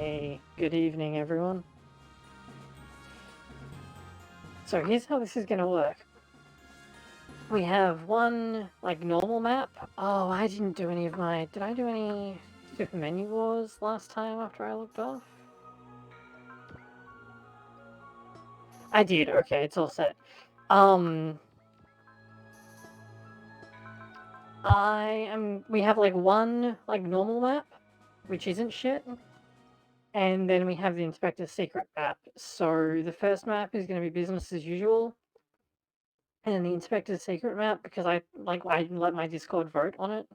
Hey, good evening, everyone. So here's how this is gonna work. We have one, like, normal map. Oh, I didn't do any of my... Did I do any Super Menu Wars last time after I looked off? I did, okay, it's all set. We have, like, one, like, normal map, which isn't shit. And then we have the Inspector's Secret map. So the first map is gonna be business as usual. And then the Inspector's Secret map, because I let my Discord vote on it.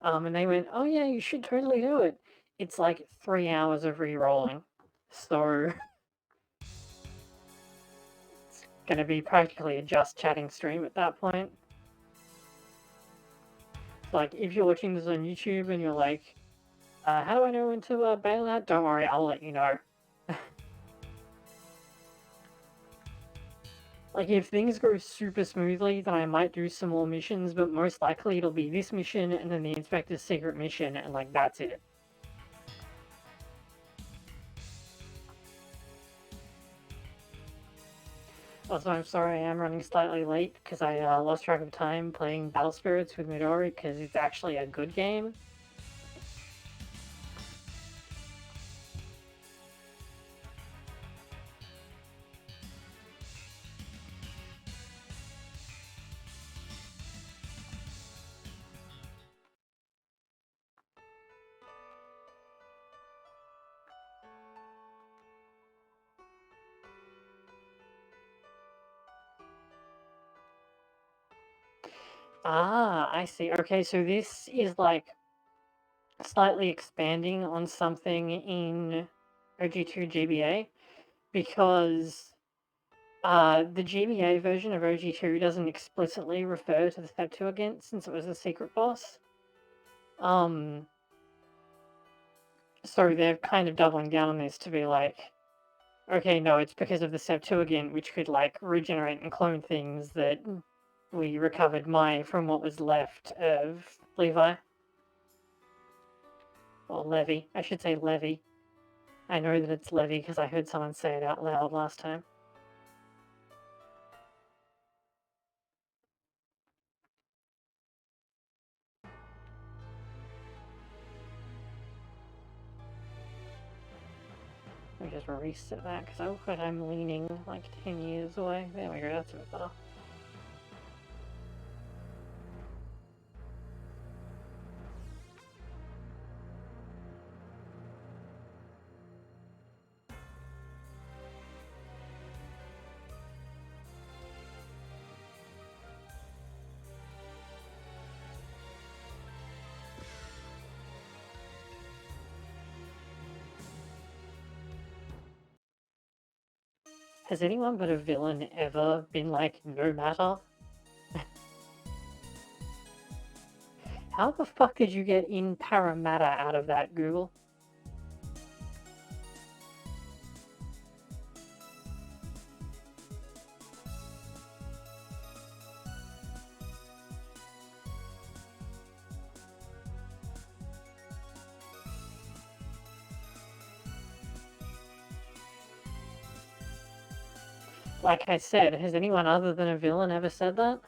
And they went, oh yeah, you should totally do it. It's like 3 hours of re-rolling. So it's gonna be practically a just chatting stream at that point. Like, if you're watching this on YouTube and you're like, how do I know when to bail out? Don't worry, I'll let you know. Like, if things go super smoothly, then I might do some more missions, but most likely it'll be this mission and then the Inspector's Secret mission, and like, that's it. Also, I'm sorry I am running slightly late, because I lost track of time playing Battle Spirits with Midori, because it's actually a good game. Ah, I see. Okay, so this is like slightly expanding on something in OG2 GBA, because the GBA version of OG2 doesn't explicitly refer to the Septuagint since it was a secret boss. So they're kind of doubling down on this to be like, okay, no, it's because of the Septuagint, which could like regenerate and clone things that we recovered from what was left of Levi. Or Levi. I should say Levi. I know that it's Levi because I heard someone say it out loud last time. Let me just reset that because I look like I'm leaning like 10 years away. There we go, that's a bit better. Has anyone but a villain ever been like, no matter? How the fuck did you get in Parramatta out of that, Google? Like I said, has anyone other than a villain ever said that?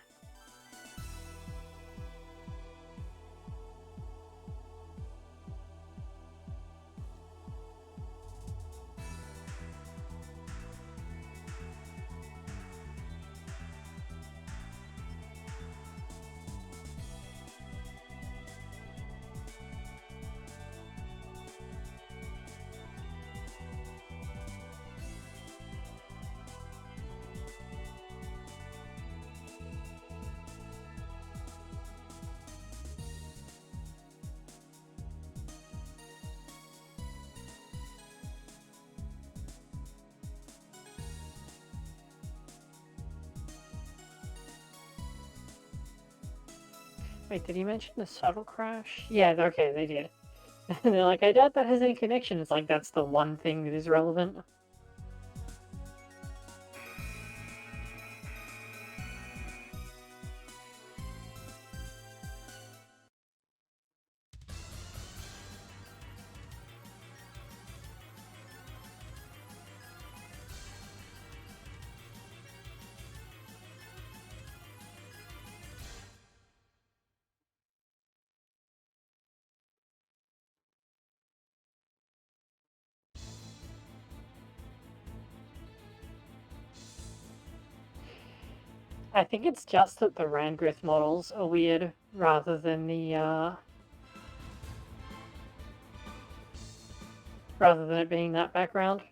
Wait, did he mention the shuttle crash? Yeah, okay, they did. And they're like, I doubt that has any connection. It's like, that's the one thing that is relevant. I think it's just that the Randgrith models are weird rather than rather than it being that background.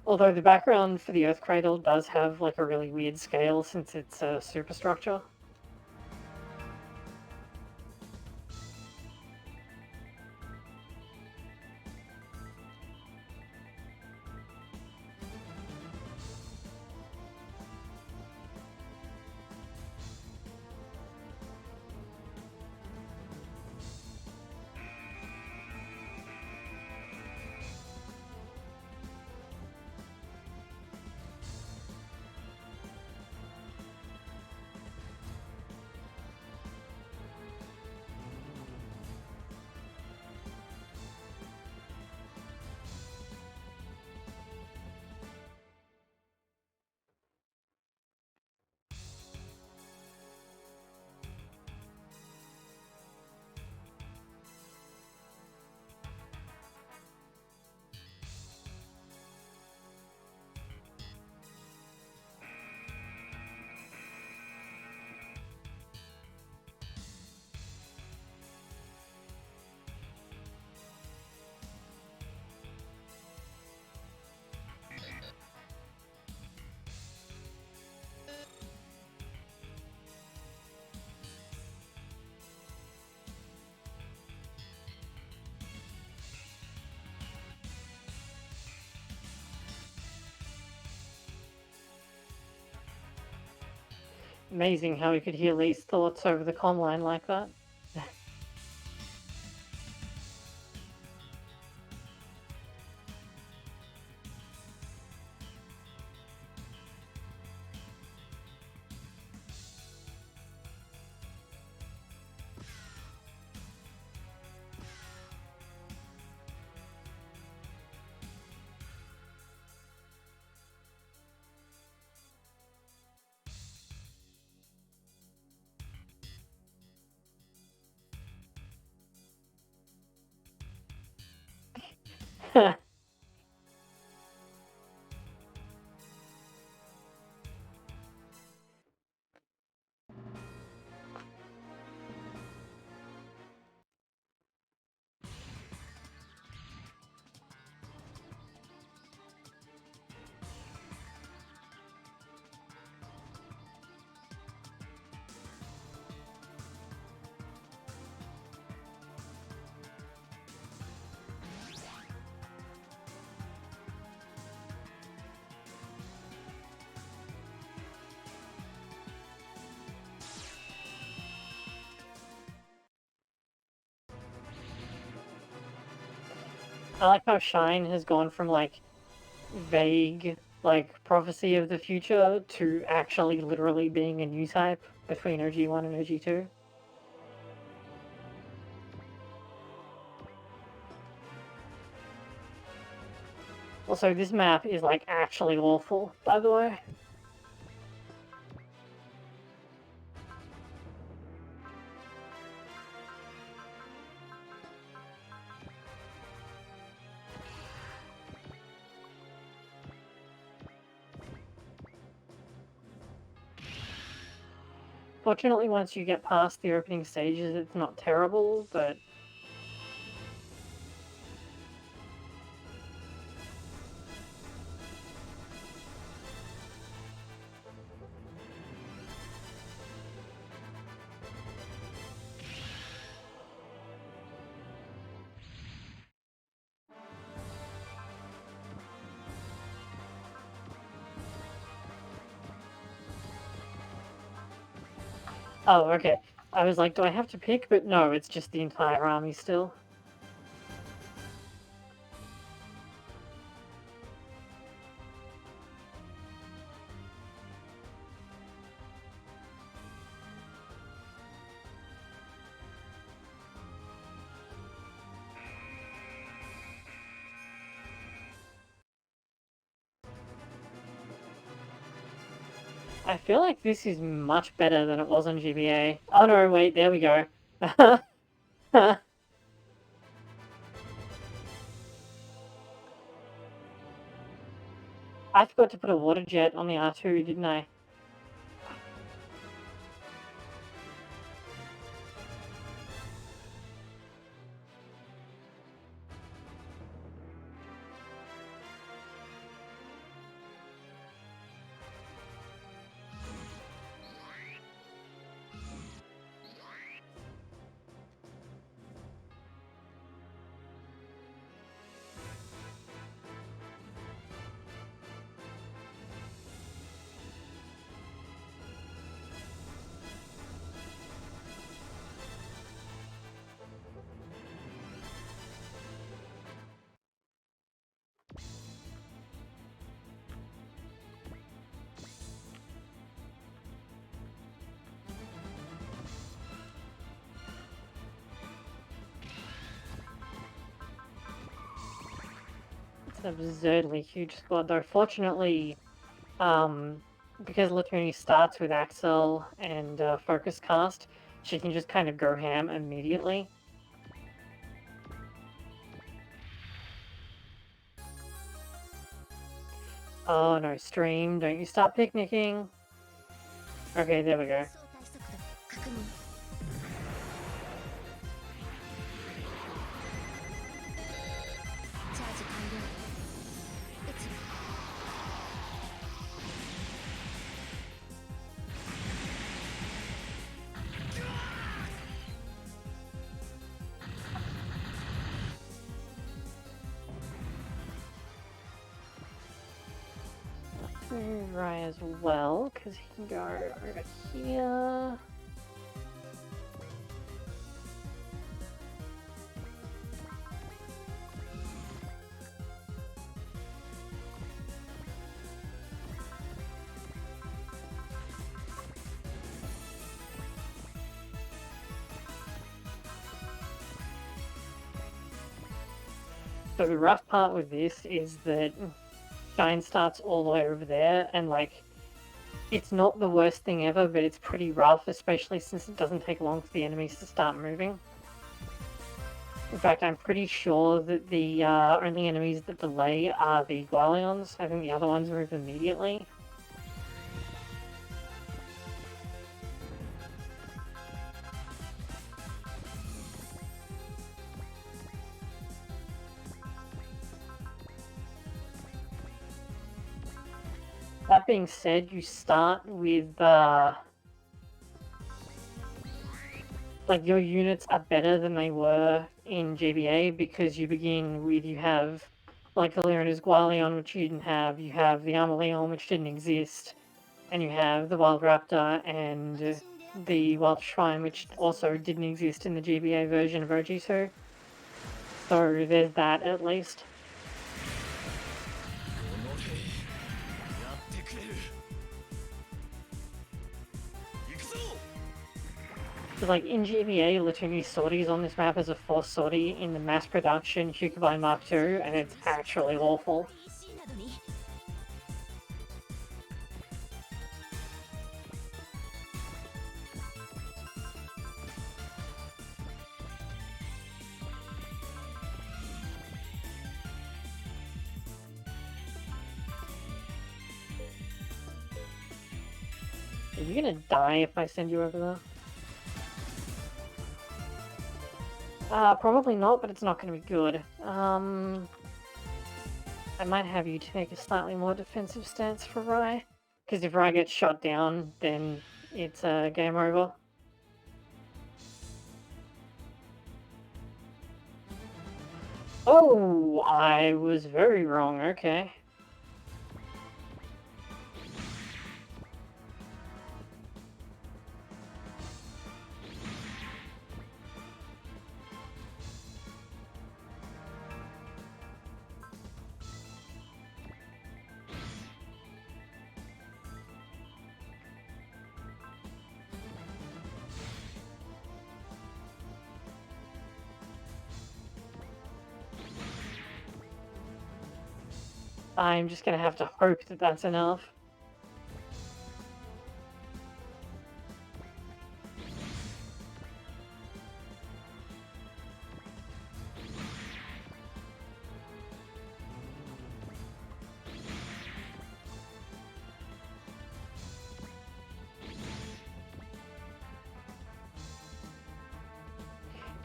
Although the background for the Earth Cradle does have like a really weird scale since it's a superstructure. Amazing how he could hear Lee's thoughts over the comm line like that. I like how Shine has gone from like vague like prophecy of the future to actually literally being a new type between OG1 and OG2. Also, this map is like actually awful, by the way. Fortunately, once you get past the opening stages, it's not terrible, but oh, okay. I was like, do I have to pick? But no, it's just the entire army still. I feel like this is much better than it was on GBA. Oh no, wait, there we go. I forgot to put a water jet on the R2, didn't I? It's an absurdly huge squad, though. Fortunately, because Latuni starts with Axel and Focus Cast, she can just kind of go ham immediately. Oh no, stream, don't you start picnicking. Okay, there we go. Rai as well, because he can go over here. So the rough part with this is that Shine starts all the way over there, and like, it's not the worst thing ever, but it's pretty rough, especially since it doesn't take long for the enemies to start moving. In fact, I'm pretty sure that the only enemies that delay are the Gwalions. I think the other ones move immediately. That being said, you start with, like, your units are better than they were in GBA because you begin with, you have, like, Galeria's Gwalion, which you didn't have, you have the Armaleon, which didn't exist, and you have the Wild Raptor and the Wild Shrine, which also didn't exist in the GBA version of OG2. So there's that, at least. So, like, in GBA, Latuni's sorties on this map is a force sortie in the mass production Hyukubai Mark II, and it's actually awful. Are you gonna die if I send you over there? Probably not, but it's not gonna be good. I might have you take a slightly more defensive stance for Rai, because if Rai gets shot down, then it's game over. Oh, I was very wrong, okay. I'm just gonna have to hope that that's enough.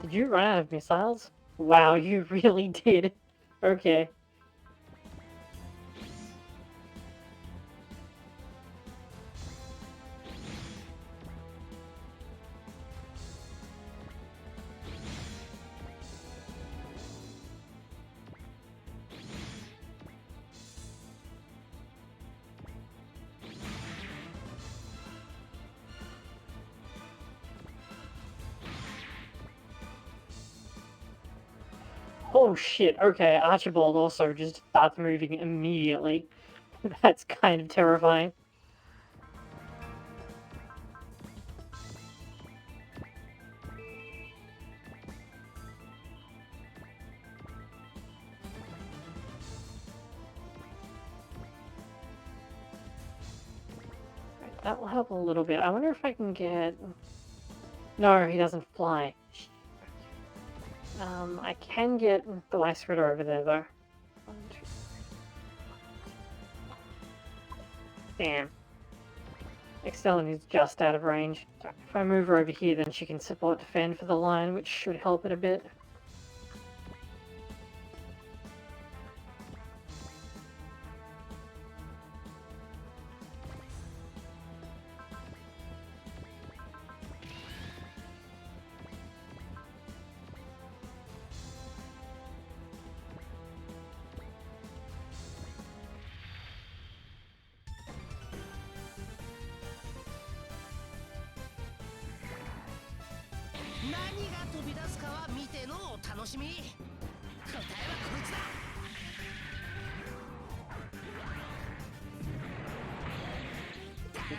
Did you run out of missiles? Wow, you really did. Okay. Oh shit, okay, Archibald also just starts moving immediately. That's kind of terrifying. That will help a little bit. I wonder if I can get... No, he doesn't fly. I can get the Ice Ritter over there, though. 1, 2, 3. Damn. Excellion is just out of range. So if I move her over here, then she can support defend for the line, which should help it a bit.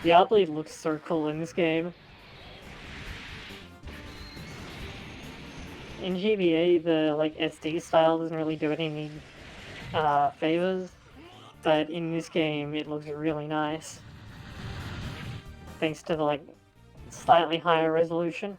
Diablo looks so cool in this game. In GBA, the like SD style doesn't really do it any favors, but in this game it looks really nice, thanks to the like slightly higher resolution.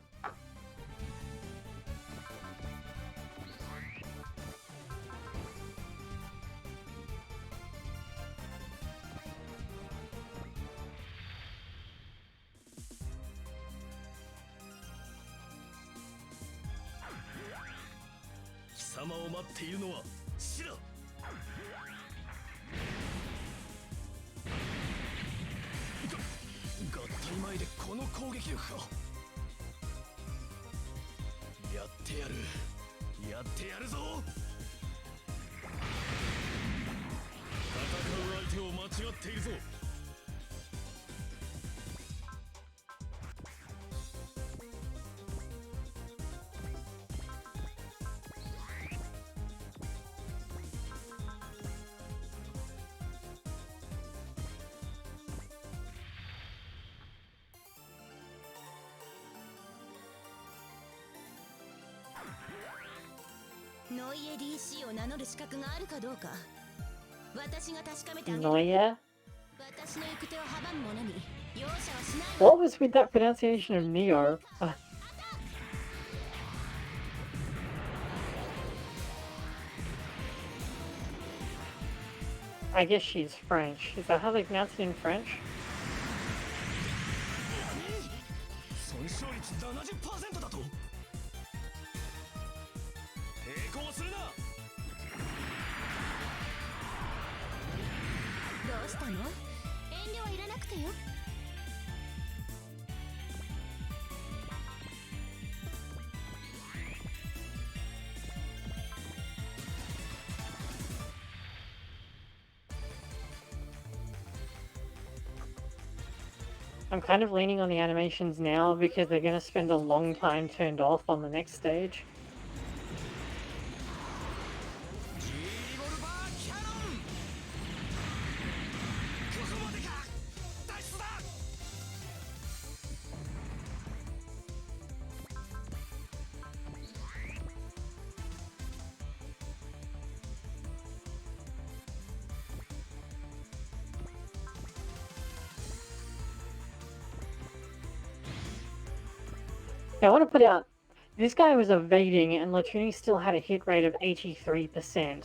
Noia? What was with that pronunciation of Neo? I guess she's French. Is that how they pronounce it in French? I'm kind of leaning on the animations now because they're going to spend a long time turned off on the next stage. I want to put out, this guy was evading and Latuni still had a hit rate of 83%.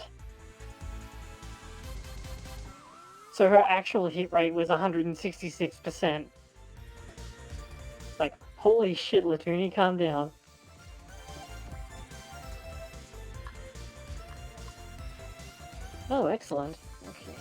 So her actual hit rate was 166%. Like, holy shit, Latuni, calm down. Oh, excellent. Okay.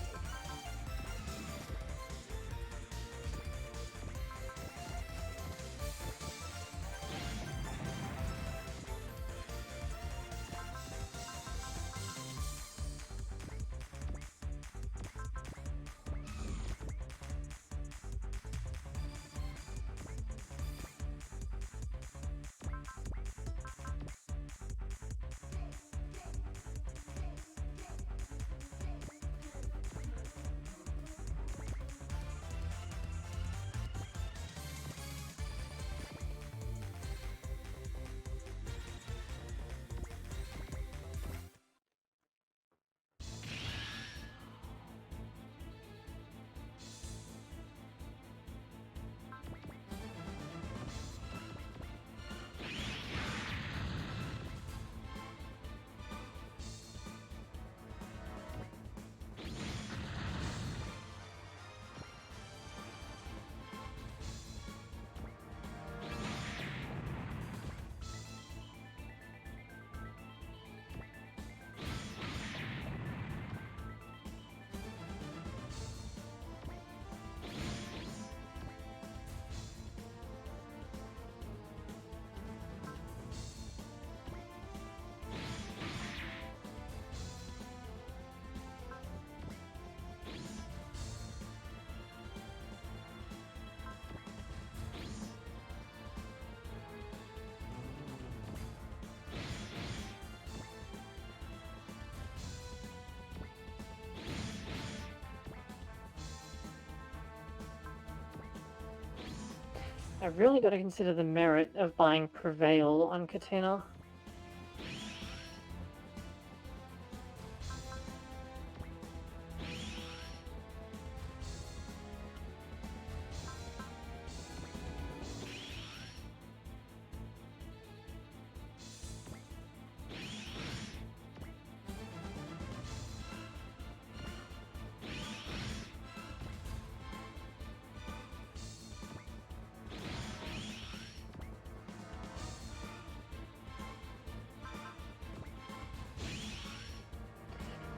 I've really got to consider the merit of buying Prevail on Katina.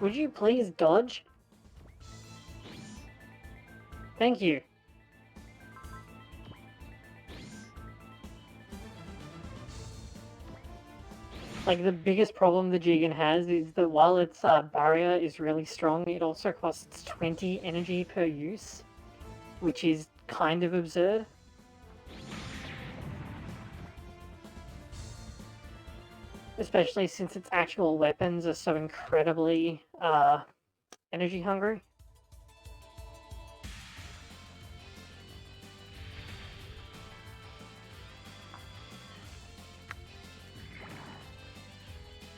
Would you please dodge? Thank you. Like, the biggest problem the Jigen has is that while its barrier is really strong, it also costs 20 energy per use, which is kind of absurd. Especially since its actual weapons are so incredibly energy hungry.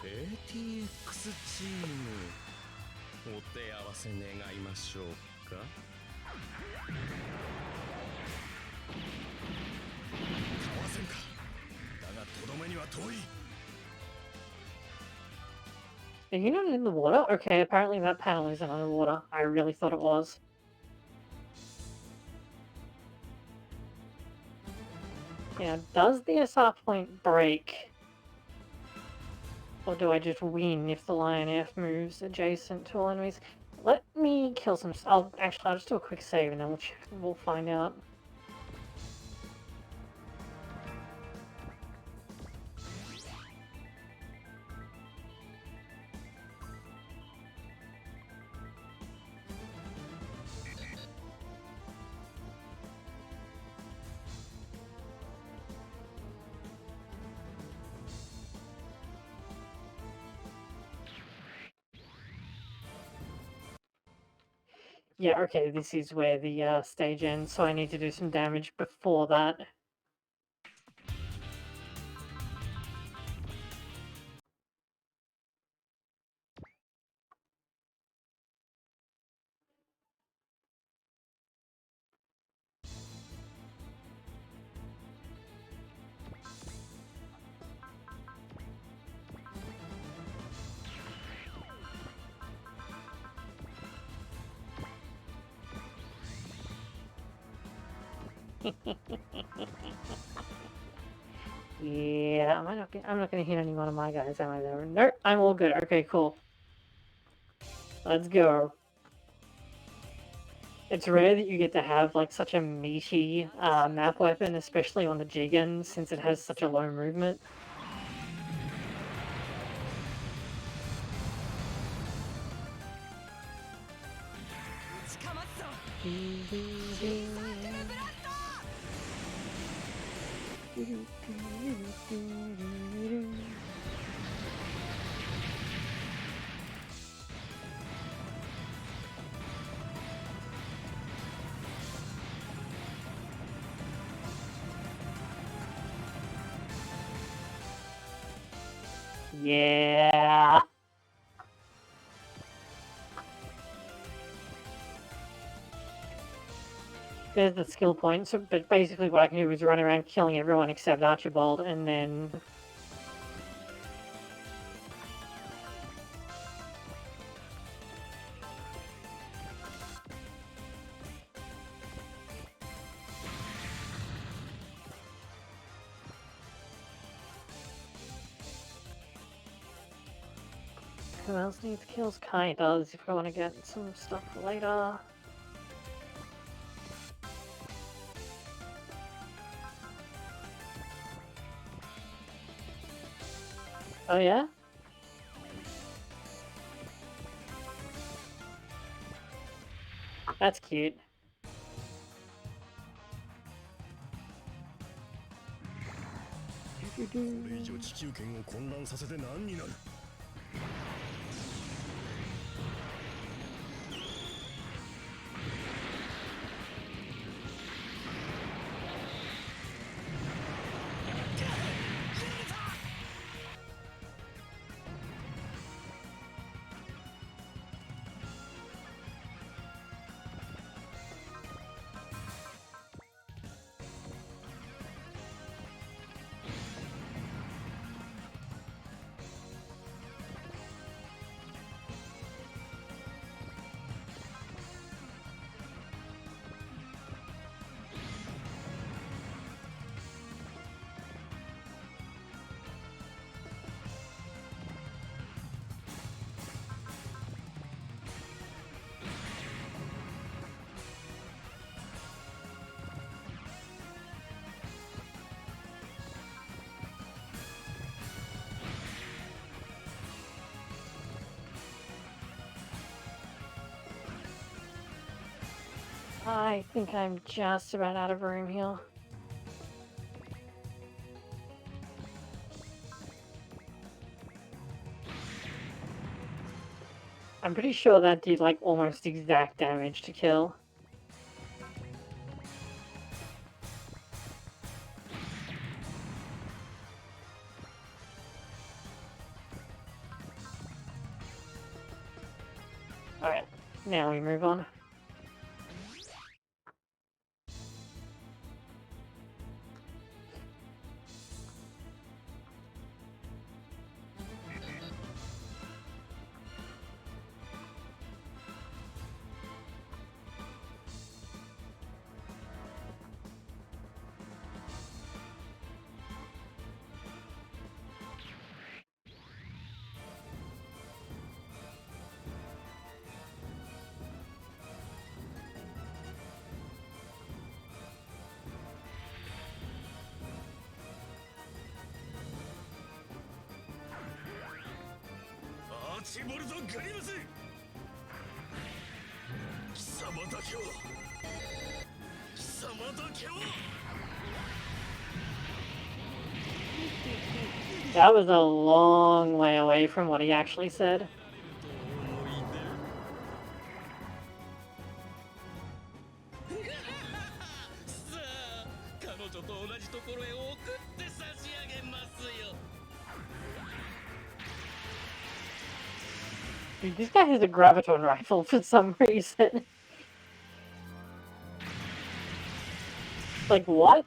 VTX チーム、お手合わせ願いましょうか。かわせんか。だがとどめには遠い。Are you not in the water? Okay, apparently that panel isn't underwater. I really thought it was. Yeah, does the SR point break? Or do I just win if the Lion F moves adjacent to all enemies? Let me kill some... I'll just do a quick save and then we'll find out. Yeah, okay, this is where the stage ends, so I need to do some damage before that. Yeah, I'm not gonna hit any one of my guys, am I there? Nope, I'm all good. Okay, cool. Let's go. It's rare that you get to have like such a meaty map weapon, especially on the Jigen, since it has such a low movement. Yeah. There's the skill point, so, but basically what I can do is run around killing everyone except Archibald, and then... Who else needs kills? Kai does, if I want to get some stuff for later. Oh yeah? That's cute. I think I'm just about out of room here. I'm pretty sure that did like almost exact damage to kill. Alright, now we move on. That was a long way away from what he actually said. Dude, this guy has a graviton rifle for some reason. Like, what?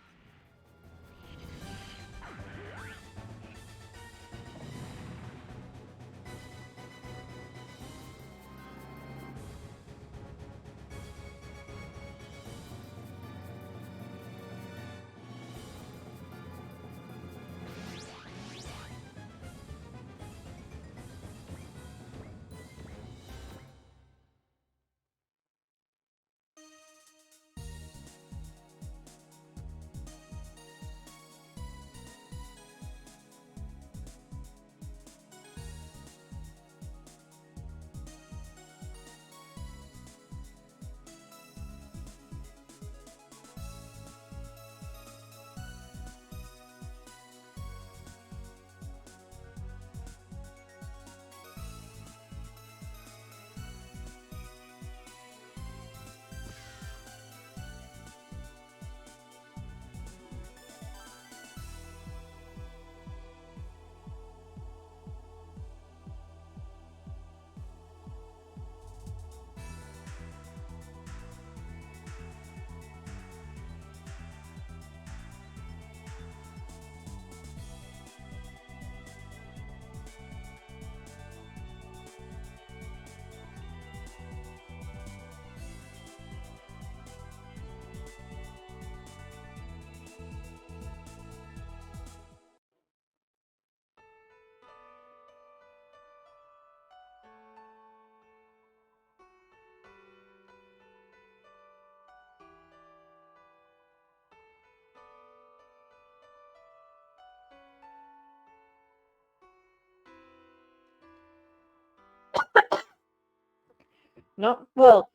No, well,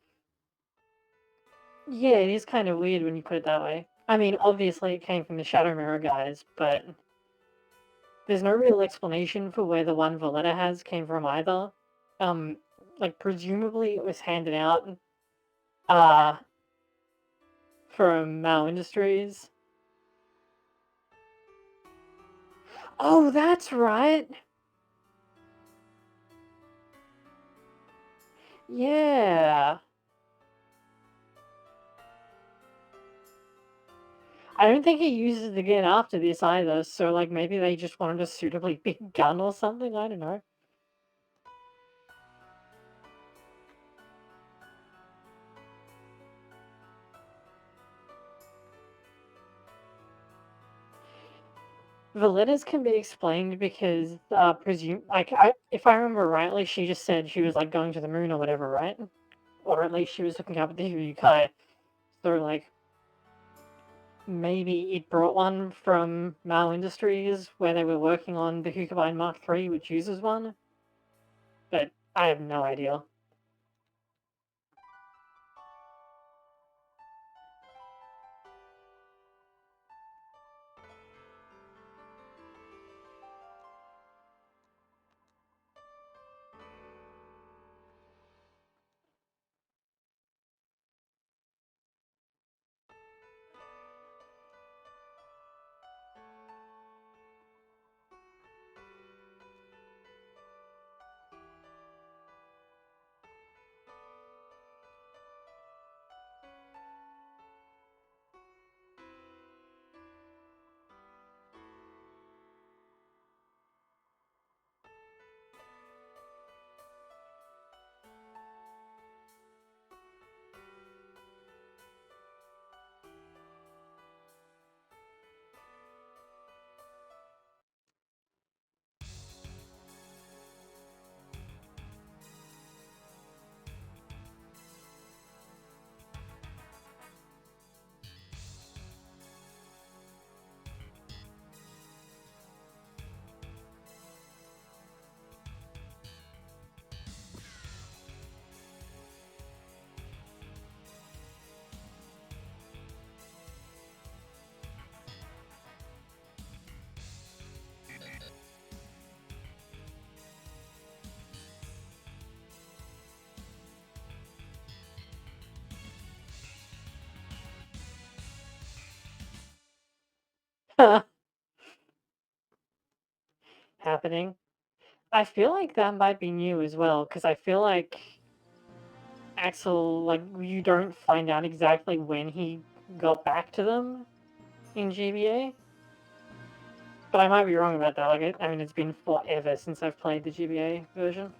yeah, it is kind of weird when you put it that way. I mean, obviously it came from the Shadow Mirror guys, but there's no real explanation for where the one Valletta has came from either. Um, like, presumably it was handed out, uh, from Mao Industries. Oh, that's right! Yeah. I don't think he uses it again after this either, so like maybe they just wanted a suitably big gun or something, I don't know. Vallettas can be explained because, if I remember rightly, she just said she was like going to the moon or whatever, right? Or at least she was hooking up with the Hyukai. So like, maybe it brought one from Mao Industries where they were working on the Hukabine Mark III, which uses one. But I have no idea. happening. I feel like that might be new as well, because I feel like Axel, like, you don't find out exactly when he got back to them in GBA. But I might be wrong about that. Like, I mean, it's been forever since I've played the GBA version.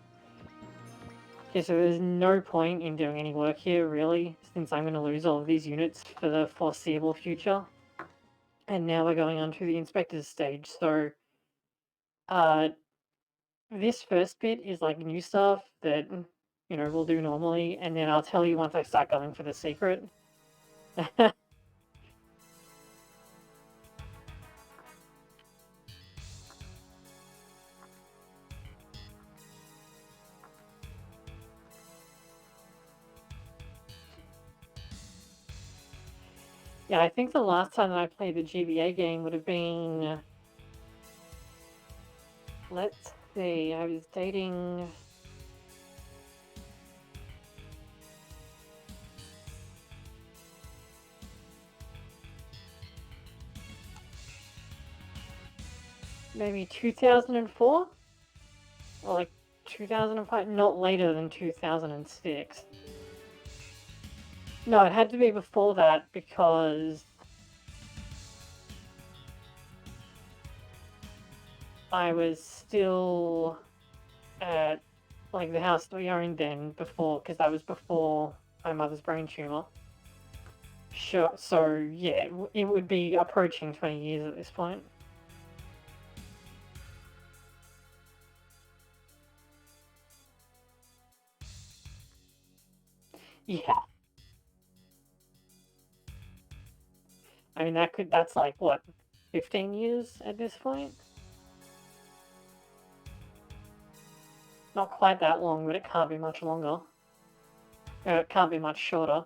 Okay, so there's no point in doing any work here, really, since I'm going to lose all of these units for the foreseeable future. And now we're going on to the inspector's stage, so this first bit is like new stuff that, you know, we'll do normally, and then I'll tell you once I start going for the secret. Yeah, I think the last time that I played the GBA game would have been... Let's see, I was dating... maybe 2004? Or like 2005? Not later than 2006. No, it had to be before that because I was still at like the house that we owned then before, because that was before my mother's brain tumor. Sure, so yeah, it would be approaching 20 years at this point. Yeah. I mean, that's like, what, 15 years at this point? Not quite that long, but it can't be much longer. It can't be much shorter.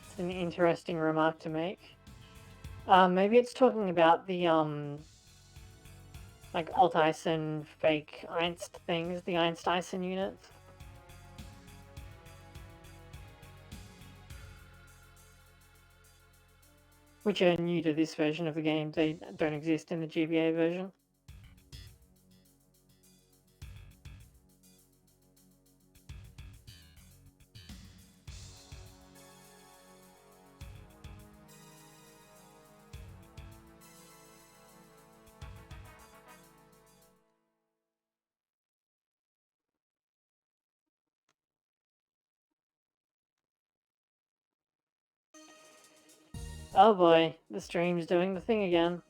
It's an interesting remark to make. Maybe it's talking about the, like, alt-Ison fake Einst things, the Einst-Ison units. Which are new to this version of the game. They don't exist in the GBA version. Oh boy, the stream's doing the thing again.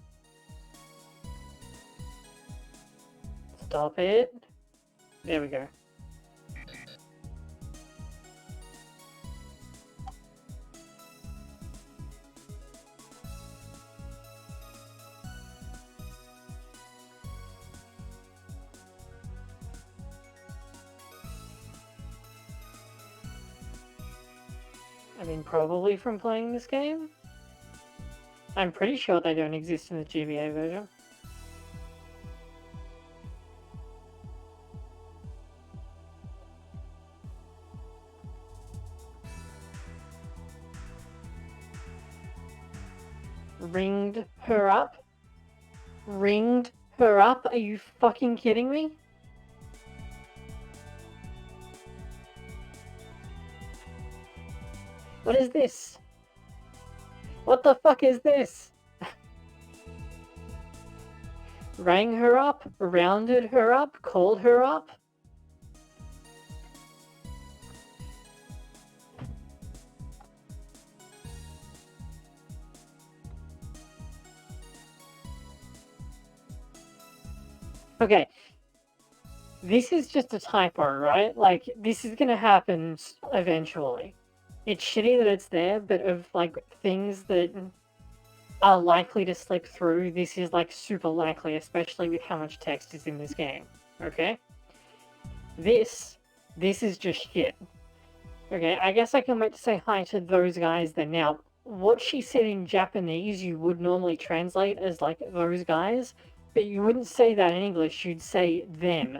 Stop it. There we go. I mean, probably from playing this game. I'm pretty sure they don't exist in the GBA version. Ringed her up? Ringed her up? Are you fucking kidding me? What is this? What the fuck is this? Rang her up? Rounded her up? Called her up? Okay, this is just a typo, right? Like, this is gonna happen eventually. It's shitty that it's there, but of, like, things that are likely to slip through, this is, like, super likely, especially with how much text is in this game, okay? This is just shit. Okay, I guess I can wait to say hi to those guys then. Now, what she said in Japanese, you would normally translate as, like, those guys, but you wouldn't say that in English, you'd say them.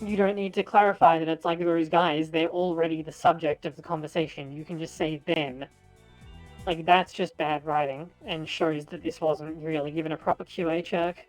You don't need to clarify that it's like those guys, they're already the subject of the conversation. You can just say them. Like, that's just bad writing, and shows that this wasn't really given a proper QA check.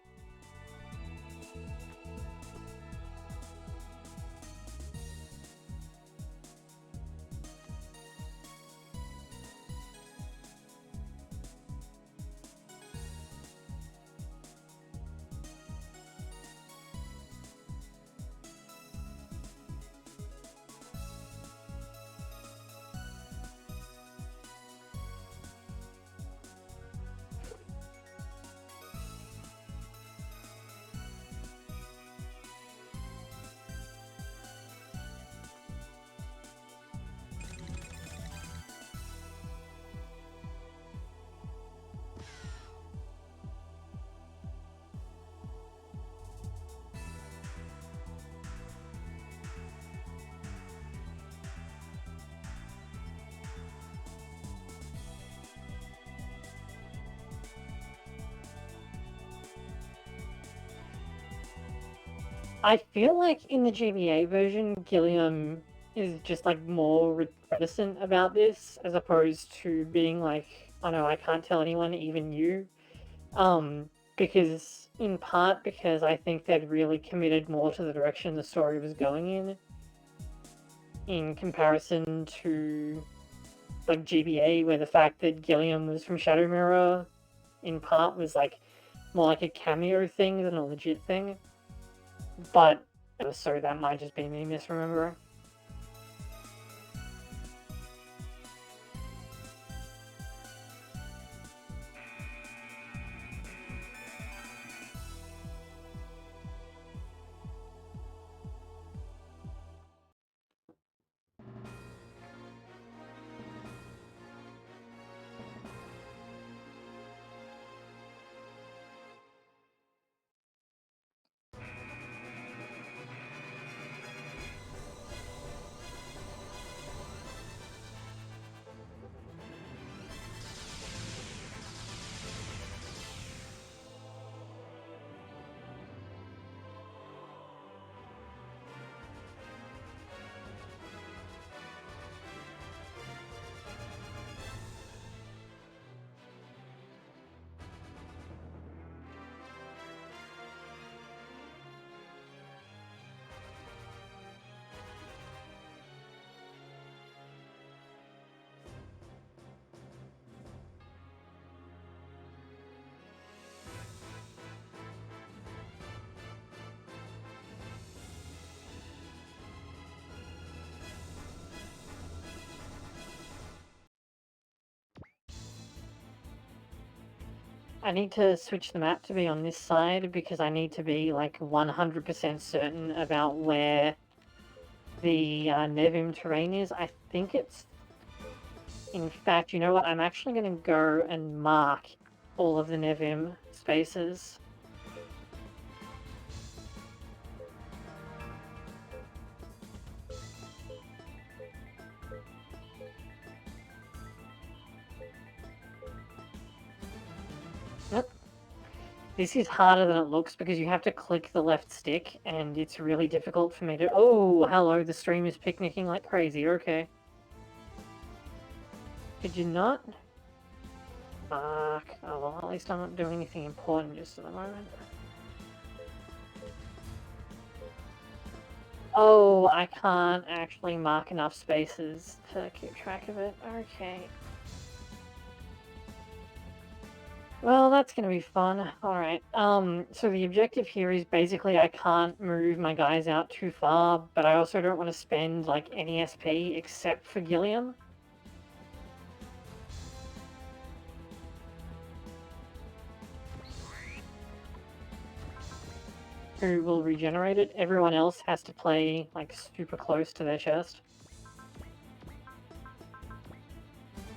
I feel like in the GBA version, Gilliam is just like more reticent about this, as opposed to being like, oh no, I can't tell anyone, even you. Because in part because I think they'd really committed more to the direction the story was going in comparison to like GBA, where the fact that Gilliam was from Shadow Mirror in part was like more like a cameo thing than a legit thing. But so that might just be me misremembering. I need to switch the map to be on this side because I need to be like 100% certain about where the Nevim terrain is. I think it's... In fact, you know what? I'm actually going to go and mark all of the Nevim spaces. Yep. This is harder than it looks because you have to click the left stick and it's really difficult for me to... Oh, hello, the stream is picnicking like crazy, okay. Could you not? Fuck. Oh well, at least I'm not doing anything important just at the moment. Oh, I can't actually mark enough spaces to keep track of it. Okay. Well, that's gonna be fun. Alright, so the objective here is basically I can't move my guys out too far, but I also don't want to spend, like, any SP except for Gilliam. who will regenerate it. Everyone else has to play, like, super close to their chest.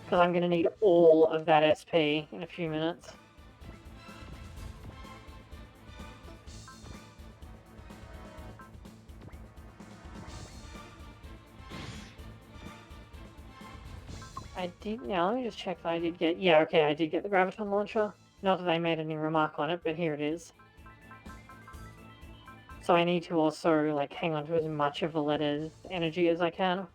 Because I'm going to need all of that SP in a few minutes. I did, now let me just check that I did get, yeah, okay, I did get the Graviton Launcher. Not that I made any remark on it, but here it is. So I need to also, like, hang on to as much of the letter's energy as I can.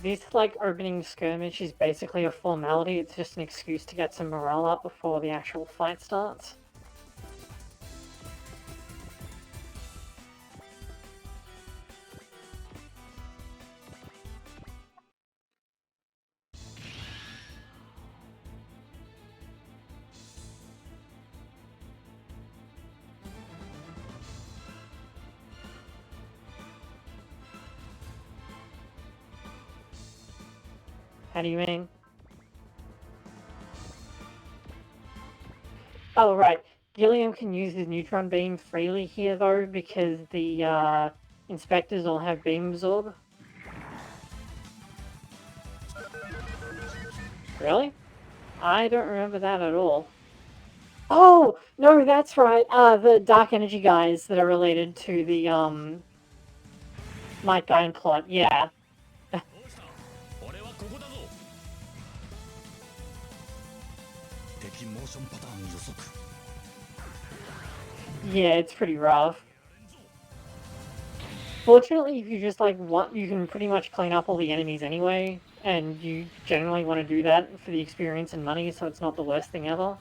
This, like, opening skirmish is basically a formality. It's just an excuse to get some morale up before the actual fight starts. How do you mean? Oh, right. Gilliam can use his neutron beam freely here, though, because the inspectors all have beam absorb. Really? I don't remember that at all. Oh, no, that's right. The dark energy guys that are related to the, Might Guy and plot, yeah. Yeah, it's pretty rough. Fortunately, if you just, like, want, you can pretty much clean up all the enemies anyway, and you generally want to do that for the experience and money, so it's not the worst thing ever.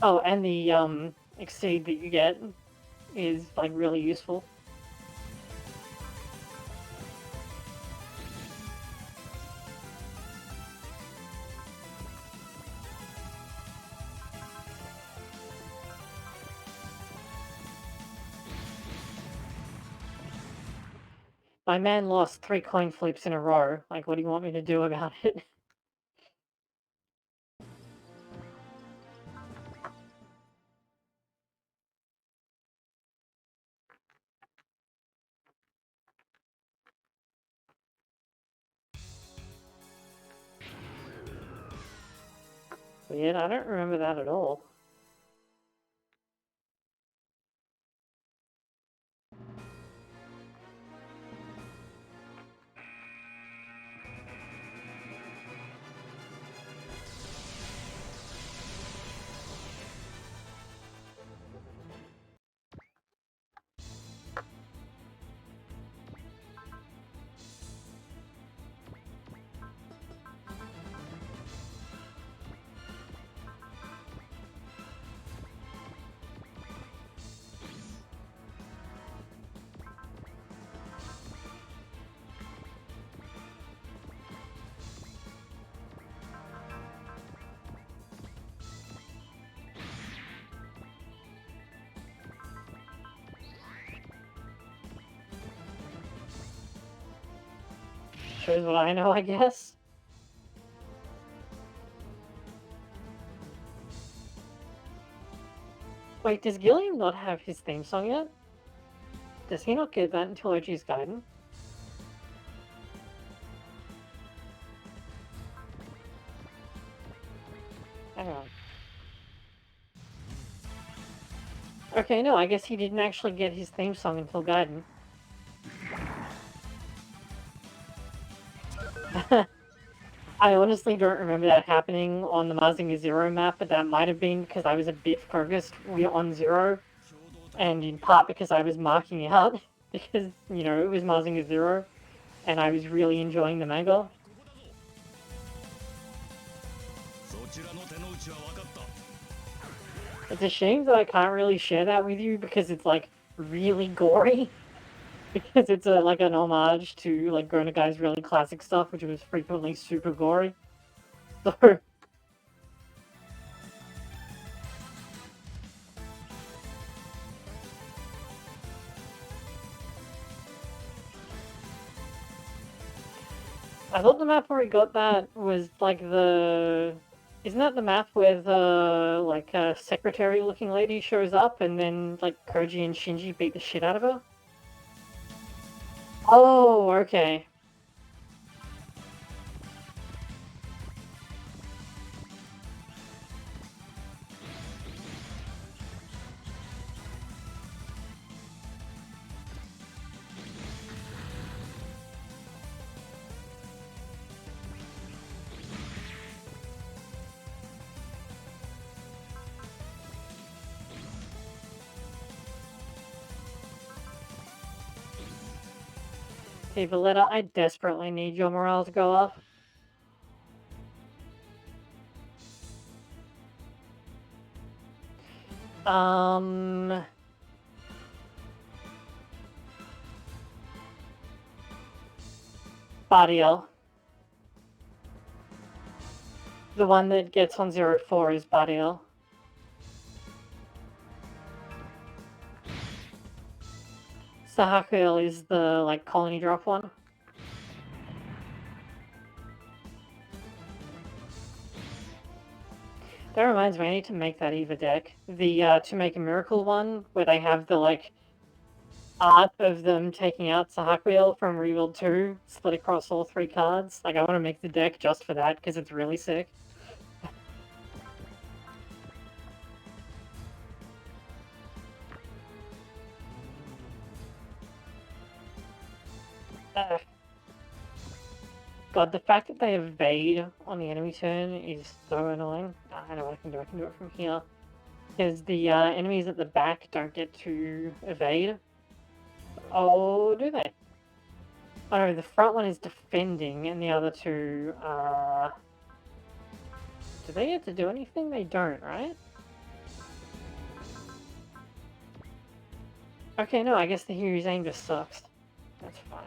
Oh, and the, exceed that you get is, like, really useful. My man lost 3 coin flips in a row. Like, what do you want me to do about it? Weird, I don't remember that at all. Shows what I know, I guess. Wait, does Gilliam not have his theme song yet? Does he not get that until OG's Gaiden? Hang on. Okay, no, I guess he didn't actually get his theme song until Gaiden. I honestly don't remember that happening on the Mazinger Zero map, but that might have been because I was a bit focused on Zero, and in part because I was marking out, because, you know, it was Mazinger Zero, and I was really enjoying the manga. It's a shame that I can't really share that with you because it's, like, really gory. because it's like an homage to like Go Nagai's really classic stuff, which was frequently super gory. So I thought the map where we got that was like the. Isn't that the map where the like secretary looking lady shows up and then like Koji and Shinji beat the shit out of her? Oh, okay. Hey, Valletta, I desperately need your morale to go up. Um, Badiel. The one that gets on 04 is Badiel. Sahakuil is the like colony drop one. That reminds me, I need to make that Eva deck. The to make a miracle one where they have the like art of them taking out Sahakuil from Rebuild 2 split across all 3 cards. Like I want to make the deck just for that because it's really sick. God, the fact that they evade on the enemy turn is so annoying. I know what I can do. I can do it from here. Because the enemies at the back don't get to evade. Oh, do they? Oh no, the front one is defending, and the other two, do they get to do anything? They don't, right? Okay, no, I guess the Hero's aim just sucks. That's fine.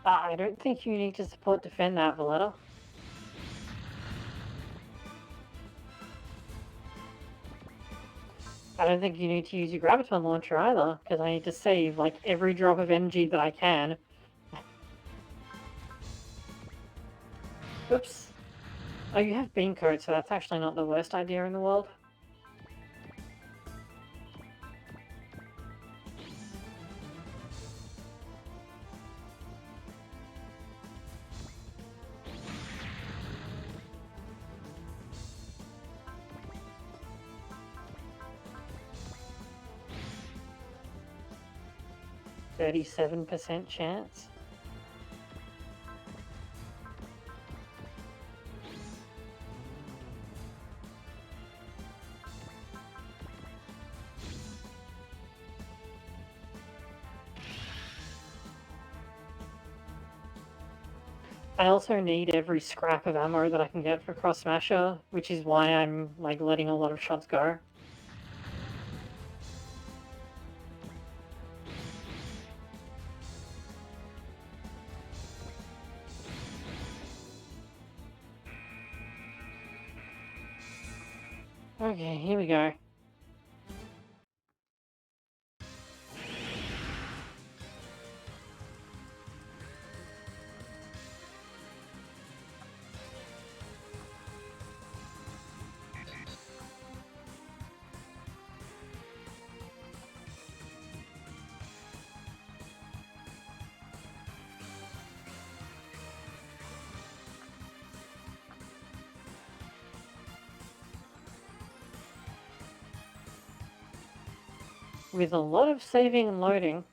I don't think you need to support defend that, Valletta. I don't think you need to use your Graviton launcher either, because I need to save like every drop of energy that I can. Oops. Oh, you have Beam Coat, so that's actually not the worst idea in the world. %37 chance. I also need every scrap of ammo that I can get for Cross Smasher, which is why I'm, like, letting a lot of shots go. Okay, here we go. With a lot of saving and loading.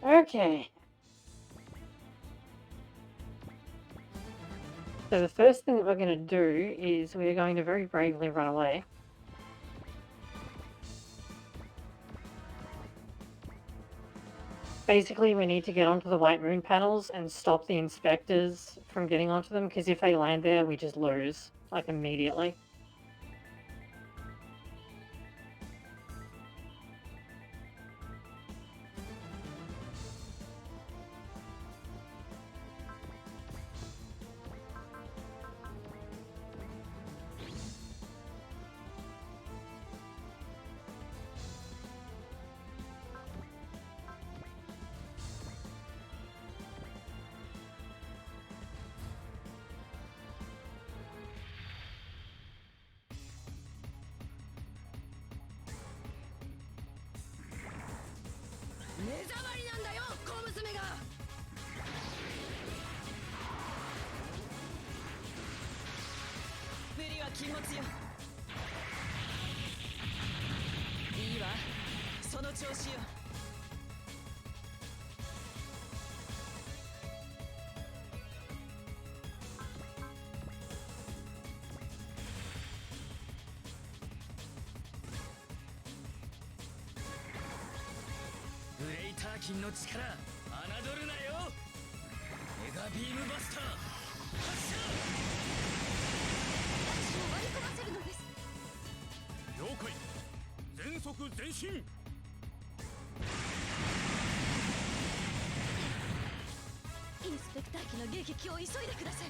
Okay. So the first thing that we're going to do is we're going to very bravely run away. Basically, we need to get onto the White Moon panels and stop the inspectors from getting onto them, because if they land there, we just lose, like, immediately. ターキンの力侮るなよ。メガビームバスター発射。私を割り込ませるのです。了解。全速前進。インスペクター機の迎撃を急いでください。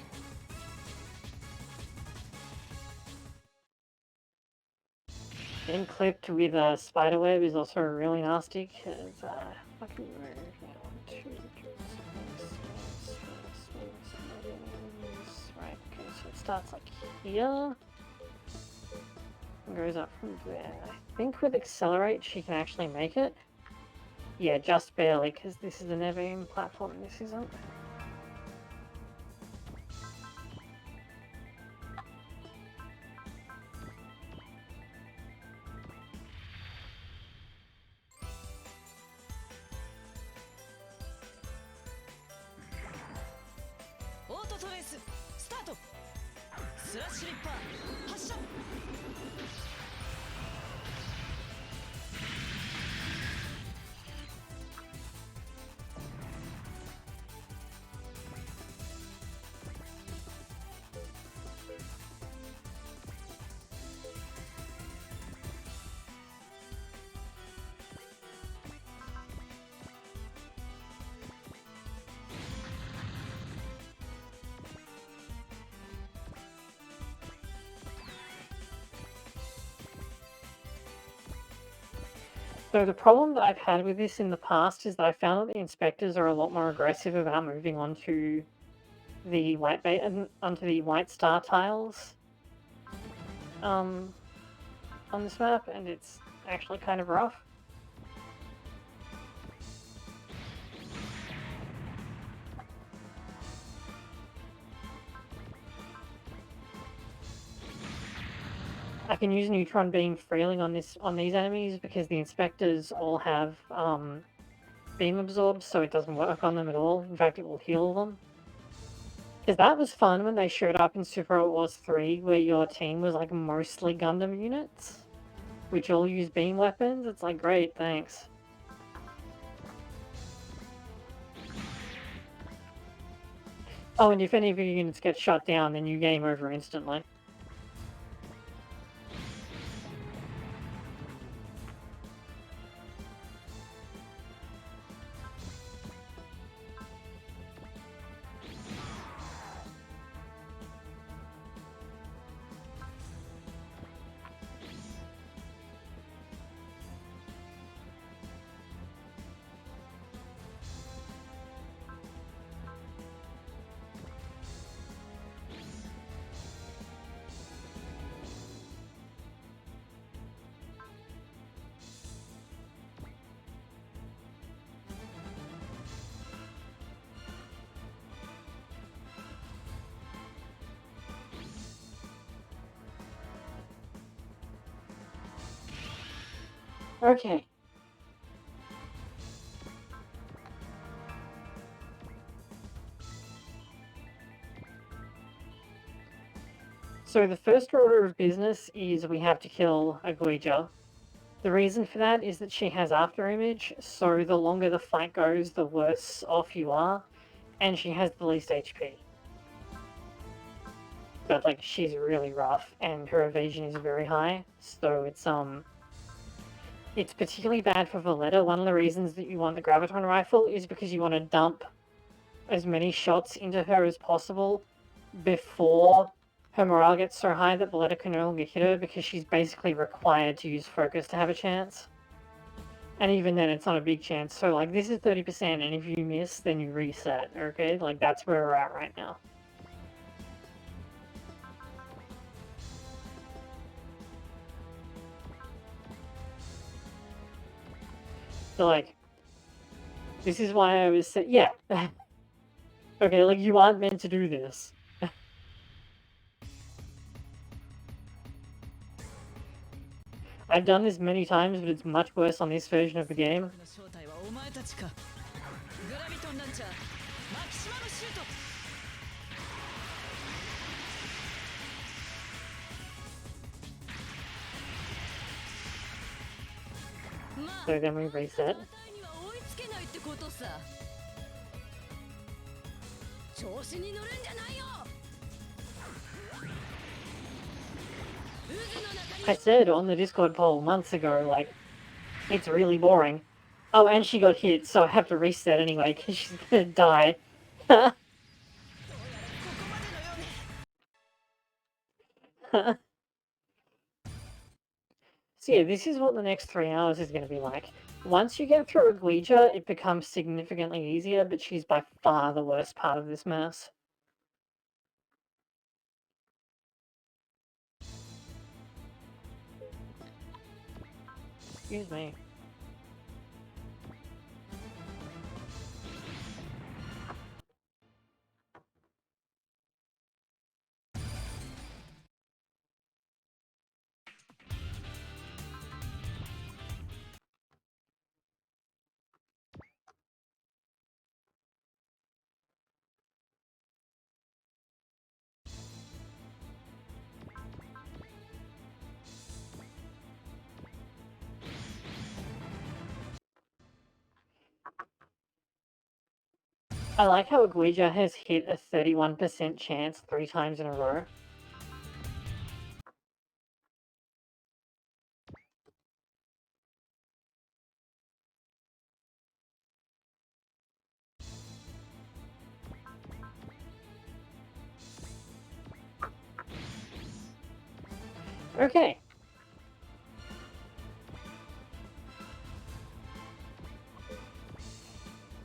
Getting clipped with a spider web is also really nasty because fucking right, okay, so it starts like here and goes up from there. I think with accelerate she can actually make it. Yeah, just barely, because this is a never-aim platform and this isn't. Auto trace start. Slash ripper 発射。So the problem that I've had with this in the past is that I found that the inspectors are a lot more aggressive about moving onto the onto the white star tiles on this map, and it's actually kind of rough. I can use neutron beam freely on these enemies because the inspectors all have beam absorb, so it doesn't work on them at all. In fact, it will heal them. Because that was fun when they showed up in Super Robot Wars 3, where your team was like mostly Gundam units, which all use beam weapons. It's like, great, thanks. Oh, and if any of your units get shut down, then you game over instantly. Okay. So the first order of business is we have to kill Aguija. The reason for that is that she has after image, so the longer the fight goes, the worse off you are, and she has the least HP. But like, she's really rough, and her evasion is very high, so it's particularly bad for Valletta. One of the reasons that you want the Graviton Rifle is because you want to dump as many shots into her as possible before her morale gets so high that Valletta can no longer hit her, because she's basically required to use focus to have a chance. And even then, it's not a big chance. So, like, this is 30%, and if you miss, then you reset, okay? Like, that's where we're at right now. So, like, this is why I was saying, yeah. Okay, like, you aren't meant to do this. I've done this many times, but it's much worse on this version of the game. So then we reset. ことさ。調子に乗るんじゃないよ。I said on the Discord poll months ago, like, it's really boring. Oh, and she got hit, so I have to reset anyway, because she's gonna die. So yeah, this is what the next 3 hours is going to be like. Once you get through Aguija, it becomes significantly easier, but she's by far the worst part of this mess. Excuse me. I like how Aguija has hit a 31% chance 3 times in a row. Okay.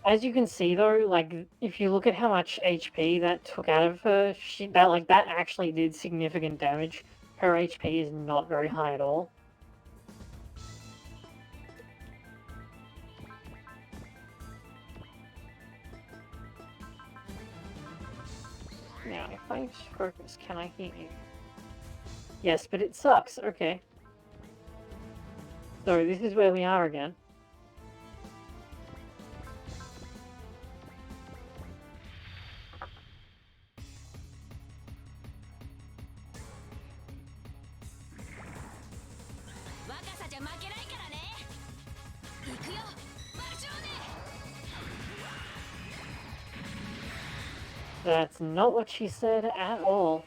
As you can see though, like, if you look at how much HP that took out of her, that actually did significant damage. Her HP is not very high at all. Now, if I focus, can I hit you? Yes, but it sucks. Okay. So this is where we are again. That's not what she said at all.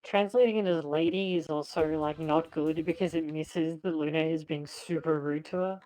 Translating it as lady is also, like, not good because it misses that Luna is being super rude to her.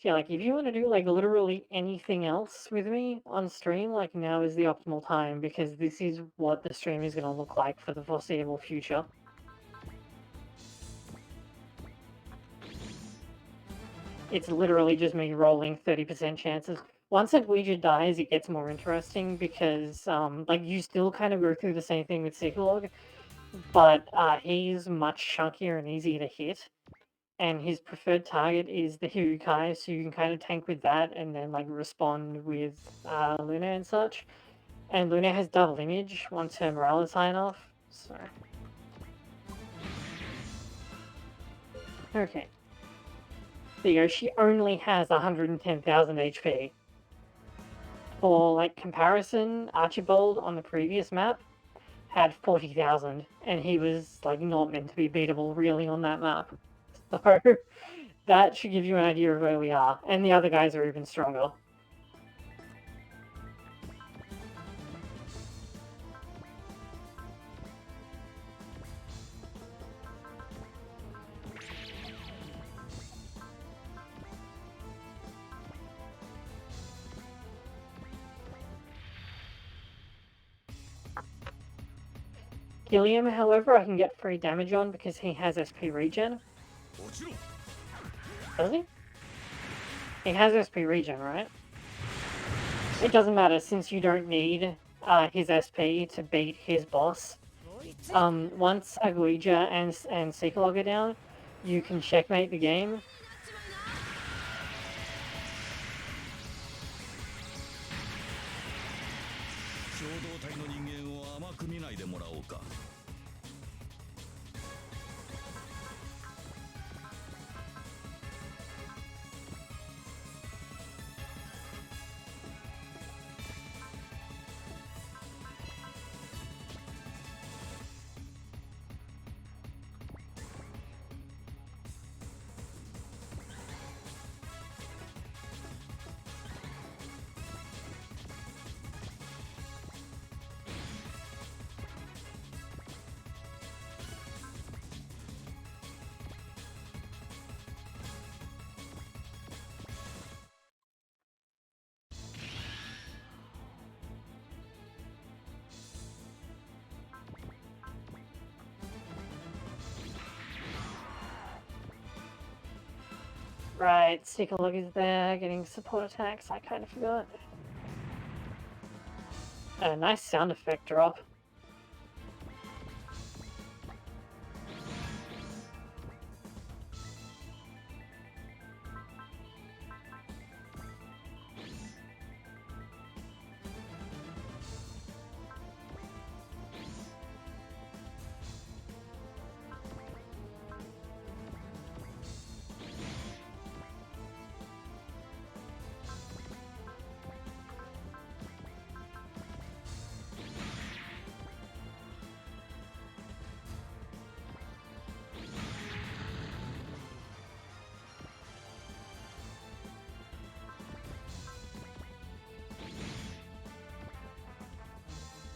Yeah, like, if you want to do, like, literally anything else with me on stream, like, now is the optimal time, because this is what the stream is going to look like for the foreseeable future. It's literally just me rolling 30% chances. Once a Ouija dies, it gets more interesting, because, like, you still kind of go through the same thing with Psycholog, but he's much chunkier and easier to hit. And his preferred target is the Hirukai, so you can kind of tank with that and then, like, respond with Luna and such. And Luna has double image once her morale is high enough, so... Okay. There you go, she only has 110,000 HP. For, like, comparison, Archibald on the previous map had 40,000, and he was, like, not meant to be beatable really on that map. So... that should give you an idea of where we are, and the other guys are even stronger. Gilliam, however, I can get free damage on because he has SP regen. Does he? He has SP regen, right? It doesn't matter since you don't need his SP to beat his boss. Once Aguija and Seekalog are down, you can checkmate the game. Right, Seekalog is there, getting support attacks, I kind of forgot. A nice sound effect drop.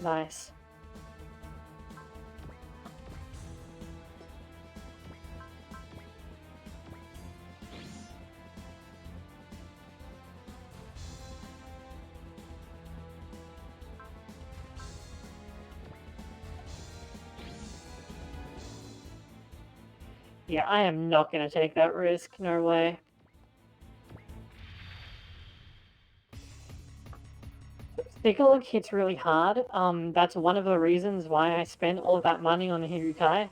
Nice. Yeah, I am not gonna take that risk, no way. Seekalog hits really hard. That's one of the reasons why I spent all of that money on Hirukai.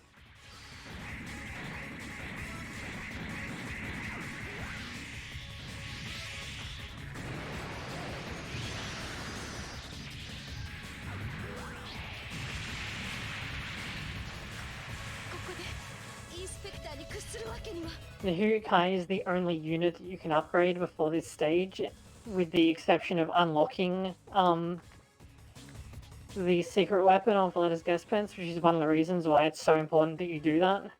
The Hirukai is the only unit that you can upgrade before this stage, with the exception of unlocking the secret weapon on Valetta's Guest Pence, which is one of the reasons why it's so important that you do that.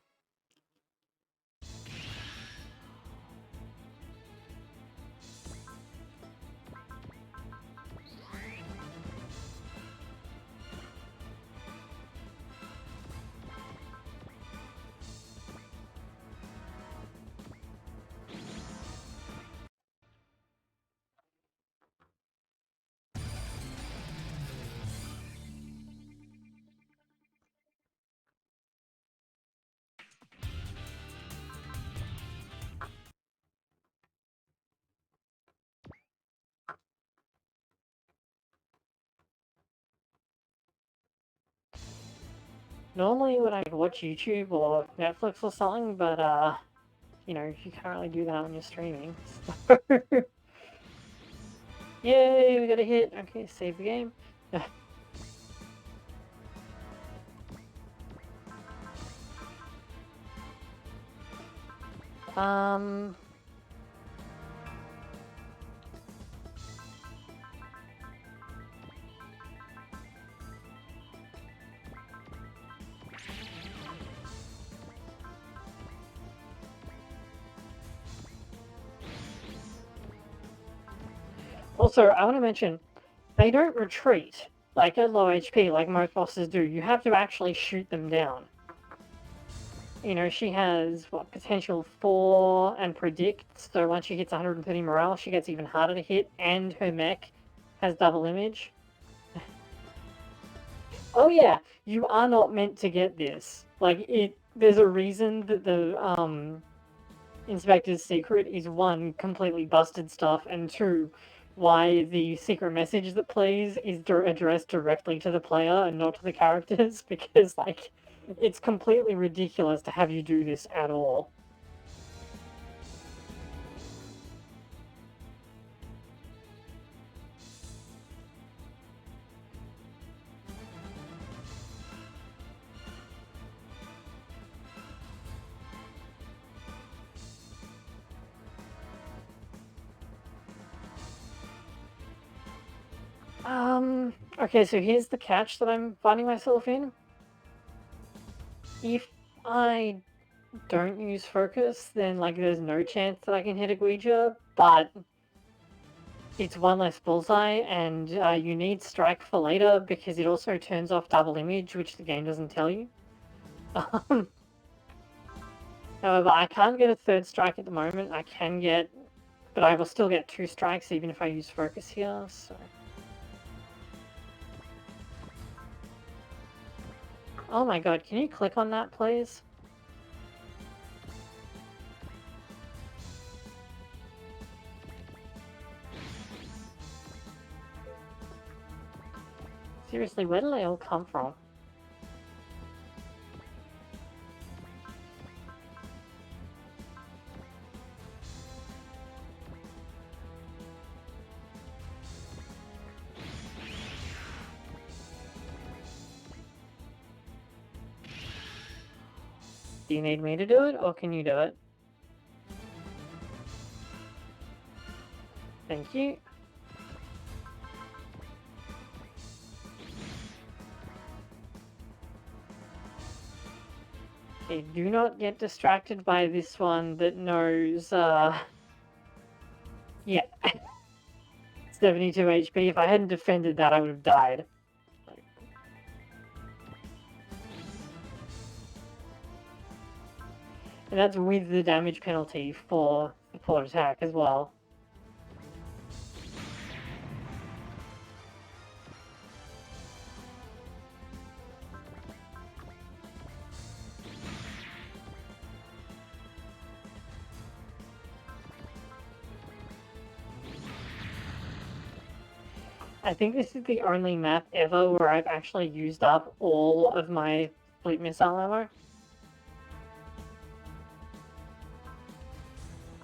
Normally when I'd watch YouTube or Netflix or something, but you know, you can't really do that when you're streaming. So... Yay, we got a hit. Okay, save the game. Also, I want to mention, they don't retreat, like at low HP, like most bosses do. You have to actually shoot them down. You know, she has, what, potential 4 and predict, so once she hits 130 morale, she gets even harder to hit, and her mech has double image. Oh yeah, you are not meant to get this. Like, there's a reason that the Inspector's secret is, one, completely busted stuff, and two, why the secret message that plays is addressed directly to the player and not to the characters, because, like, it's completely ridiculous to have you do this at all. Okay, so here's the catch that I'm finding myself in. If I don't use focus, then, like, there's no chance that I can hit a Ouija, but it's one less bullseye, and you need strike for later because it also turns off double image, which the game doesn't tell you. However, I can't get a third strike at the moment. I can get, but I will still get 2 strikes even if I use focus here, so... Oh my god, can you click on that, please? Seriously, where did they all come from? Do you need me to do it, or can you do it? Thank you. Okay, do not get distracted by this one that knows, yeah. 72 HP. If I hadn't defended that, I would have died. And that's with the damage penalty for support attack as well. I think this is the only map ever where I've actually used up all of my fleet missile ammo.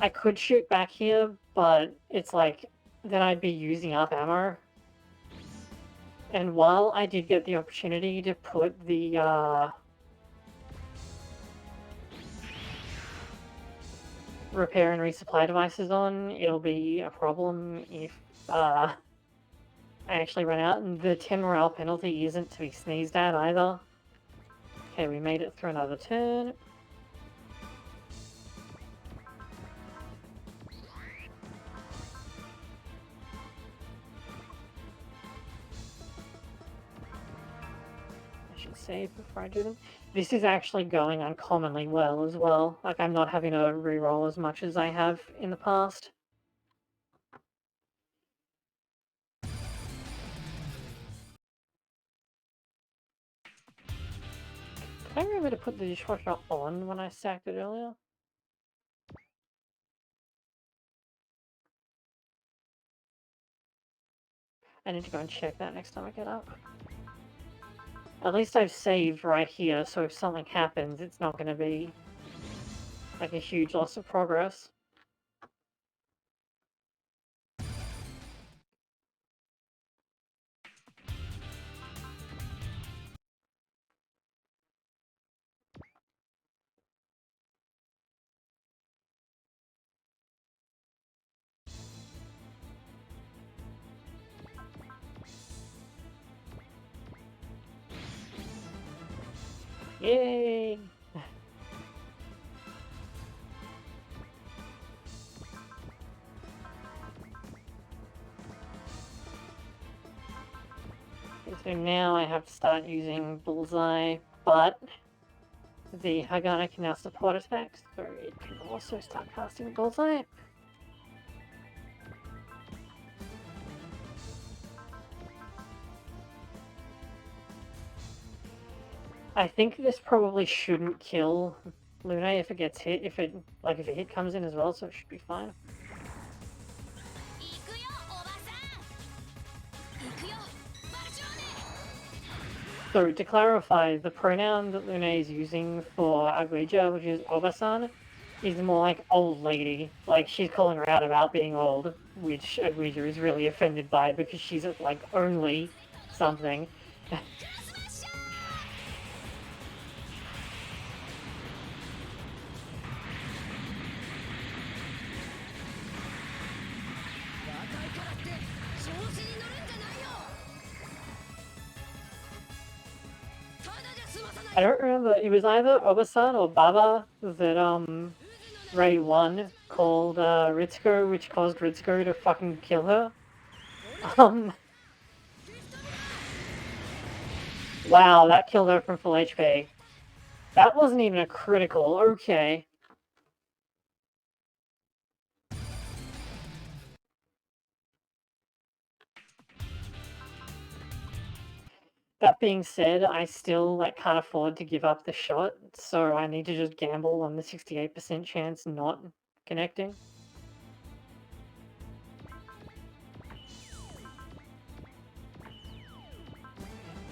I could shoot back here, but it's like, then I'd be using up ammo. And while I did get the opportunity to put the, repair and resupply devices on, it'll be a problem if, I actually run out, and the 10 morale penalty isn't to be sneezed at either. Okay, we made it through another turn. I should save before I do them. This is actually going uncommonly well as well. Like, I'm not having to reroll as much as I have in the past. Did I remember to put the dishwasher on when I stacked it earlier? I need to go and check that next time I get up. At least I've saved right here, so if something happens, it's not going to be like a huge loss of progress. Yay! So now I have to start using Bullseye, but the Hagana can now support attacks, so it can also start casting Bullseye. I think this probably shouldn't kill Luna if it gets hit, if a hit comes in as well, so it should be fine. 行くよおばさん行くよバルチョーネ So to clarify, the pronoun that Luna is using for Agreja, which is Obasan, is more like old lady. Like she's calling her out about being old, which Agreja is really offended by because she's like only something. クラスマッシャー若いからって調子に乗るんじゃないよただじゃ済まさない I don't remember, it was either Obasan or Baba that Ray won called Ritsuko, which caused Ritsuko to fucking kill her. Wow, that killed her from full HP. That wasn't even a critical, okay. That being said, I still can't afford to give up the shot, so I need to just gamble on the 68% chance not connecting.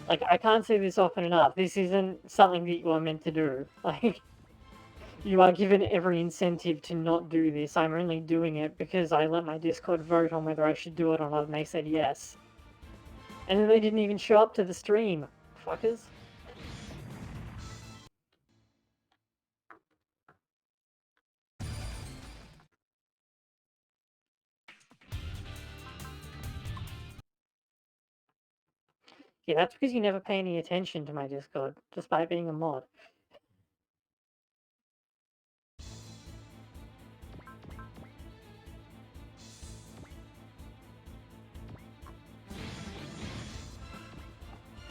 Like, I can't say this often enough. This isn't something that you are meant to do. Like, you are given every incentive to not do this. I'm only doing it because I let my Discord vote on whether I should do it or not, and they said yes. And then they didn't even show up to the stream. Fuckers. Yeah, that's because you never pay any attention to my Discord, despite being a mod.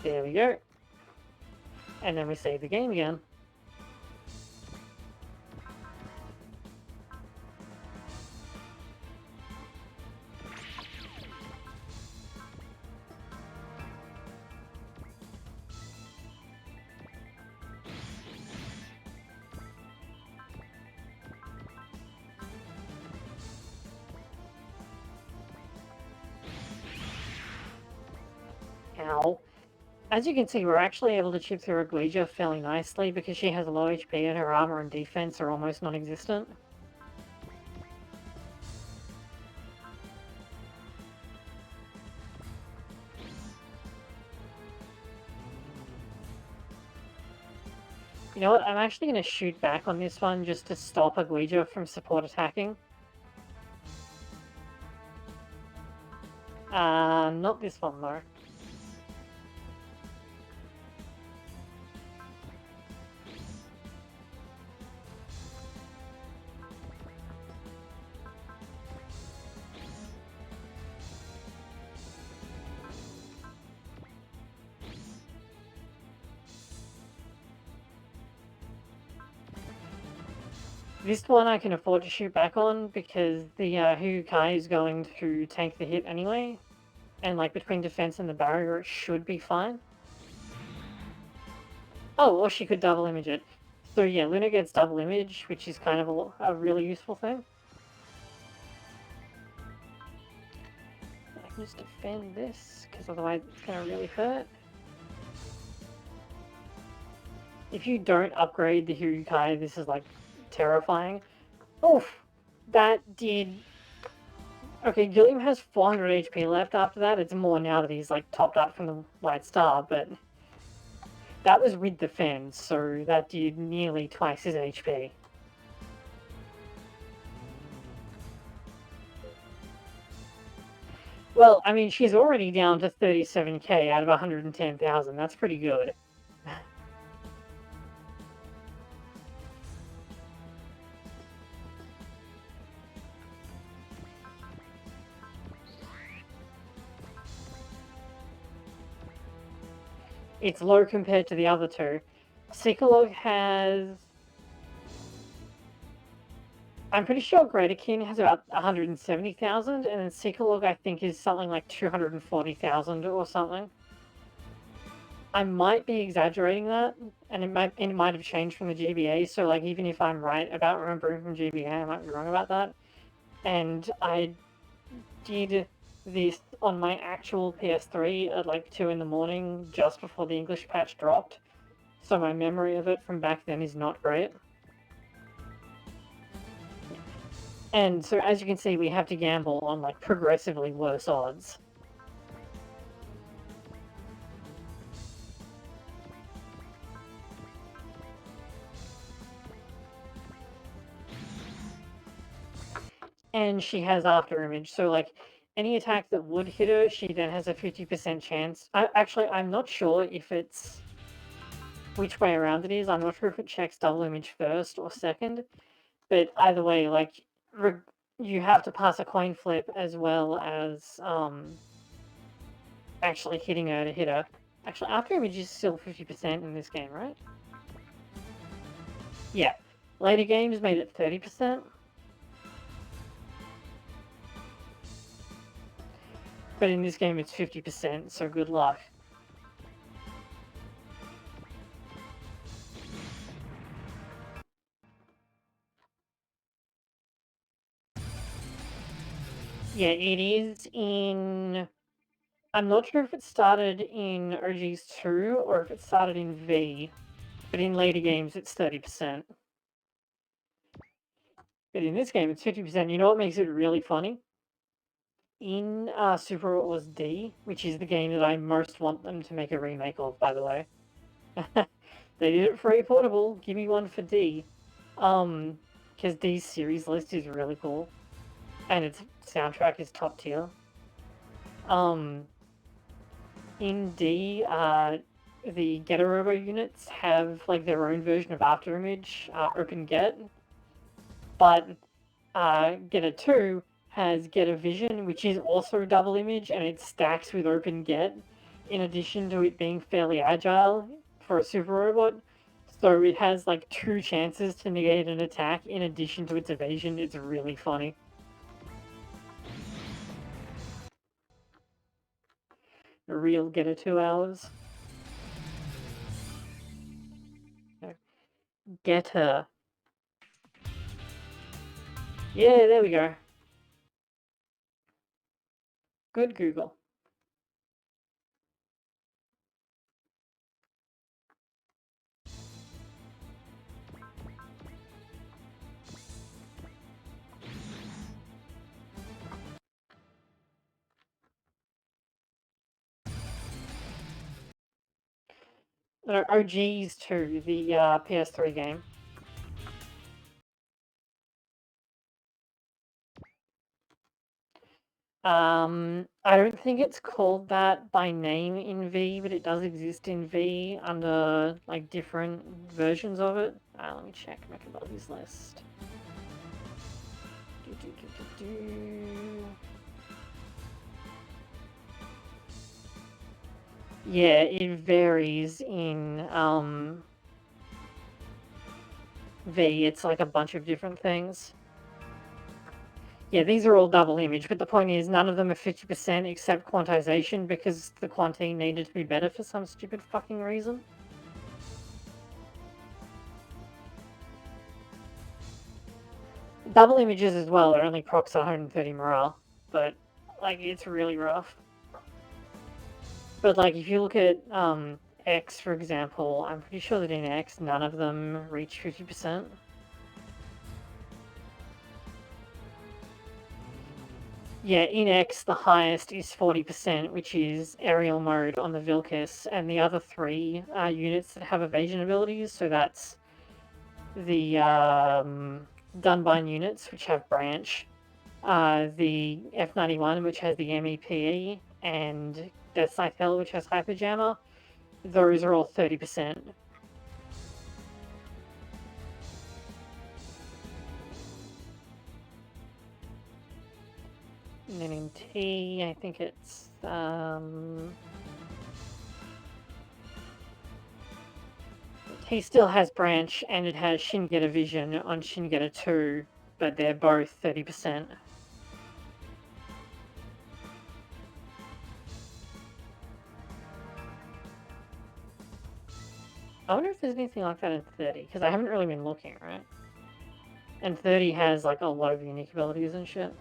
There we go. And then we save the game again. Ow. As you can see, we're actually able to chip through Aguija fairly nicely because she has low HP and her armor and defense are almost non-existent. You know what, I'm actually going to shoot back on this one just to stop Aguija from support attacking. Not this one though. This one I can afford to shoot back on because the Hyukai is going to tank the hit anyway. And between defense and the barrier it should be fine. Oh, or she could double image it. So yeah, Luna gets double image, which is kind of a really useful thing. I can just defend this, because otherwise it's going to really hurt. If you don't upgrade the Hyukai, this is terrifying. Oof! That did... Okay, Gilliam has 400 HP left after that. It's more now that he's topped up from the White Star, but... That was with defense, so that did nearly twice his HP. Well, I mean, she's already down to 37k out of 110,000. That's pretty good. It's low compared to the other two. Seekalog has... I'm pretty sure Greaterkin has about 170,000, and then Seekalog I think is something like 240,000 or something. I might be exaggerating that, and it might have changed from the GBA. So like even if I'm right about remembering from GBA, I might be wrong about that. And I did this on my actual PS3 at like 2 in the morning, just before the English patch dropped. So my memory of it from back then is not great. And so as you can see, we have to gamble on like progressively worse odds. And she has after image, so like any attack that would hit her, she then has a 50% chance. I'm not sure if it's which way around it is. I'm not sure if it checks double image first or second, but either way, like you have to pass a coin flip as well as actually hitting her to hit her. Actually, after image is still 50% in this game, right? Yeah. Later games made it 30%. But in this game it's 50%, so good luck. Yeah, it is in... I'm not sure if it started in OG2 or if it started in V, but in later games it's 30%. But in this game it's 50%. You know what makes it really funny? In Super What Was D, which is the game that I most want them to make a remake of, by the way. They did it for A Portable, give me one for D. Because D's series list is really cool. And its soundtrack is top tier. In D, the Getter Robo units have like their own version of Afterimage, Open Get, but Getter 2 has Getter Vision, which is also double image, and it stacks with Open Get, in addition to it being fairly agile for a super robot. So it has like 2 chances to negate an attack in addition to its evasion. It's really funny. A real Getter 2 hours. Getter. Yeah, there we go. Good Google. OG2, the PS3 game. I don't think it's called that by name in V, but it does exist in V under like different versions of it. Let me check Mechabody's list. Yeah, it varies in V. It's like a bunch of different things. Yeah, these are all double image, but the point is none of them are 50% except quantization because the quantine needed to be better for some stupid fucking reason. Double images as well are only procs 130 morale, but like it's really rough. But like if you look at X for example, I'm pretty sure that in X none of them reach 50%. Yeah, in X the highest is 40%, which is aerial mode on the Vilcus, and the other 3 are units that have evasion abilities, so that's the Dunbine units, which have branch, the F91, which has the MEPE, and Death Scythe, which has Hyperjammer. Those are all 30%. And then in T, I think it's T still has branch, and it has Shingeta Vision on Shingeta 2, but they're both 30%. I wonder if there's anything like that in 30, because I haven't really been looking, right? And 30 has like a lot of unique abilities and shit.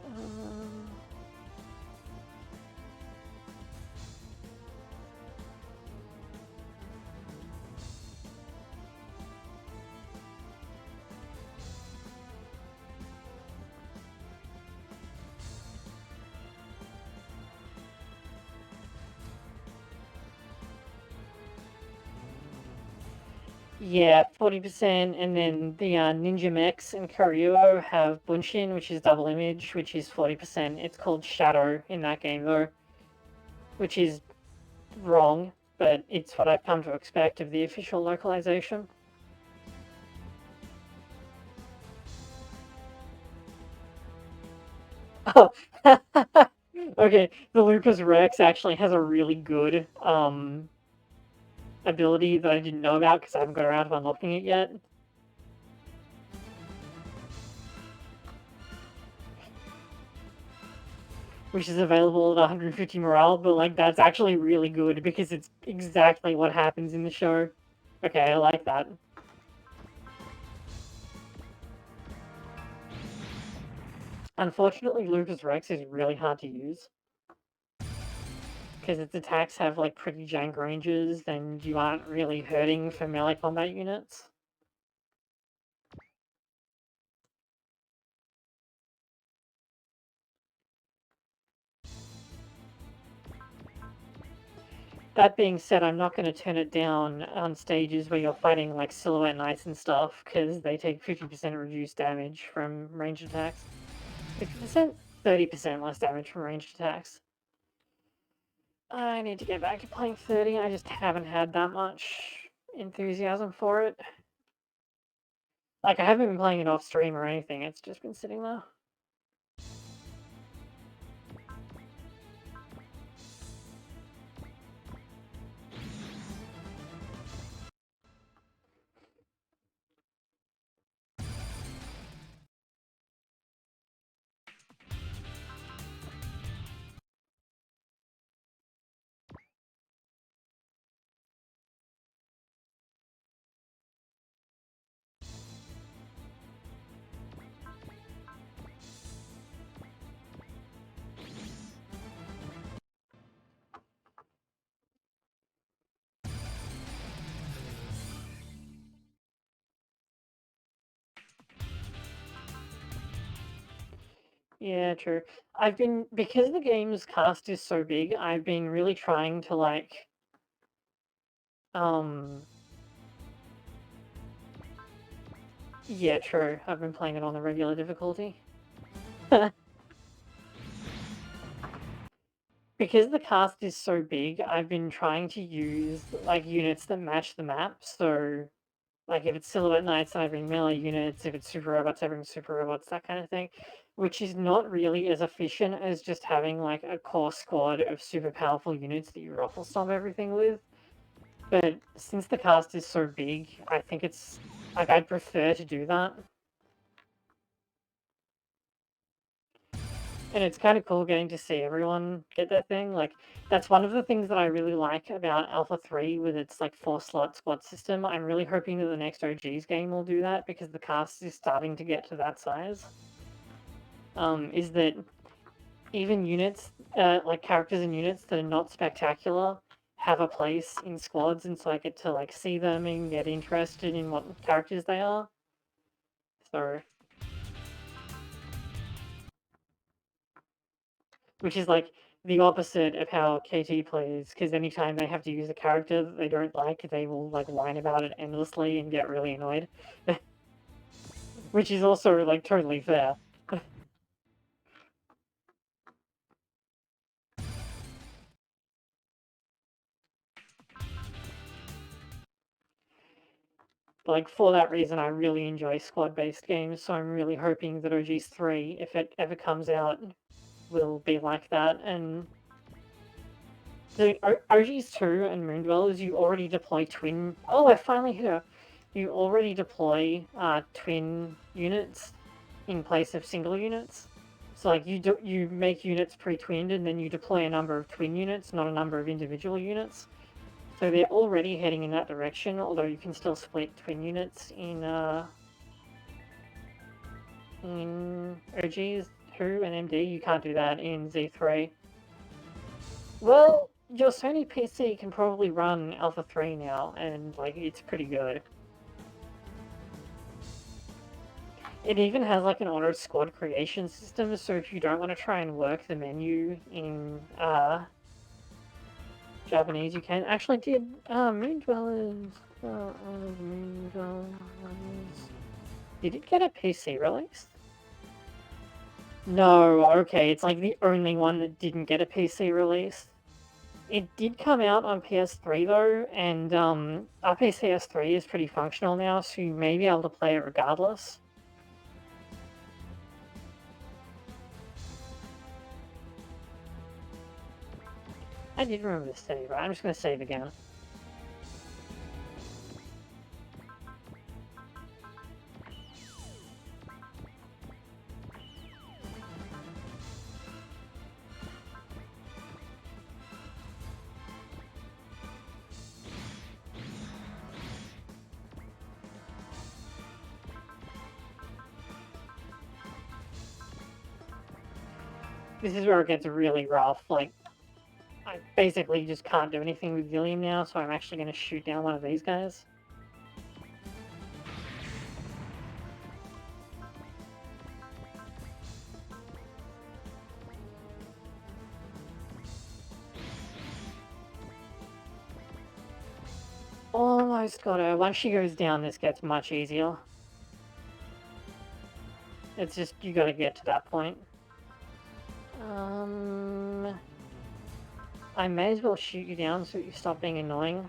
Yeah, 40%, and then the Ninja Mechs and Karyuo have Bunshin, which is double image, which is 40%. It's called Shadow in that game, though, which is wrong, but it's what I've come to expect of the official localization. Oh, okay, the Lucas Rex actually has a really good ability that I didn't know about because I haven't got around to unlocking it yet. Which is available at 150 morale, but like that's actually really good because it's exactly what happens in the show. Okay, I like that. Unfortunately, Lucas Rex is really hard to use because its attacks have like pretty jank ranges, and you aren't really hurting for melee combat units. That being said, I'm not going to turn it down on stages where you're fighting like Silhouette Knights and stuff, because they take 50% reduced damage from ranged attacks. 50%? 30% less damage from ranged attacks. I need to get back to playing 30, I just haven't had that much enthusiasm for it. Like, I haven't been playing it off stream or anything, it's just been sitting there. Yeah, true. Because the game's cast is so big, I've been really trying to, like, yeah, true. I've been playing it on the regular difficulty. Because the cast is so big, I've been trying to use, like, units that match the map, so, like, if it's Silhouette Knights, I bring melee units, if it's Super Robots, I bring Super Robots, that kind of thing, which is not really as efficient as just having, like, a core squad of super powerful units that you ruffle stomp everything with. But since the cast is so big, I think it's, like, I'd prefer to do that. And it's kind of cool getting to see everyone get their thing. Like, that's one of the things that I really like about Alpha 3 with its, like, 4-slot squad system. I'm really hoping that the next OG's game will do that because the cast is starting to get to that size. Is that even units, like, characters and units that are not spectacular have a place in squads, and so I get to, like, see them and get interested in what characters they are. So... which is like the opposite of how KT plays, because anytime they have to use a character that they don't like, they will like whine about it endlessly and get really annoyed. Which is also like totally fair. Like, for that reason, I really enjoy squad-based games, so I'm really hoping that OG's 3, if it ever comes out, will be like that. And the OG's 2 and Moondwellers, you already deploy twin... Oh, I finally hit her! You already deploy twin units in place of single units. So like you make units pre-twinned and then you deploy a number of twin units, not a number of individual units. So they're already heading in that direction, although you can still split twin units in OGs2 and MD. You can't do that in Z3. Well, your Sony PC can probably run Alpha 3 now, and like it's pretty good. It even has like an auto squad creation system, so if you don't want to try and work the menu in Japanese, you can. Actually, did Moon Dwellers, Moon Dwellers, did it get a PC release? No, okay, it's like the only one that didn't get a PC release. It did come out on PS3 though, and our PS3 is pretty functional now, so you may be able to play it regardless. I did remember to save, right? I'm just gonna save again. This is where it gets really rough, like, I basically just can't do anything with William now, so I'm actually gonna shoot down one of these guys. Almost got her. Once she goes down, this gets much easier. It's just, you gotta get to that point. I may as well shoot you down so you stop being annoying.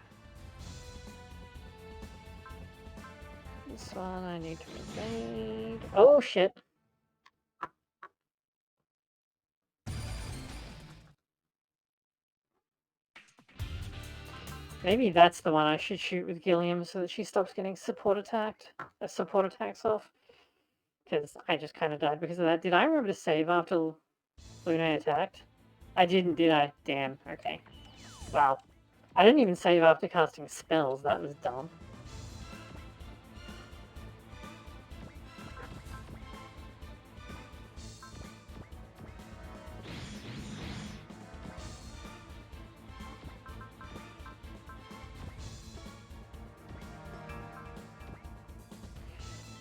This one I need to evade. Oh shit! Maybe that's the one I should shoot with Gilliam so that she stops getting support attacks off. Because I just kind of died because of that. Did I remember to save after Luna attacked? I didn't, did I? Damn, okay. Wow. I didn't even save after casting spells, that was dumb.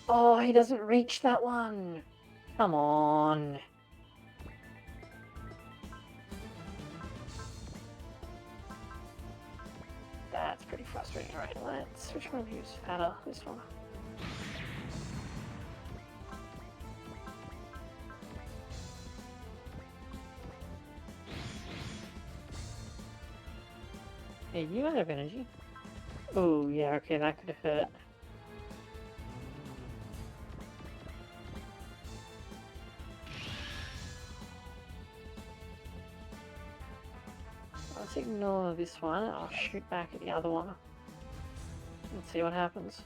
Oh, he doesn't reach that one! Come on. That's pretty frustrating. Alright, let's... Which one of you is fatter? This one. Hey, you out of energy? Oh, yeah, okay, that could have hurt. Let's ignore this one. I'll shoot back at the other one. And see what happens.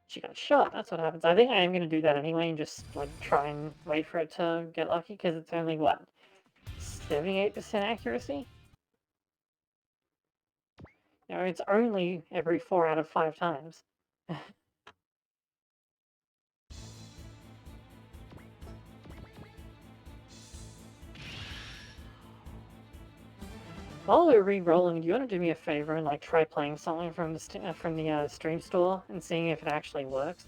She got shot, that's what happens. I think I am going to do that anyway and just like try and wait for it to get lucky because it's only, what, 78% accuracy? You know, it's only every 4 out of 5 times. While we're re-rolling, do you want to do me a favor and like try playing something from the stream store and seeing if it actually works?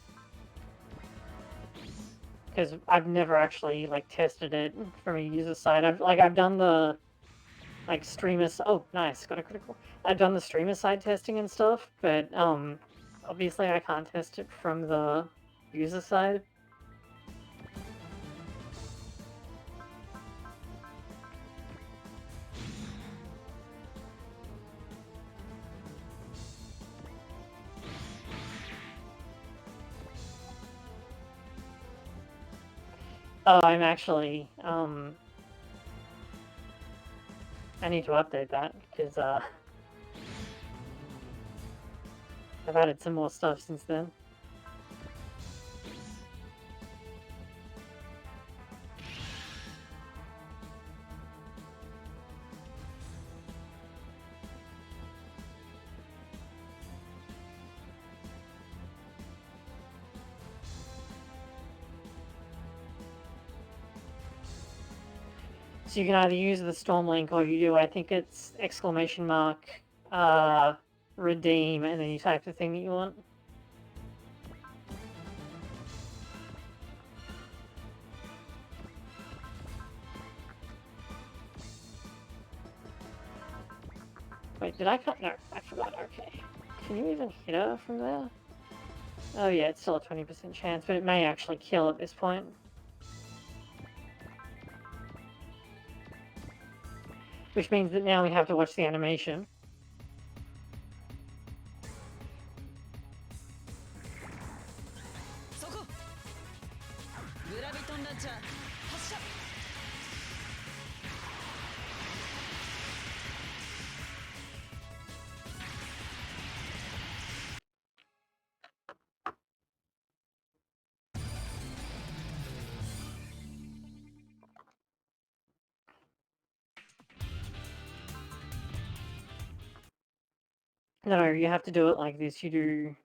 Because I've never actually like tested it from a user side. I've done the like streamers. Oh, nice, got a critical. I've done the streamer side testing and stuff, but obviously I can't test it from the user side. Oh, I'm actually, I need to update that, because, I've added some more stuff since then. So you can either use the Storm Link or you do, I think it's exclamation mark, redeem, and then you type the thing that you want. Wait, did I cut? No, I forgot. Okay. Can you even hit her from there? Oh yeah, it's still a 20% chance, but it may actually kill at this point. Which means that now we have to watch the animation. No, you have to do it like this. You do...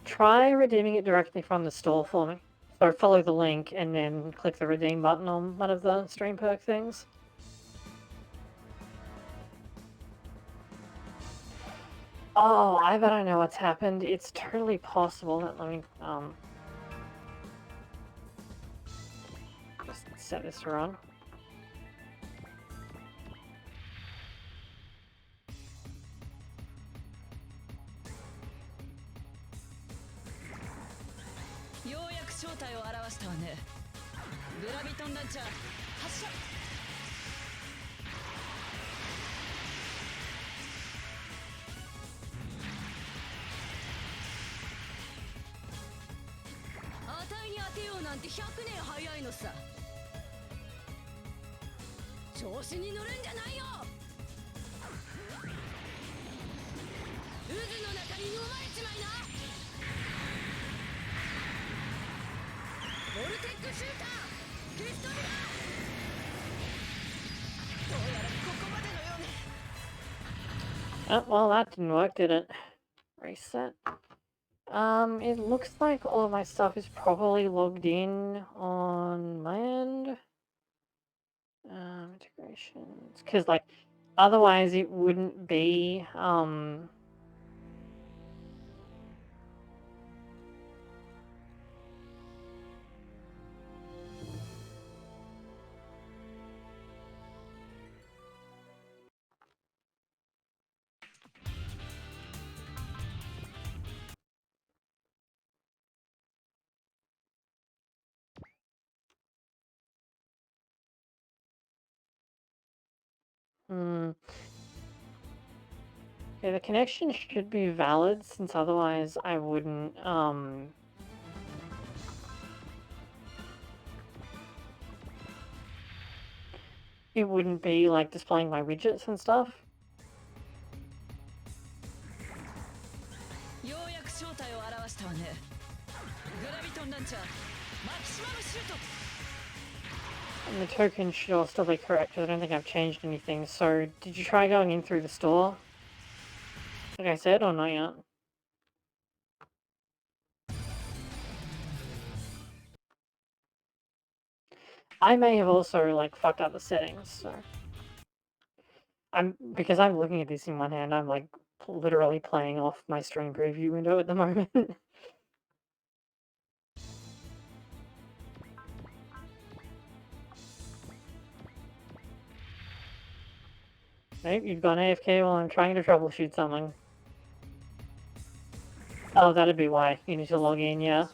Try redeeming it directly from the store for me. So follow the link and then click the redeem button on one of the stream perk things. Oh, I bet I know what's happened. It's totally possible that, let me, just set this to run. Oh, well, that didn't work, did it? Reset. It looks like all of my stuff is properly logged in on my end. Integrations, because, like, otherwise it wouldn't be, Okay, the connection should be valid, since otherwise I wouldn't, it wouldn't be, like, displaying my widgets and stuff. And the token should all still be correct, because I don't think I've changed anything. So, did you try going in through the store? Like I said, or not yet? I may have also, like, fucked up the settings, so... because I'm looking at this in one hand, I'm, like, literally playing off my stream preview window at the moment. Nope, you've gone AFK while I'm trying to troubleshoot something. Oh, that'd be why. You need to log in, yeah.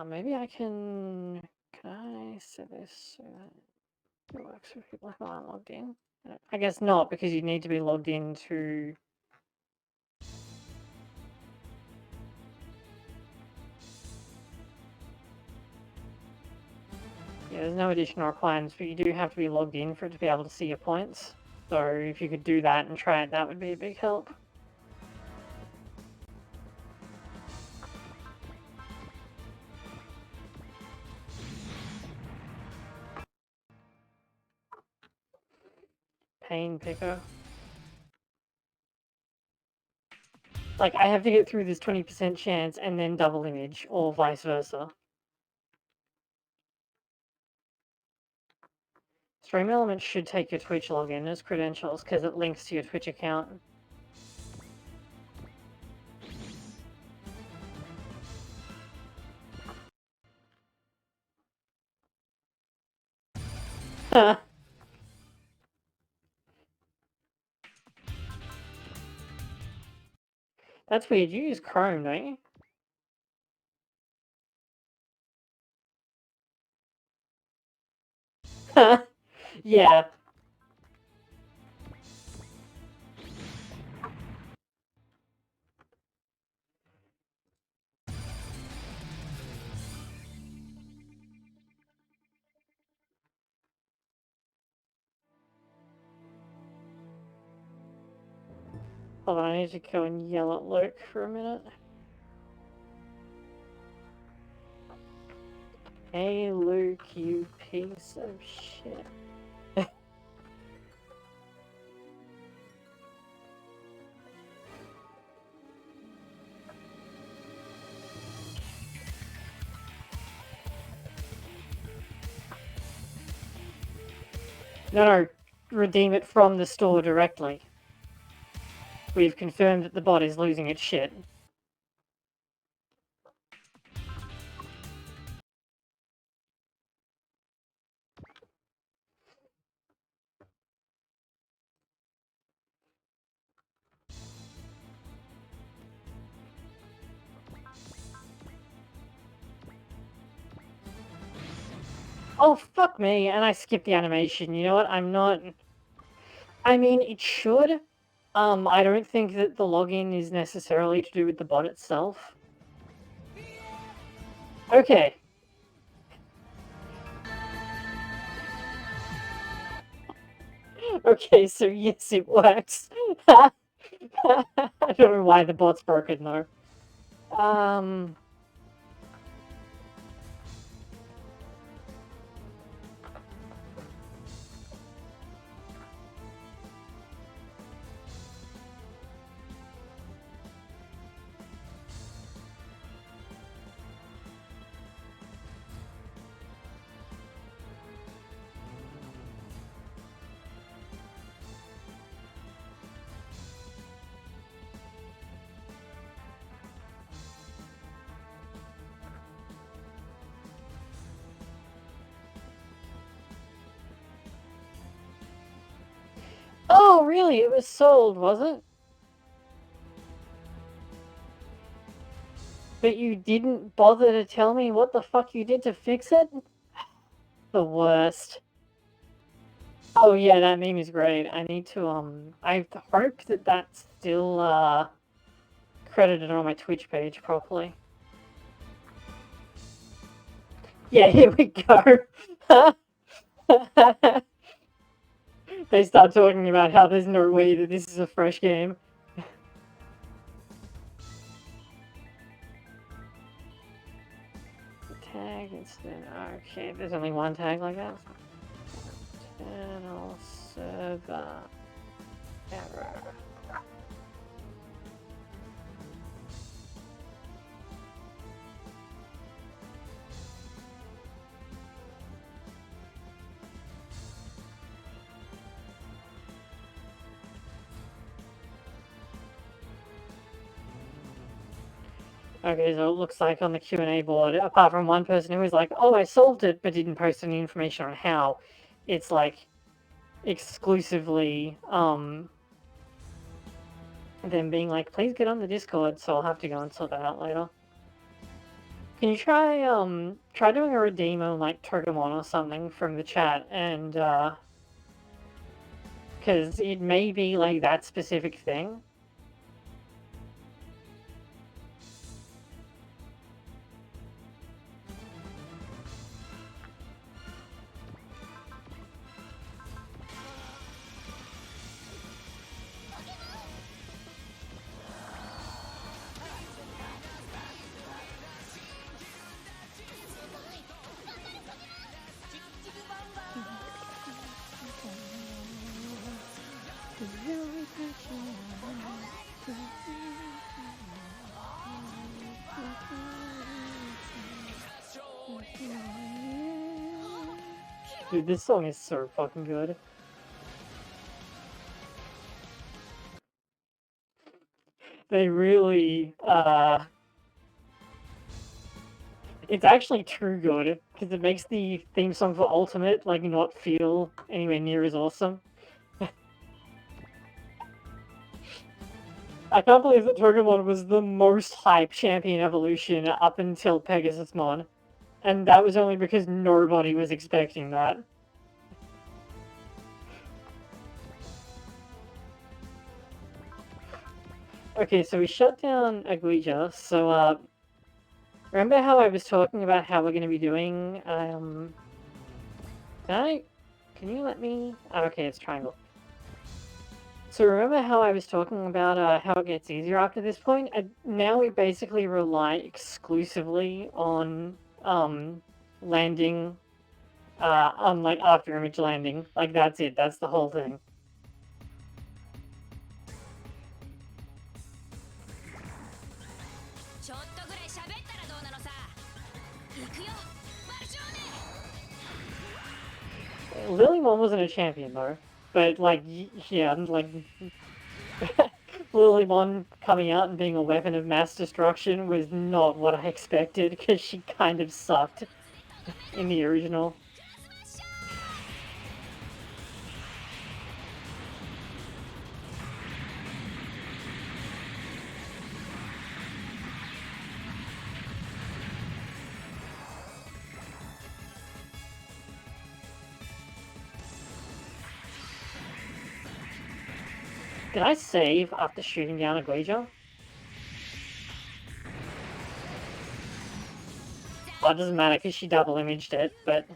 Maybe I can... Can I set this so that it works for people who aren't logged in? I guess not, because you need to be logged in to... Yeah, there's no additional requirements, but you do have to be logged in for it to be able to see your points. So if you could do that and try it, that would be a big help. Pain picker. Like, I have to get through this 20% chance and then double image, or vice versa. Stream Elements should take your Twitch login as credentials, because it links to your Twitch account. That's weird, you use Chrome, don't you? Yeah. Hold on, I need to go and yell at Luke for a minute. Hey Luke, you piece of shit. No, redeem it from the store directly. We've confirmed that the bot is losing its shit. Oh, fuck me, and I skipped the animation. You know what? I'm not... I mean, it should. I don't think that the login is necessarily to do with the bot itself. Okay. Okay, so yes, it works. I don't know why the bot's broken, though. Oh, really? It was sold, was it? But you didn't bother to tell me what the fuck you did to fix it? The worst. Oh yeah, that meme is great. I need to, I hope that that's still, credited on my Twitch page properly. Yeah, here we go. They start talking about how there's no way that this is a fresh game. Tag instead. Okay, there's only one tag like that. Channel server error. Okay, so it looks like on the Q&A board, apart from one person who was like, oh, I solved it, but didn't post any information on how, it's like exclusively them being like, please get on the Discord, so I'll have to go and sort that out later. Can you try doing a redeem on like Togemon or something from the chat and because it may be like that specific thing. Dude, this song is so fucking good. They really, it's actually too good, because it makes the theme song for Ultimate, like, not feel anywhere near as awesome. I can't believe that Togemon was the most hyped champion evolution up until Pegasusmon, and that was only because nobody was expecting that. Okay, so we shut down Aguija, so, remember how I was talking about how we're going to be doing, can you let me? Oh, okay, it's triangle. So remember how I was talking about how it gets easier after this point? Now we basically rely exclusively on landing on like after image landing. Like that's it. That's the whole thing. Lilymon wasn't a champion though, but like yeah, like Lilymon coming out and being a weapon of mass destruction was not what I expected because she kind of sucked in the original. Did I save after shooting down a Glacier? Well, it doesn't matter because she double imaged it, but...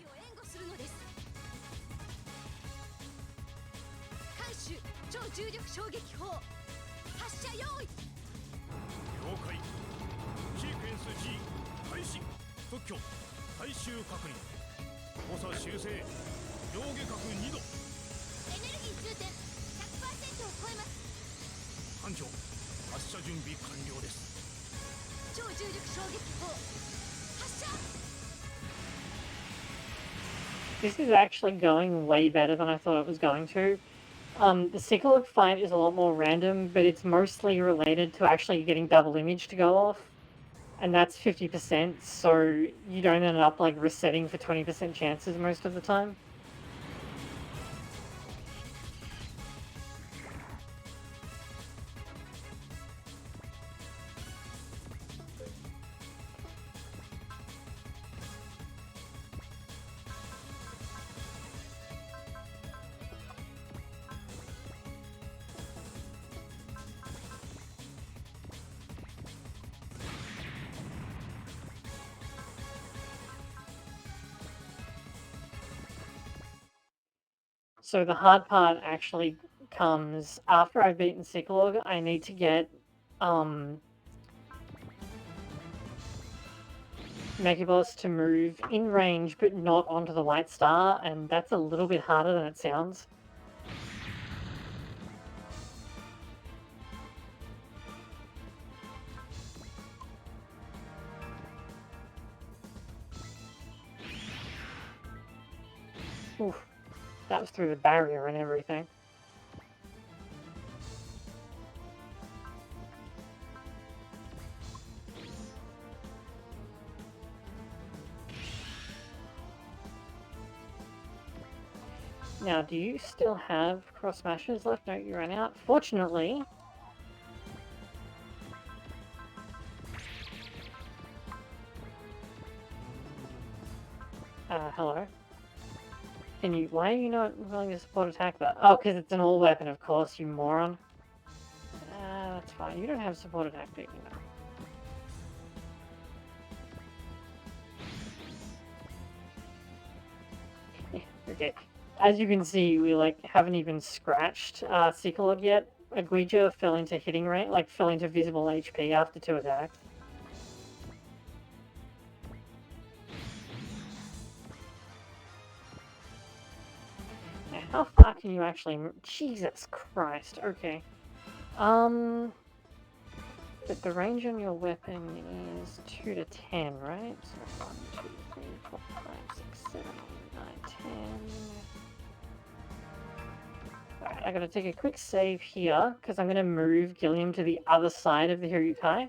This is actually going way better than I thought it was going to. The Cyclic fight is a lot more random, but it's mostly related to actually getting double image to go off. And that's 50%, so you don't end up like resetting for 20% chances most of the time. So the hard part actually comes after I've beaten Cyclog. I need to get Mechaboss to move in range but not onto the White Star, and that's a little bit harder than it sounds. Oof, that was through the barrier and everything. Now, do you still have cross smashes left? No, you ran out. Fortunately, Hello? Why are you not willing to support attack that? Oh, because it's an all weapon, of course, you moron. That's fine. You don't have support attack, do you know? Okay. As you can see, we haven't even scratched Seekalog yet. Aguija fell into hitting range, fell into visible HP after 2 attacks. Now, how far can you actually move? Jesus Christ, okay. But the range on your weapon is 2 to 10, right? So 1, 2, 3, 4, 5, 6, 7, 8, 9, 10. Alright, I gotta take a quick save here, because I'm gonna move Gilliam to the other side of the Hirukai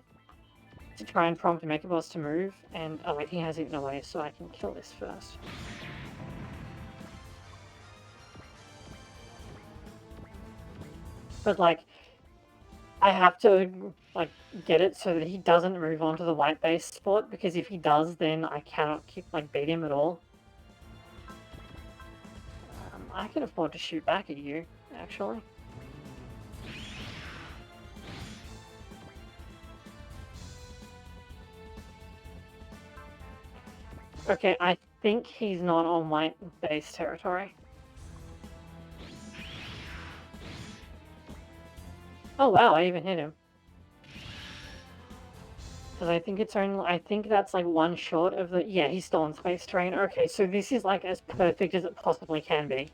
to try and prompt Mechaboss to move, and oh wait, he has eaten away, so I can kill this first. But I have to get it so that he doesn't move on to the white base spot, because if he does, then I cannot beat him at all. I can afford to shoot back at you, actually. Okay, I think he's not on white base territory. Oh wow, I even hit him. Because I think that's one short of the, yeah, he's still on space terrain. Okay, so this is as perfect as it possibly can be.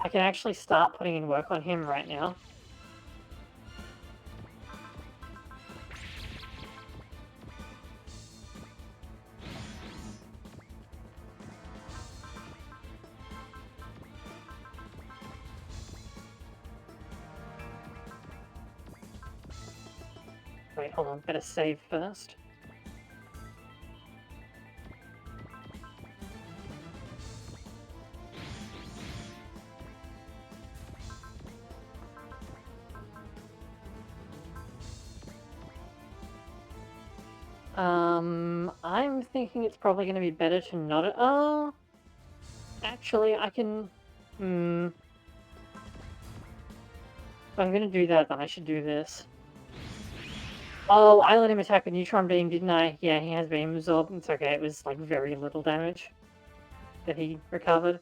I can actually start putting in work on him right now. Wait, hold on, better save first. I'm thinking it's probably going to be better to not... Oh! Actually, I can... If I'm going to do that, then I should do this. Oh, I let him attack a neutron beam, didn't I? Yeah, he has beam absorb. It's okay, it was very little damage that he recovered.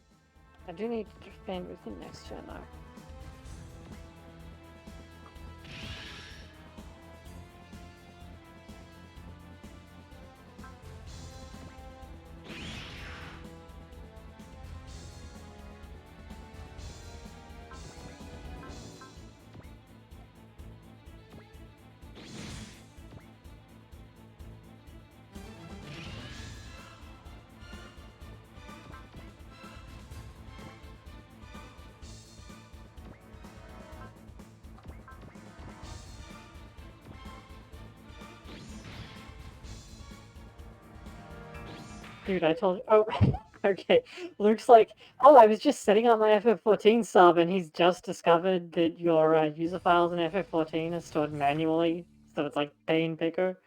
I do need to defend with him next turn, though. Dude, I told you. Oh, okay. Looks like... Oh, I was just setting up my FF14 sub, and he's just discovered that your user files in FF14 are stored manually, so it's pain picker.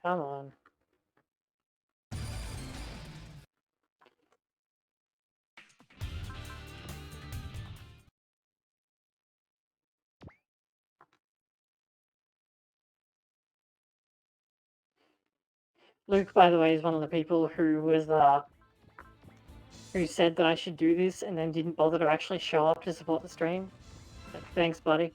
Come on. Luke, by the way, is one of the people who was who said that I should do this and then didn't bother to actually show up to support the stream. Like, thanks, buddy.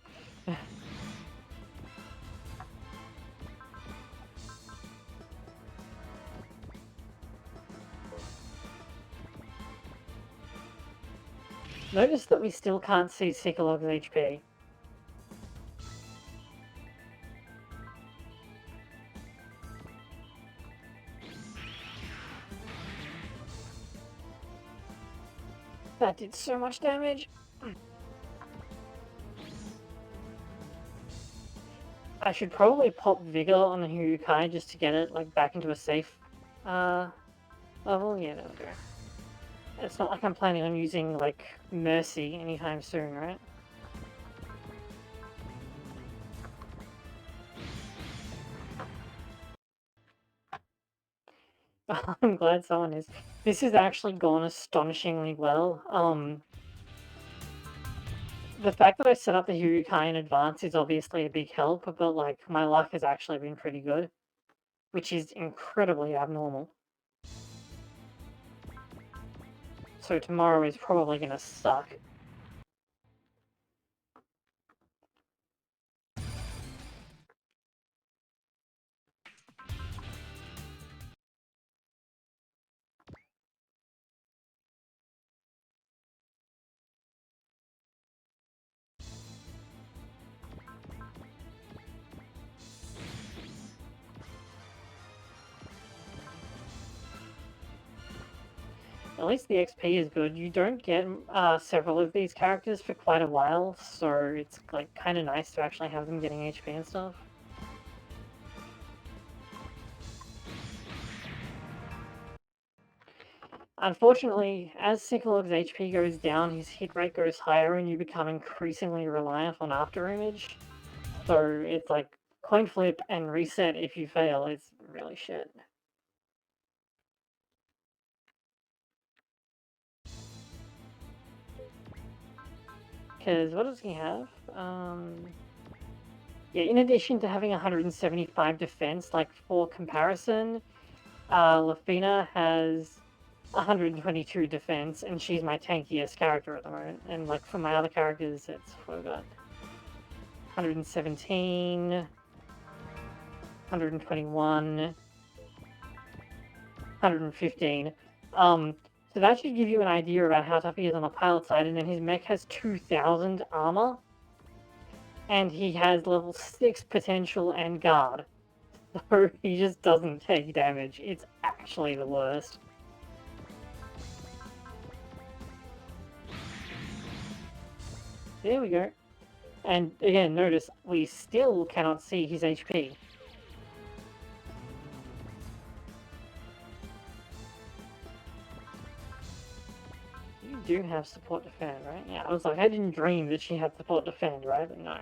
Notice that we still can't see Seekalog's HP. That did so much damage. I should probably pop Vigor on the Hyukai just to get it like back into a safe level. Yeah, there we go. It's not like I'm planning on using like Mercy anytime soon, right? I'm glad someone is. This has actually gone astonishingly well. The fact that I set up the Hyukai in advance is obviously a big help, but like my luck has actually been pretty good, which is incredibly abnormal. So tomorrow is probably gonna suck. At least the XP is good. You don't get several of these characters for quite a while, so it's like kind of nice to actually have them getting HP and stuff. Unfortunately, as Seekalog's HP goes down, his hit rate goes higher and you become increasingly reliant on after image. So it's like coin flip and reset if you fail. It's really shit. Because what does he have? Yeah, in addition to having 175 defense, like for comparison, Lafina has 122 defense, and she's my tankiest character at the moment. And like for my other characters, it's what we got: 117, 121, 115. So that should give you an idea about how tough he is on the pilot side. And then his mech has 2,000 armor, and he has level 6 potential and guard. So he just doesn't take damage. It's actually the worst. There we go. And again, notice we still cannot see his HP. You do have support defend, right? Yeah, I was like, I didn't dream that she had support defend, right? But no.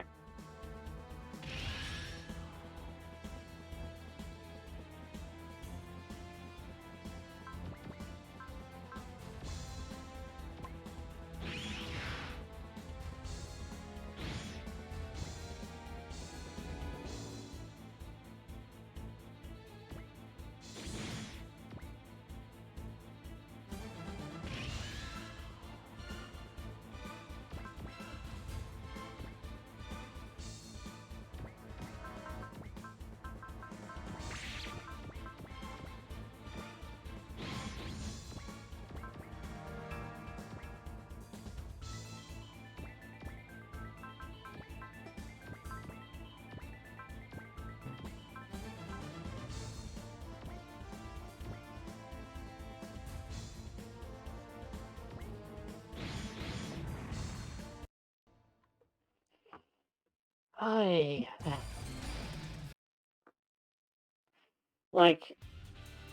Like,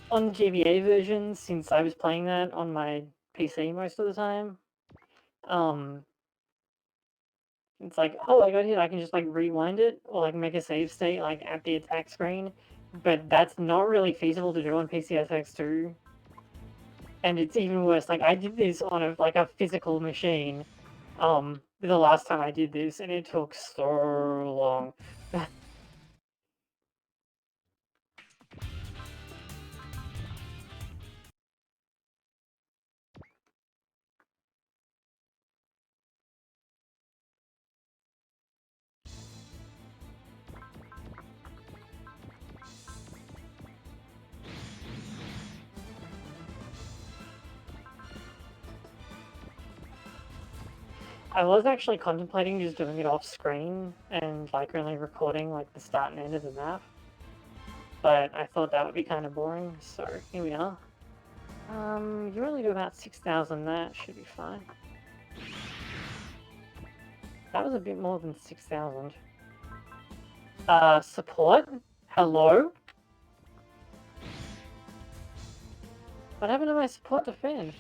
on GBA versions, since I was playing that on my PC most of the time, it's like, oh, I got hit, I can just like rewind it, or like make a save state like at the attack screen, but that's not really feasible to do on PCSX2. And it's even worse, like, I did this on a physical machine, the last time I did this, and it took so long. I was actually contemplating just doing it off screen and like only recording like the start and end of the map, but I thought that would be kind of boring, so here we are. You only do about 6,000, that should be fine. That was a bit more than 6,000. Support? Hello? What happened to my support defend?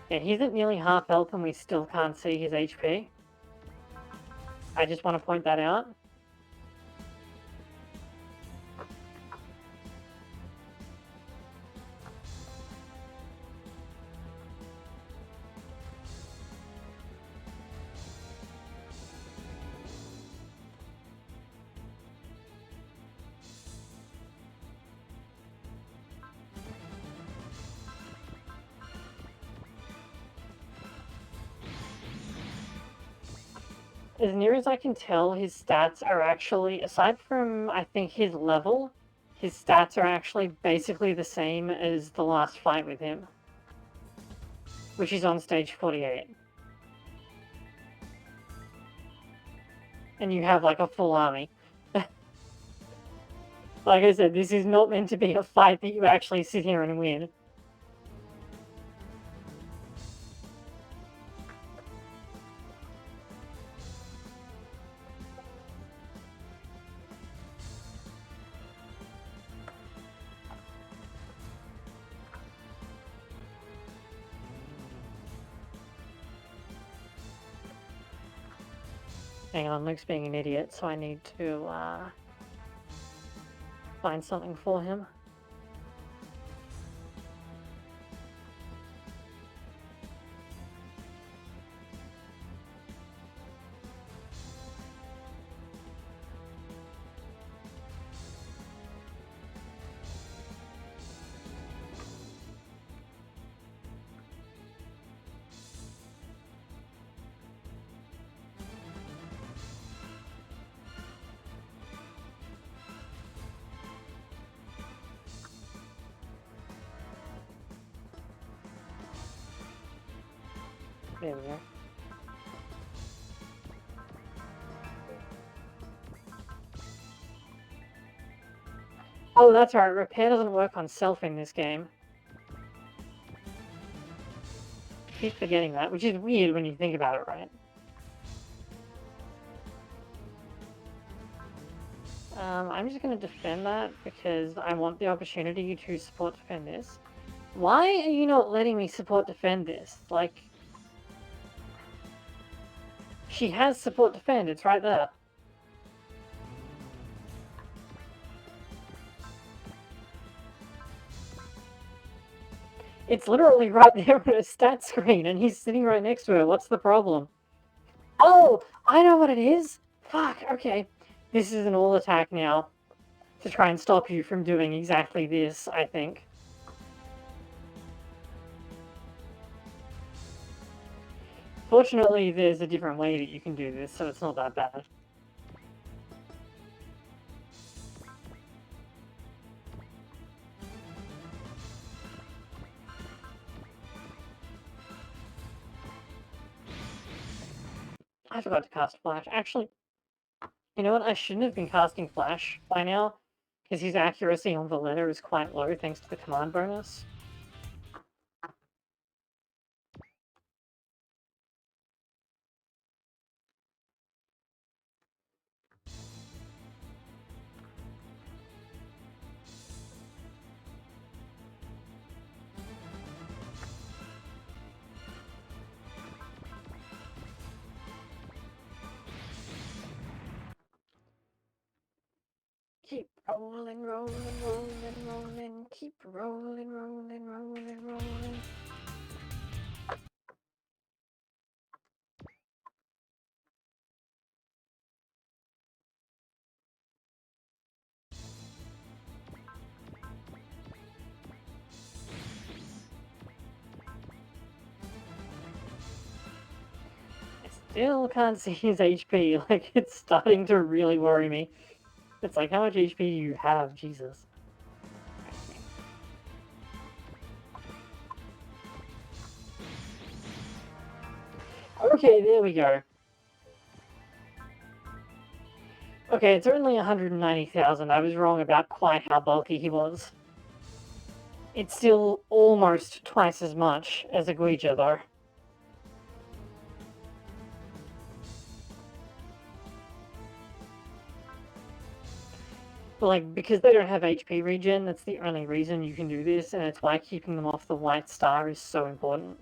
Yeah, he's at nearly half health and we still can't see his HP. I just want to point that out. As near as I can tell, his stats are actually, aside from, I think, his level, his stats are actually basically the same as the last fight with him, which is on stage 48. And you have, like, a full army. Like I said, this is not meant to be a fight that you actually sit here and win. Hang on, Luke's being an idiot, so I need to, find something for him. There we go. Oh, that's right, repair doesn't work on self in this game. Keep forgetting that, which is weird when you think about it, right? I'm just going to defend that because I want the opportunity to support defend this. Why are you not letting me support defend this? Like, she has support defend, it's right there. It's literally right there on her stat screen and he's sitting right next to her. What's the problem? Oh, I know what it is. Fuck, okay. This is an all attack now to try and stop you from doing exactly this, I think. Fortunately, there's a different way that you can do this, so it's not that bad. I forgot to cast Flash. Actually, you know what? I shouldn't have been casting Flash by now, because his accuracy on the letter is quite low thanks to the command bonus. Rolling, rolling, rolling, rolling, keep rolling, rolling, rolling, rolling. I still can't see his HP, like, it's starting to really worry me. It's like, how much HP do you have? Jesus. Okay, there we go. Okay, it's only 190,000. I was wrong about quite how bulky he was. It's still almost twice as much as a Guija, though. But, like, because they don't have HP regen, that's the only reason you can do this, and it's why keeping them off the white star is so important.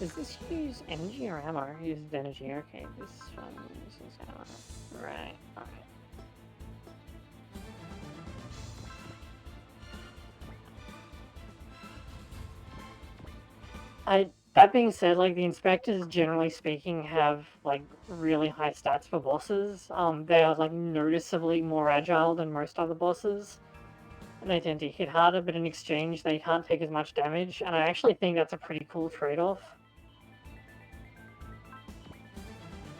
Does this use energy or ammo? It uses energy, okay. This one uses ammo. Right, okay. That being said, like, the inspectors, generally speaking, have, like, really high stats for bosses. They are, like, noticeably more agile than most other bosses. And they tend to hit harder, but in exchange, they can't take as much damage, and I actually think that's a pretty cool trade-off.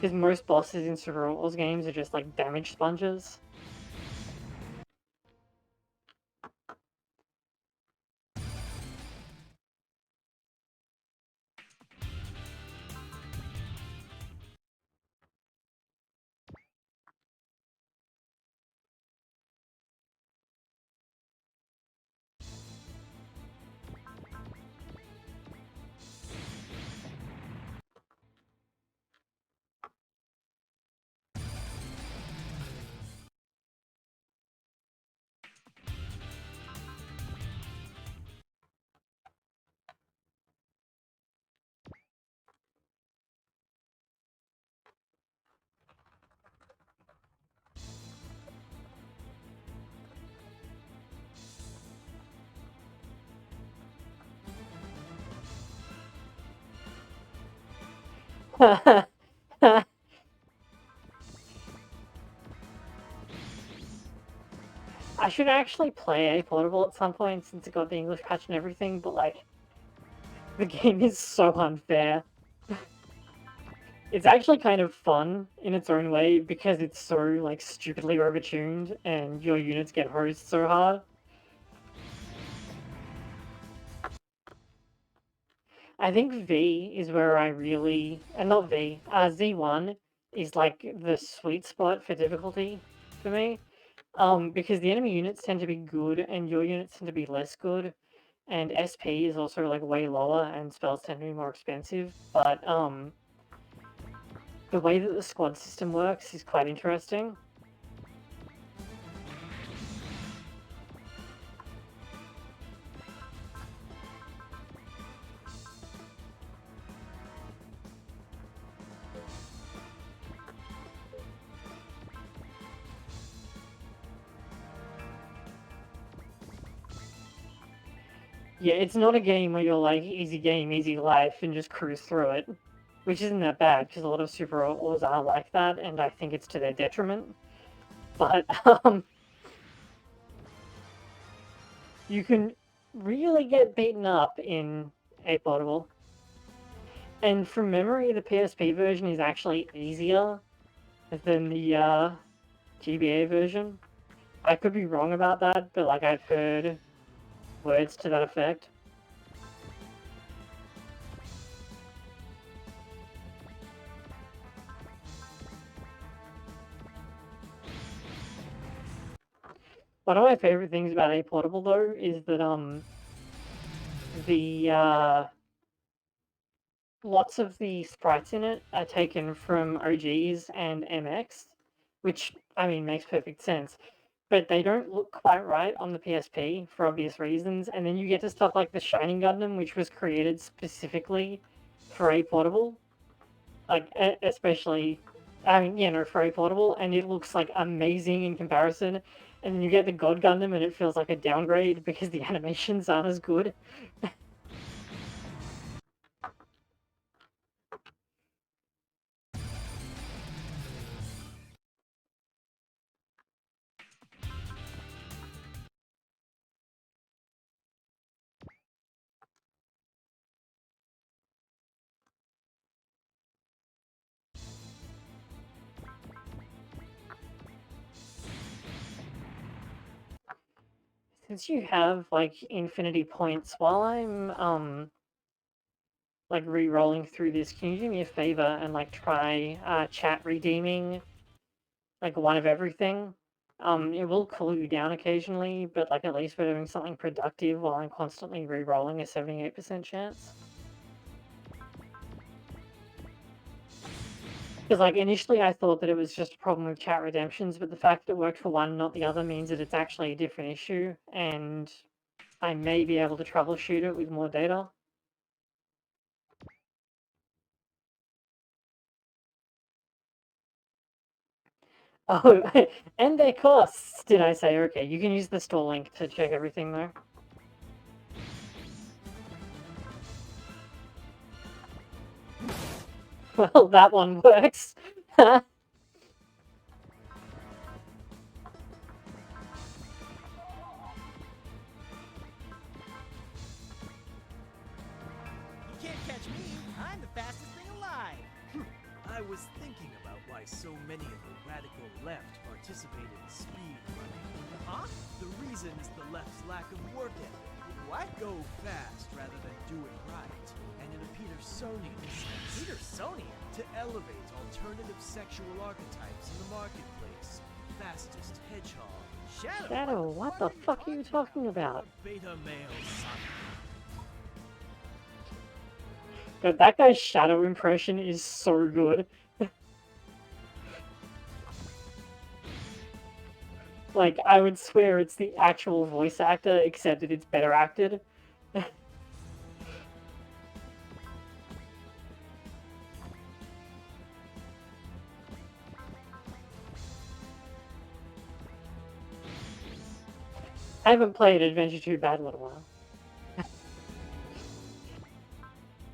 Because most bosses in survival games are just, like, damage sponges. I should actually play A Portable at some point since it got the English patch and everything, but, like, the game is so unfair. It's actually kind of fun in its own way because it's so, like, stupidly overtuned and your units get hosed so hard. I think V is where I really... not V, Z1 is, like, the sweet spot for difficulty for me. Because the enemy units tend to be good and your units tend to be less good. And SP is also, like, way lower and spells tend to be more expensive. But, the way that the squad system works is quite interesting. Yeah, it's not a game where you're like, easy game, easy life, and just cruise through it. Which isn't that bad, because a lot of Super Outlaws are like that, and I think it's to their detriment. But, you can really get beaten up in A Portable. And from memory, the PSP version is actually easier than the GBA version. I could be wrong about that, but, like, I've heard words to that effect. One of my favorite things about A Portable though is that the lots of the sprites in it are taken from OGs and MX, which I mean makes perfect sense. But they don't look quite right on the PSP for obvious reasons. And then you get to stuff like the Shining Gundam, which was created specifically for A Portable, like especially, I mean, for A Portable, and it looks like amazing in comparison. And then you get the God Gundam, and it feels like a downgrade because the animations aren't as good. Since you have like infinity points, while I'm like re-rolling through this, can you do me a favor and like try chat redeeming like one of everything? It will cool you down occasionally, but like at least we're doing something productive while I'm constantly re-rolling a 78% chance. Because like initially I thought that it was just a problem with chat redemptions, but the fact that it worked for one, not the other, means that it's actually a different issue, and I may be able to troubleshoot it with more data. Oh, and their costs, did I say? Okay, you can use the store link to check everything though. Well, that one works. You can't catch me. I'm the fastest thing alive. I was thinking about why so many of the radical left participate in speed running. Huh? The reason is the left's lack of work ethic. What? Go fast rather than do it right. And in a Petersonian sense, Petersonian? to elevate alternative sexual archetypes in the marketplace. Fastest hedgehog. Shadow, what the fuck are you talking about? A beta male son. God, that guy's Shadow impression is so good. Like, I would swear it's the actual voice actor, except that it's better acted. I haven't played Adventure 2 Battle in a while.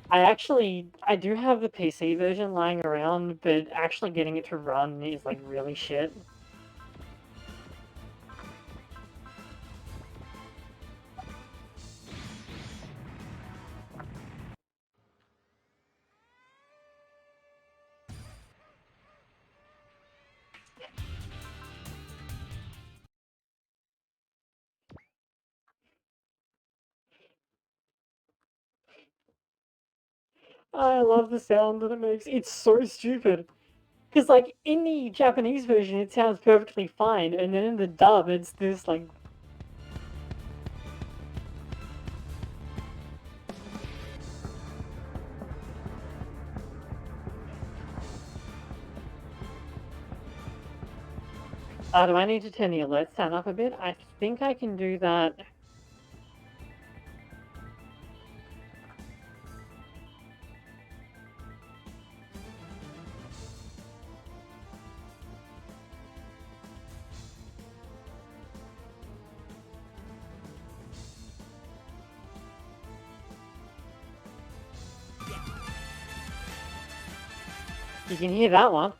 I do have the PC version lying around, but actually getting it to run is like really shit. I love the sound that it makes. It's so stupid. Because, like, in the Japanese version, it sounds perfectly fine, and then in the dub, it's this, like... do I need to turn the alert sound up a bit? I think I can do that. You can hear that one.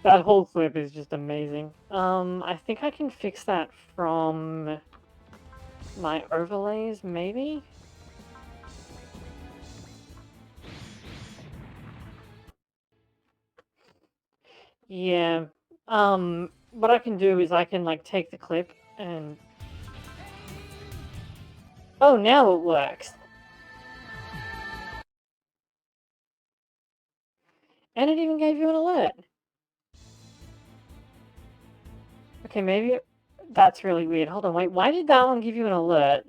That whole clip is just amazing. I think I can fix that from my overlays, maybe? Yeah. What I can do is I can like take the clip and... Oh, now it works. And it even gave you an alert. Okay, maybe that's really weird. Hold on, wait, why did that one give you an alert?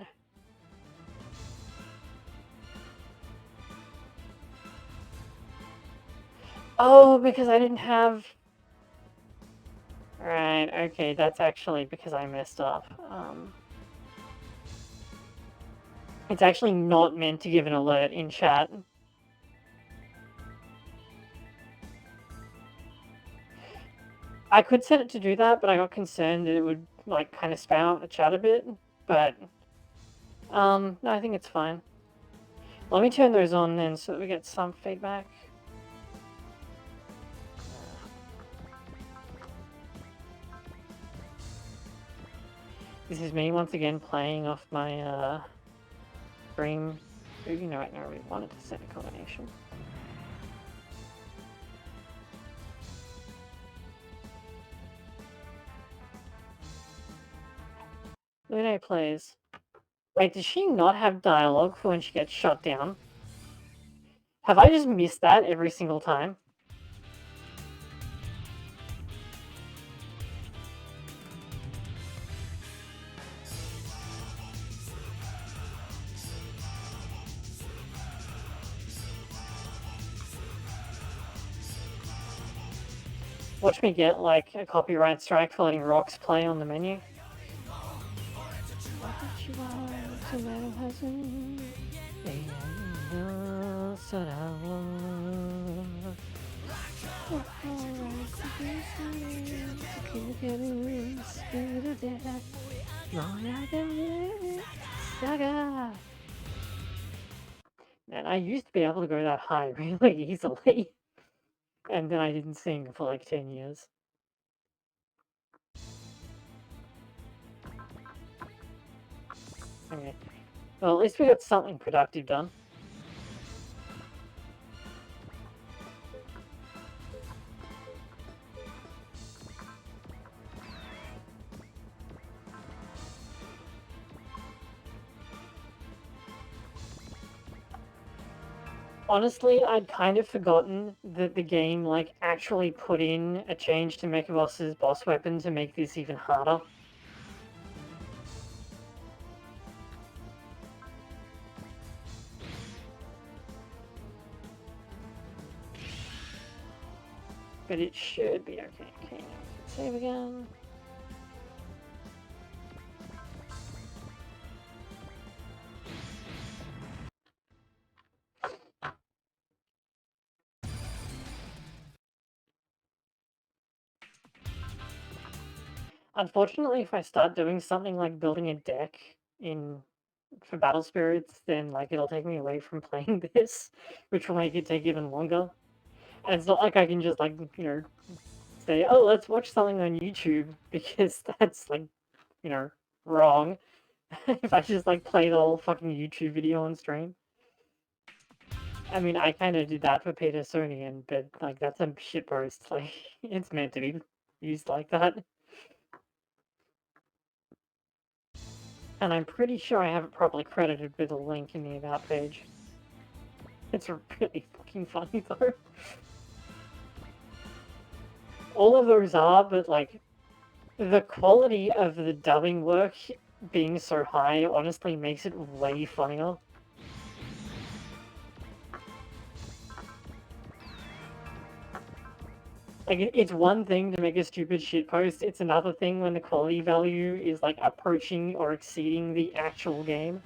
Oh, because I didn't have... Right, okay, that's actually because I messed up. It's actually not meant to give an alert in chat. I could set it to do that, but I got concerned that it would, like, kind of spam out the chat a bit, but... no, I think it's fine. Let me turn those on then so that we get some feedback. This is me once again playing off my stream. You know, I really wanted to set a combination. Lune plays. Wait, does she not have dialogue for when she gets shot down? Have I just missed that every single time? Watch me get, like, a copyright strike for letting Rocks play on the menu. Man, I used to be able to go that high really easily. And then I didn't sing for like 10 years. Okay. Well, at least we got something productive done. Honestly, I'd kind of forgotten that the game, like, actually put in a change to Mechaboss's boss weapon to make this even harder. But it should be okay. Okay, now we can save again. Unfortunately, if I start doing something like building a deck for Battle Spirits, then like it'll take me away from playing this, which will make it take even longer. And it's not like I can just like, you know, say, oh, let's watch something on YouTube, because that's like, you know, wrong. If I just like play the whole fucking YouTube video on stream. I mean, I kind of did that for Petersonian, but like that's a shitpost. Like it's meant to be used like that. And I'm pretty sure I have it properly credited with a link in the About page. It's really fucking funny though. All of those are, but like the quality of the dubbing work being so high honestly makes it way funnier. Like, it's one thing to make a stupid shitpost, it's another thing when the quality value is, like, approaching or exceeding the actual game.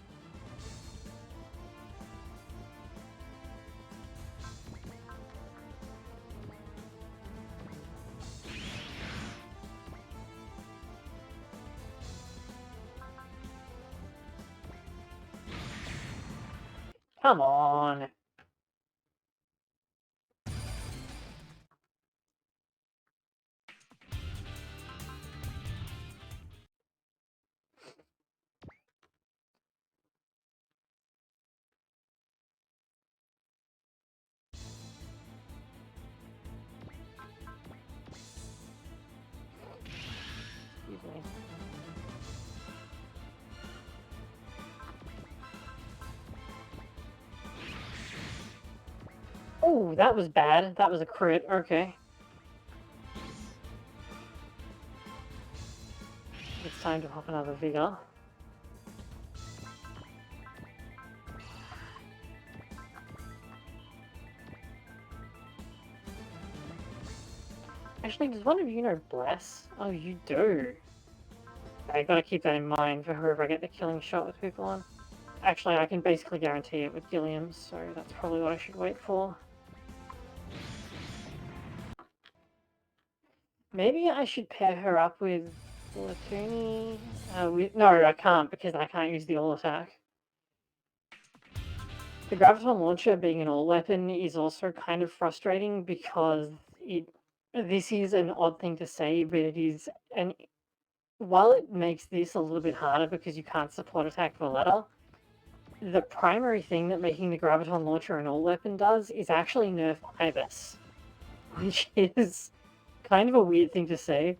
Come on! Oh, that was bad. That was a crit. Okay. It's time to pop another vigor. Actually, does one of you know Bless? Oh, you do. I gotta keep that in mind for whoever I get the killing shot with people on. Actually, I can basically guarantee it with Gilliam, so that's probably what I should wait for. Maybe I should pair her up with Latuni. No, I can't because I can't use the all attack. The Graviton Launcher being an all weapon is also kind of frustrating because this is an odd thing to say, but it is while it makes this a little bit harder because you can't support attack Valletta, the primary thing that making the Graviton Launcher an all weapon does is actually nerf Ibis, which is kind of a weird thing to say.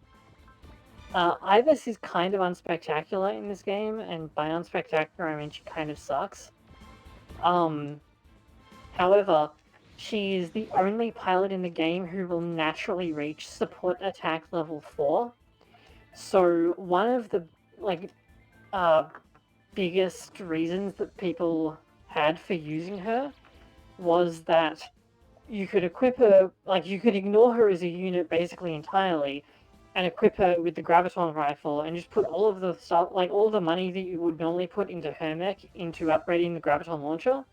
Ibis is kind of unspectacular in this game, and by unspectacular I mean she kind of sucks. However, she is the only pilot in the game who will naturally reach support attack level 4. So one of the biggest reasons that people had for using her was that you could equip her, you could ignore her as a unit basically entirely, and equip her with the Graviton Rifle, and just put all of the stuff, all the money that you would normally put into her mech into upgrading the Graviton Launcher,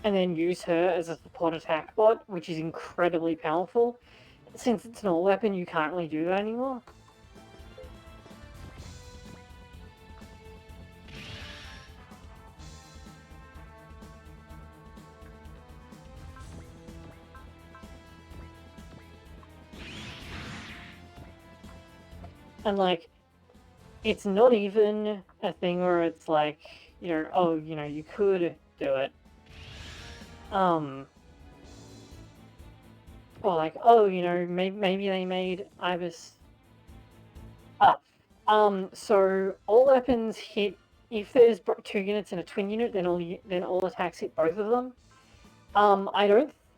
and then use her as a support attack bot, which is incredibly powerful. Since it's an all weapon, you can't really do that anymore. And it's not even a thing where it's like, oh, you could do it. Or like, oh, maybe they made Ibis up. So all weapons hit, if there's 2 units and a twin unit, then all attacks hit both of them.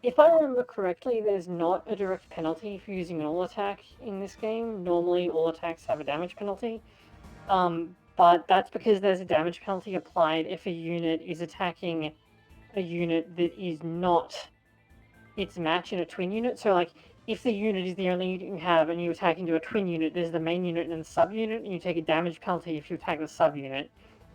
If I remember correctly, there's not a direct penalty for using an all attack in this game. Normally all attacks have a damage penalty. But that's because there's a damage penalty applied if a unit is attacking a unit that is not its match in a twin unit. So if the unit is the only unit you have and you attack into a twin unit, there's the main unit and the sub-unit, and you take a damage penalty if you attack the sub-unit.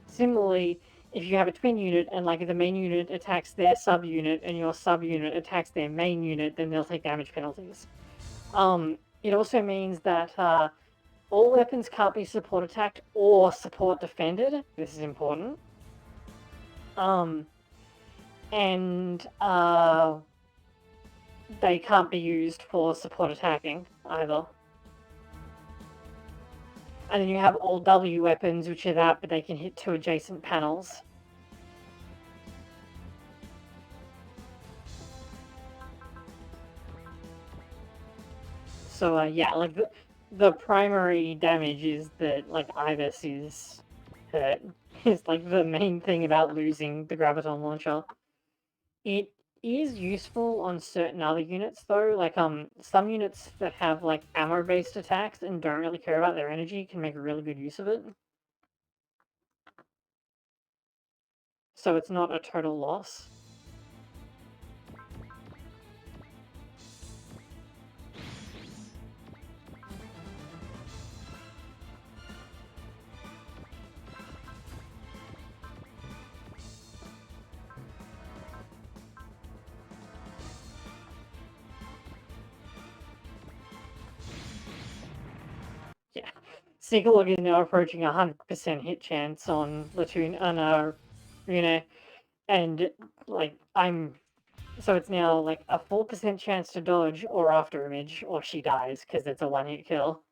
Similarly, if you have a twin unit and the main unit attacks their sub-unit and your sub-unit attacks their main unit, then they'll take damage penalties. It also means that all weapons can't be support attacked or support defended. This is important. And they can't be used for support attacking either. And then you have all W weapons, which are that, but they can hit 2 adjacent panels. So yeah, the primary damage is that Ibis is hurt. Is the main thing about losing the Graviton Launcher. It is useful on certain other units though, some units that have ammo-based attacks and don't really care about their energy can make a really good use of it. So it's not a total loss. Yeah. Seekerlog is now approaching 100% hit chance on Rune, and so it's now a 4% chance to dodge or after image, or she dies because it's a 1-hit kill.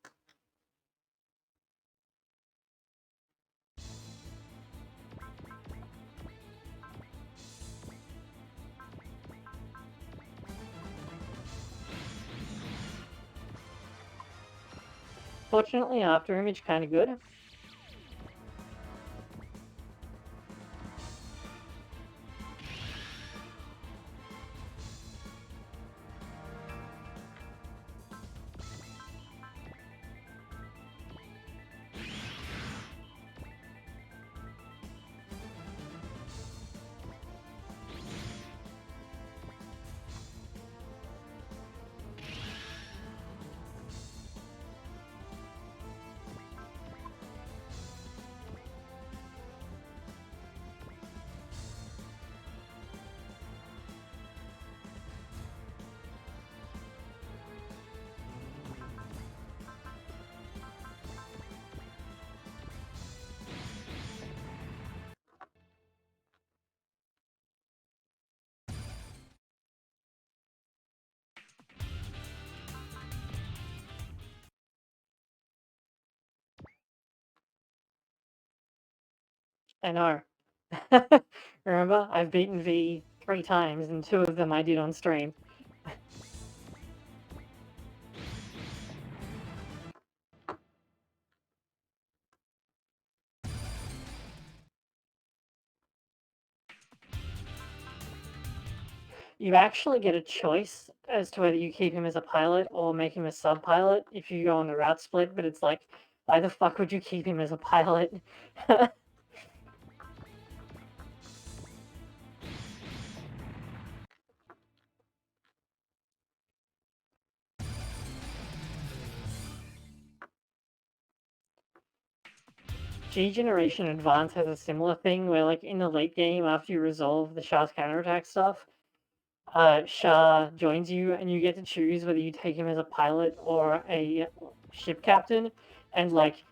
Fortunately, after image kind of good. I know. Remember, I've beaten V 3 times, and 2 of them I did on stream. You actually get a choice as to whether you keep him as a pilot or make him a sub-pilot if you go on the route split, but it's like, why the fuck would you keep him as a pilot? G Generation Advance has a similar thing where, like, in the late game, after you resolve the Shah's counterattack stuff, Shah joins you, and you get to choose whether you take him as a pilot or a ship captain, and, like,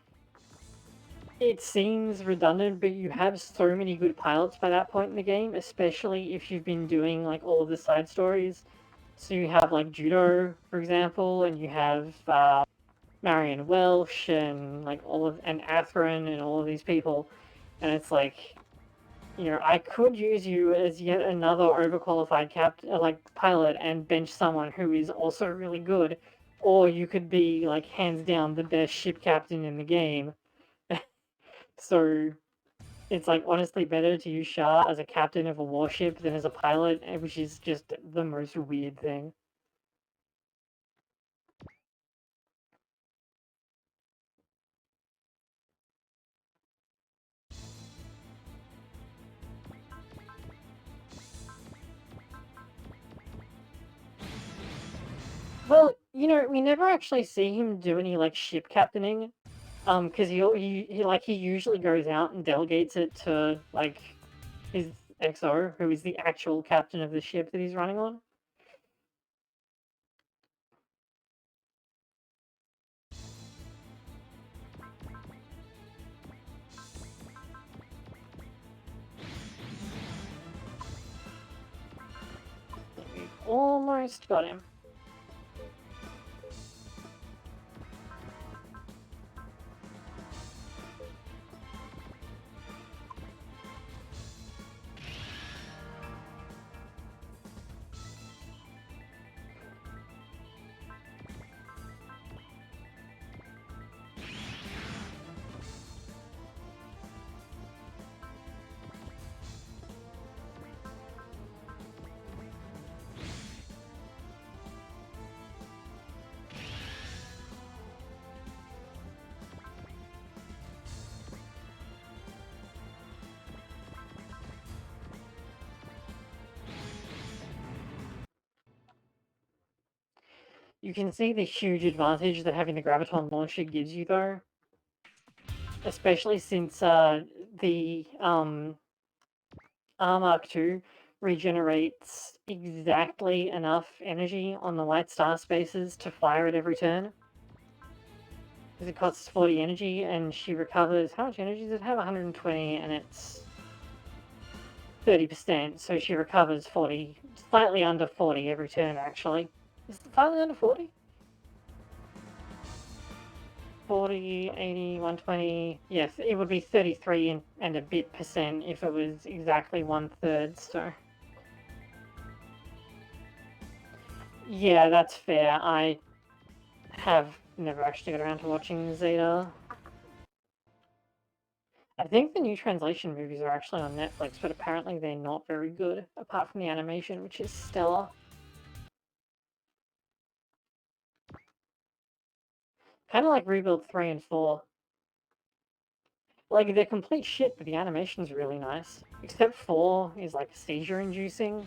it seems redundant, but you have so many good pilots by that point in the game, especially if you've been doing, like, all of the side stories. So you have, like, Judo, for example, and you have, Marion Welsh, and, like, and Atherin, and all of these people, and it's like, you know, I could use you as yet another overqualified pilot and bench someone who is also really good, or you could be, like, hands down the best ship captain in the game. So it's, like, honestly better to use Shah as a captain of a warship than as a pilot, which is just the most weird thing. Well, you know, we never actually see him do any, like, ship captaining, because he usually goes out and delegates it to, like, his XO, who is the actual captain of the ship that he's running on. We almost got him. You can see the huge advantage that having the Graviton launcher gives you, though. Especially since the Mark II regenerates exactly enough energy on the light star spaces to fire it every turn. Because it costs 40 energy, and she recovers... How much energy does it have? 120, and it's 30%, so she recovers 40... Slightly under 40 every turn, actually. Is it slightly under 40? 40, 80, 120... Yes, it would be 33 and a bit percent if it was exactly 1/3, so... Yeah, that's fair. I have never actually got around to watching Zeta. I think the new translation movies are actually on Netflix, but apparently they're not very good, apart from the animation, which is stellar. Kind of like Rebuild 3 and 4. Like, they're complete shit, but the animation's really nice. Except 4 is, like, seizure-inducing.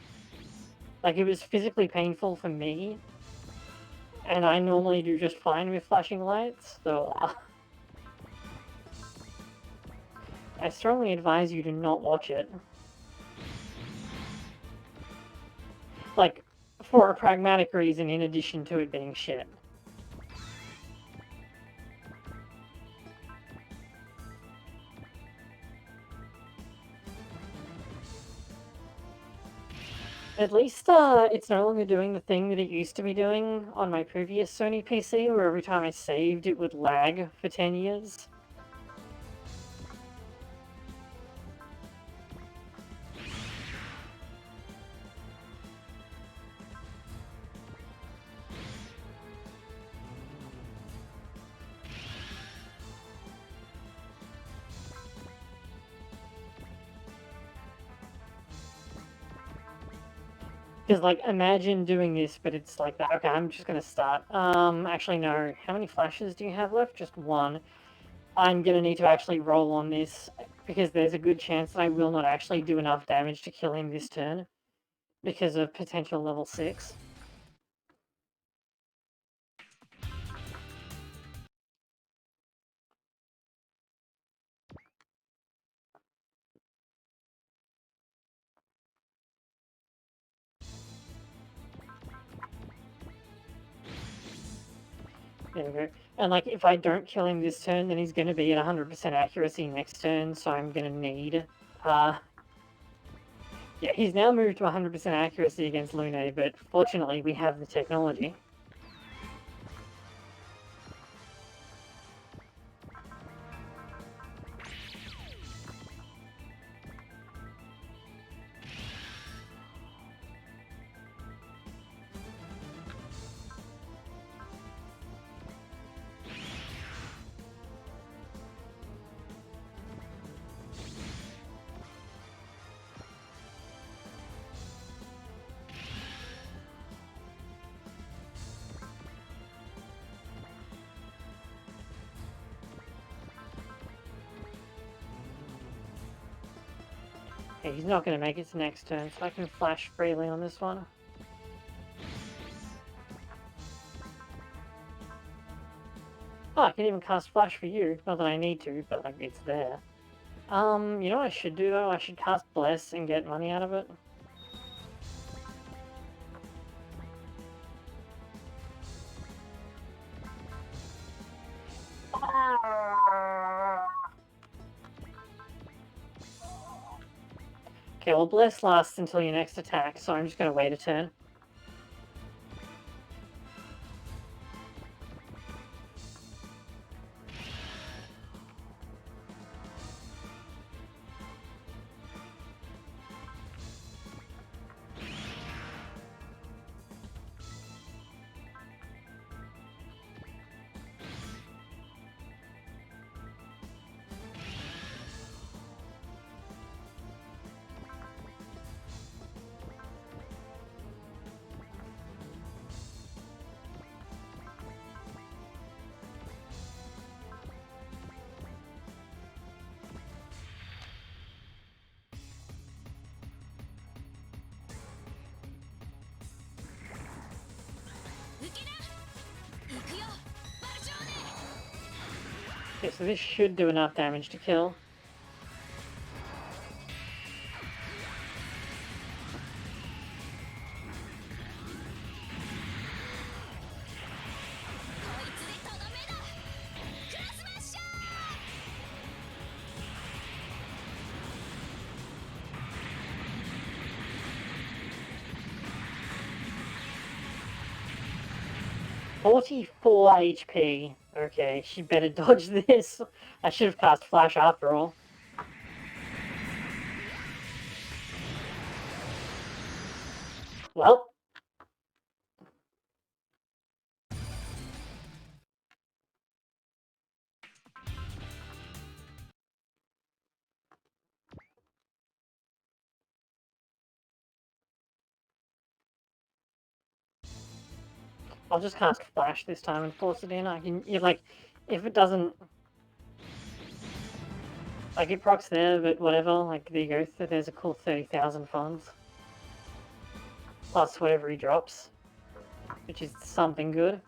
Like, it was physically painful for me, and I normally do just fine with flashing lights, so... I strongly advise you to not watch it. Like, for a pragmatic reason in addition to it being shit. At least it's no longer doing the thing that it used to be doing on my previous Sony PC, where every time I saved it would lag for 10 years. Because, like, imagine doing this, but it's like that. Okay, I'm just gonna start. Actually, no. How many flashes do you have left? Just one. I'm gonna need to actually roll on this, because there's a good chance that I will not actually do enough damage to kill him this turn, because of potential level 6. There we go. And, like, if I don't kill him this turn, then he's gonna be at 100% accuracy next turn, so I'm gonna need, yeah, he's now moved to 100% accuracy against Lune, but fortunately we have the technology. Okay, he's not going to make it to next turn, so I can flash freely on this one. Oh, I can even cast Flash for you. Not that I need to, but like, it's there. You know what I should do though? I should cast Bless and get money out of it. Okay, well, Bless lasts until your next attack, so I'm just going to wait a turn. Okay, so this should do enough damage to kill. "44 HP. Okay, she better dodge this. I should have cast Flash after all. Well. I'll just cast Flash this time and force it in. I can, like, if it doesn't... Like, it procs there, but whatever. Like, there you go. So there's a cool 30,000 funds. Plus whatever he drops. Which is something good.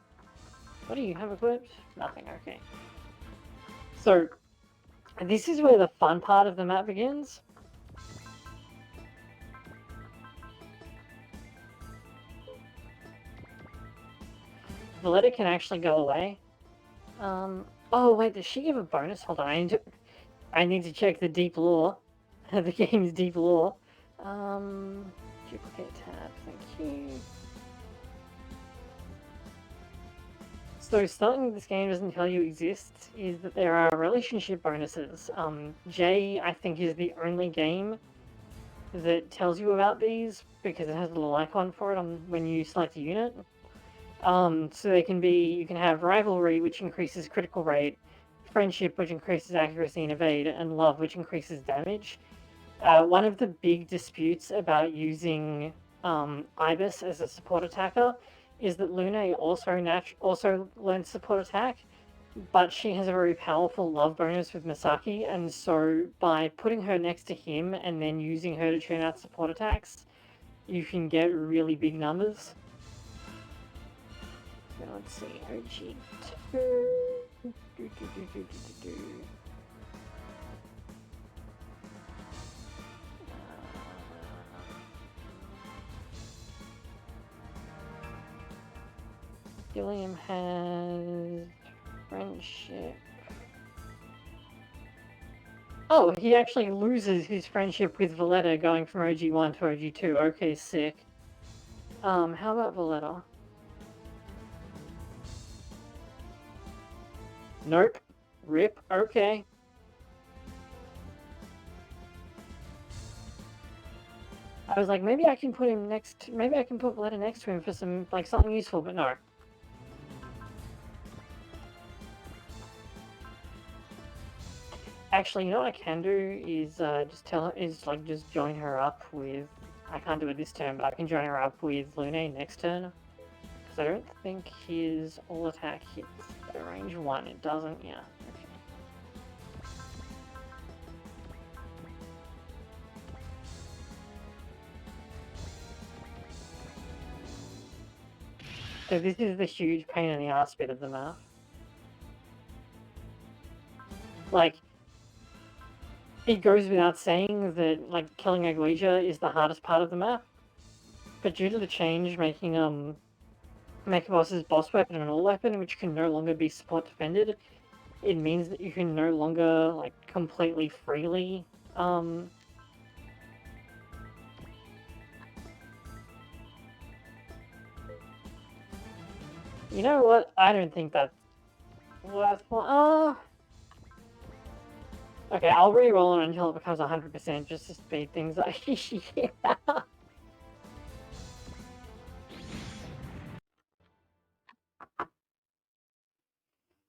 What do you have equipped? Nothing, okay. So, this is where the fun part of the map begins. Valletta can actually go away. Oh wait, does she give a bonus? Hold on, I need to check the deep lore. The game's deep lore. Duplicate tab, thank you. So something this game doesn't tell you exists is that there are relationship bonuses. J, I think, is the only game that tells you about these because it has a little icon for it on when you select a unit. So they can be, you can have rivalry, which increases critical rate, friendship, which increases accuracy and evade, and love, which increases damage. One of the big disputes about using Ibis as a support attacker is that Lune also learns support attack, but she has a very powerful love bonus with Masaki, and so by putting her next to him and then using her to churn out support attacks, you can get really big numbers. So let's see, OG2. Gilliam has friendship. Oh, he actually loses his friendship with Valletta going from OG1 to OG2. Okay, sick. How about Valletta? Nope. Rip. Okay. I was like, maybe I can put him next. Maybe I can put Valletta next to him for some like something useful, but no. Actually, you know what I can do is just join her up with. I can't do it this turn, but I can join her up with Lune next turn. Because I don't think his all attack hits at range 1. It doesn't, yeah. Okay. So this is the huge pain in the ass bit of the map. Like, it goes without saying that, like, killing Aguija is the hardest part of the map. But due to the change making, Mechaboss's boss weapon an all weapon, which can no longer be support defended, it means that you can no longer, like, completely freely, You know what? I don't think that's worthwhile. Okay, I'll re-roll it until it becomes 100% just to speed things up. Yeah.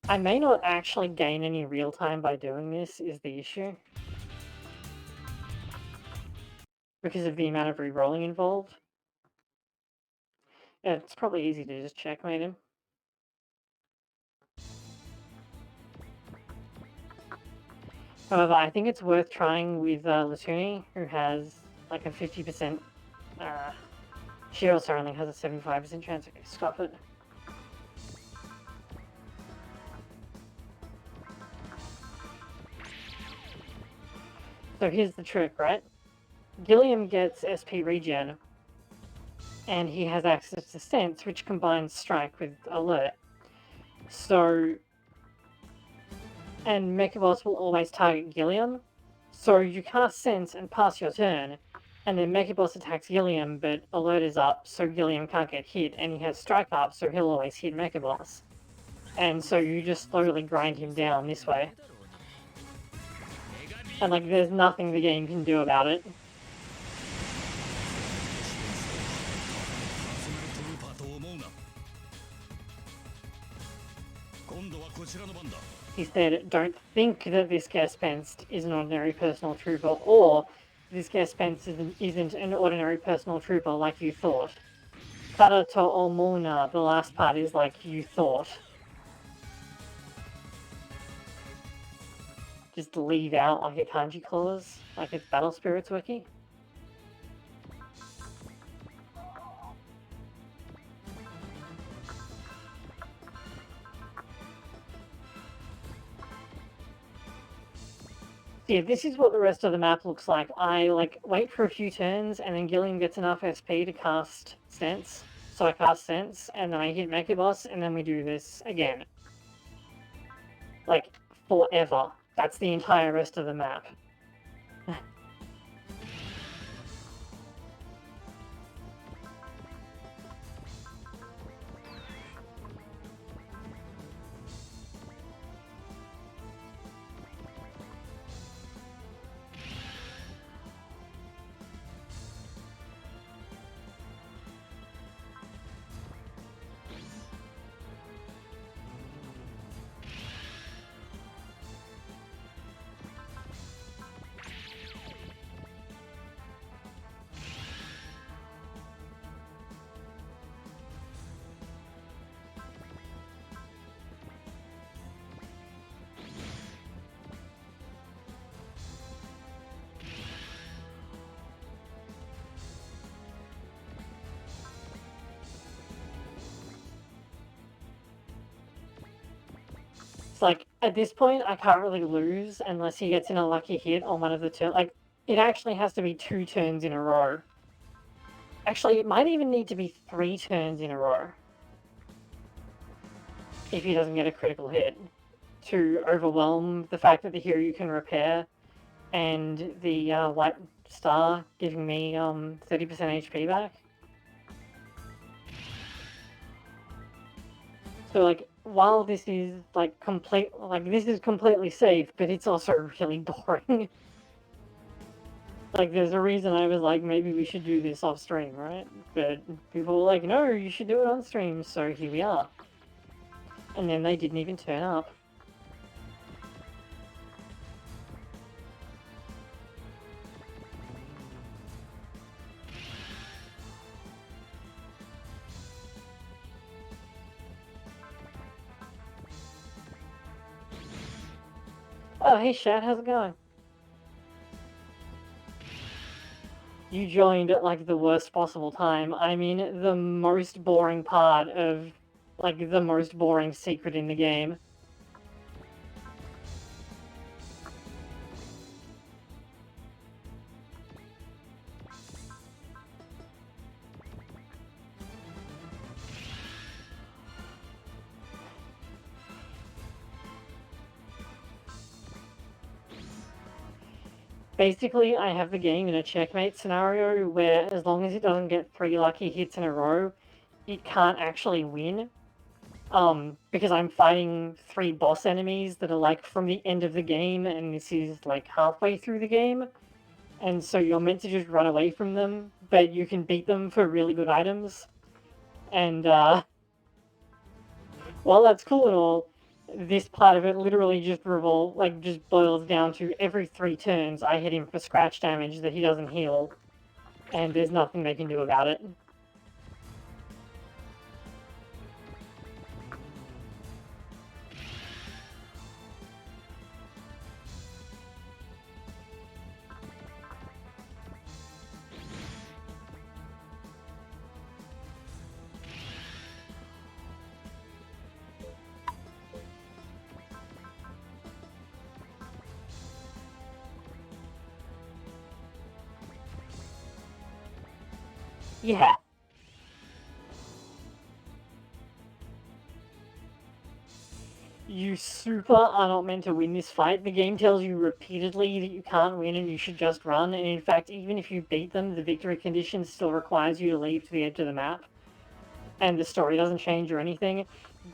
I may not actually gain any real time by doing this, is the issue. Because of the amount of re-rolling involved. Yeah, it's probably easy to just checkmate him. However, I think it's worth trying with Latuni, who has like a 50%. She also only has a 75% chance. Okay, stop it. So here's the trick, right? Gilliam gets SP regen, and he has access to Sense, which combines Strike with Alert. So, and Mechaboss will always target Gilliam, so you cast Sense and pass your turn, and then Mechaboss attacks Gilliam, but Alert is up, so Gilliam can't get hit, and he has Strike up, so he'll always hit Mechaboss. And so you just slowly grind him down this way. And like, there's nothing the game can do about it. He said, don't think that this Gaspensed is an ordinary personal trooper, or this Gaspensed isn't an ordinary personal trooper like you thought. Kara to Omuna, the last part is like you thought. Just leave out like a kanji clause, like it's Battle Spirits wiki. Yeah, this is what the rest of the map looks like. I like wait for a few turns, and then Gilliam gets enough SP to cast Sense. So I cast Sense, and then I hit Mechaboss, and then we do this again. Like, forever. That's the entire rest of the map. it's like, at this point, I can't really lose unless he gets in a lucky hit on one of the turns. Like, it actually has to be 2 turns in a row. Actually, it might even need to be 3 turns in a row if he doesn't get a critical hit to overwhelm the fact that the hero can repair and the white star giving me 30% HP back. So like, while this is like this is completely safe, but it's also really boring. Like, there's a reason I was like, maybe we should do this off stream, right? But people were like, no, you should do it on stream, so here we are. And then they didn't even turn up. Oh, hey Shad, how's it going? You joined at like the worst possible time. I mean, the most boring part of like the most boring secret in the game. Basically, I have the game in a checkmate scenario where as long as it doesn't get 3 lucky hits in a row, it can't actually win. Because I'm fighting 3 boss enemies that are like from the end of the game, and this is like halfway through the game. And so you're meant to just run away from them, but you can beat them for really good items. And, while that's cool and all, this part of it literally just just boils down to every 3 turns I hit him for scratch damage that he doesn't heal, and there's nothing they can do about it. Yeah. You super are not meant to win this fight. The game tells you repeatedly that you can't win and you should just run, and in fact, even if you beat them, the victory condition still requires you to leave to the edge of the map. And the story doesn't change or anything.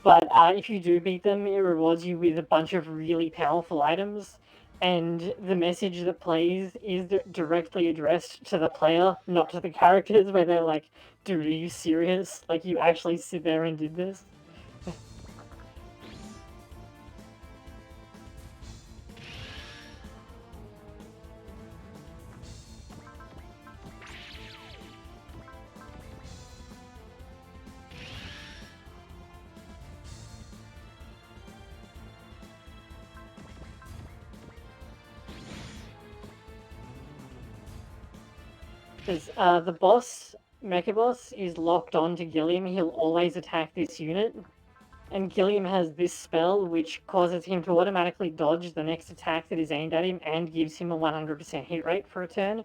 But if you do beat them, it rewards you with a bunch of really powerful items, and the message that plays is directly addressed to the player, not to the characters, where they're like, dude, are you serious? Like, you actually sit there and did this? Because the boss, Mecha Boss, is locked on to Gilliam. He'll always attack this unit. And Gilliam has this spell which causes him to automatically dodge the next attack that is aimed at him and gives him a 100% hit rate for a turn.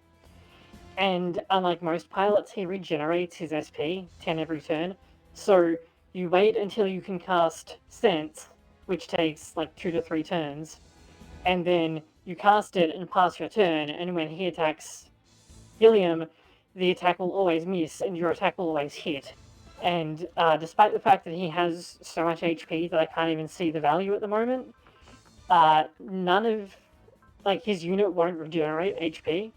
And unlike most pilots, he regenerates his SP 10 every turn. So you wait until you can cast Sense, which takes like 2 to 3 turns, and then you cast it and pass your turn, and when he attacks Gilliam, the attack will always miss and your attack will always hit. And despite the fact that he has so much HP that I can't even see the value at the moment, none of, like, his unit won't regenerate HP.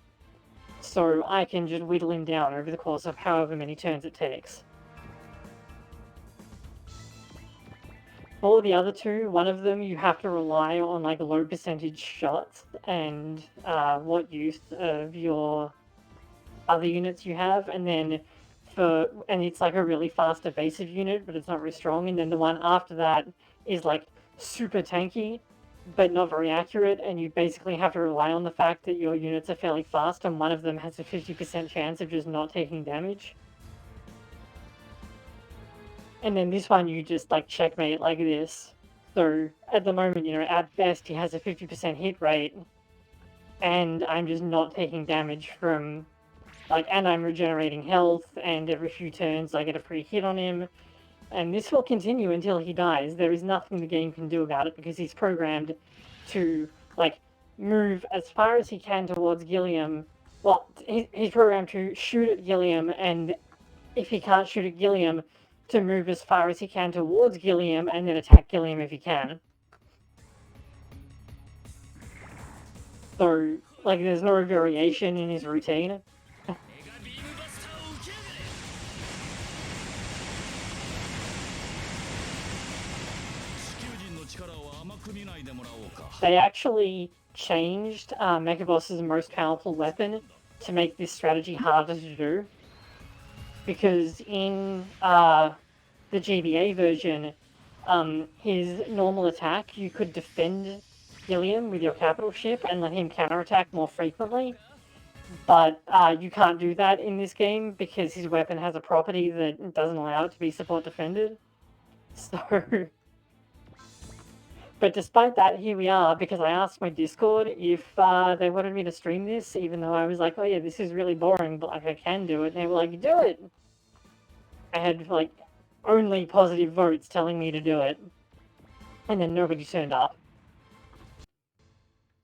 So I can just whittle him down over the course of however many turns it takes. For the other two, one of them you have to rely on like low percentage shots and what use of your other units you have, and then it's like a really fast evasive unit, but it's not very strong. And then the one after that is like super tanky, but not very accurate, and you basically have to rely on the fact that your units are fairly fast, and one of them has a 50% chance of just not taking damage. And then this one you just like checkmate like this. So at the moment, at best he has a 50% hit rate, and I'm just not taking damage from, and I'm regenerating health, and every few turns I get a free hit on him, and this will continue until he dies. There is nothing the game can do about it because he's programmed to, move as far as he can towards Gilliam. Well, he's programmed to shoot at Gilliam, and if he can't shoot at Gilliam, to move as far as he can towards Gilliam and then attack Gilliam if he can. So, there's no variation in his routine. メガビームバスターを受けやがれ。地球人の力を甘く見ないでもらおうか。 They actually changed Mechaboss's most powerful weapon to make this strategy harder to do. Because in the GBA version, his normal attack, you could defend Gilliam with your capital ship and let him counterattack more frequently. But you can't do that in this game because his weapon has a property that doesn't allow it to be support defended. So... But despite that, here we are, because I asked my Discord if they wanted me to stream this, even though I was like, oh yeah, this is really boring, but I can do it. And they were like, do it! I had, only positive votes telling me to do it. And then nobody turned up.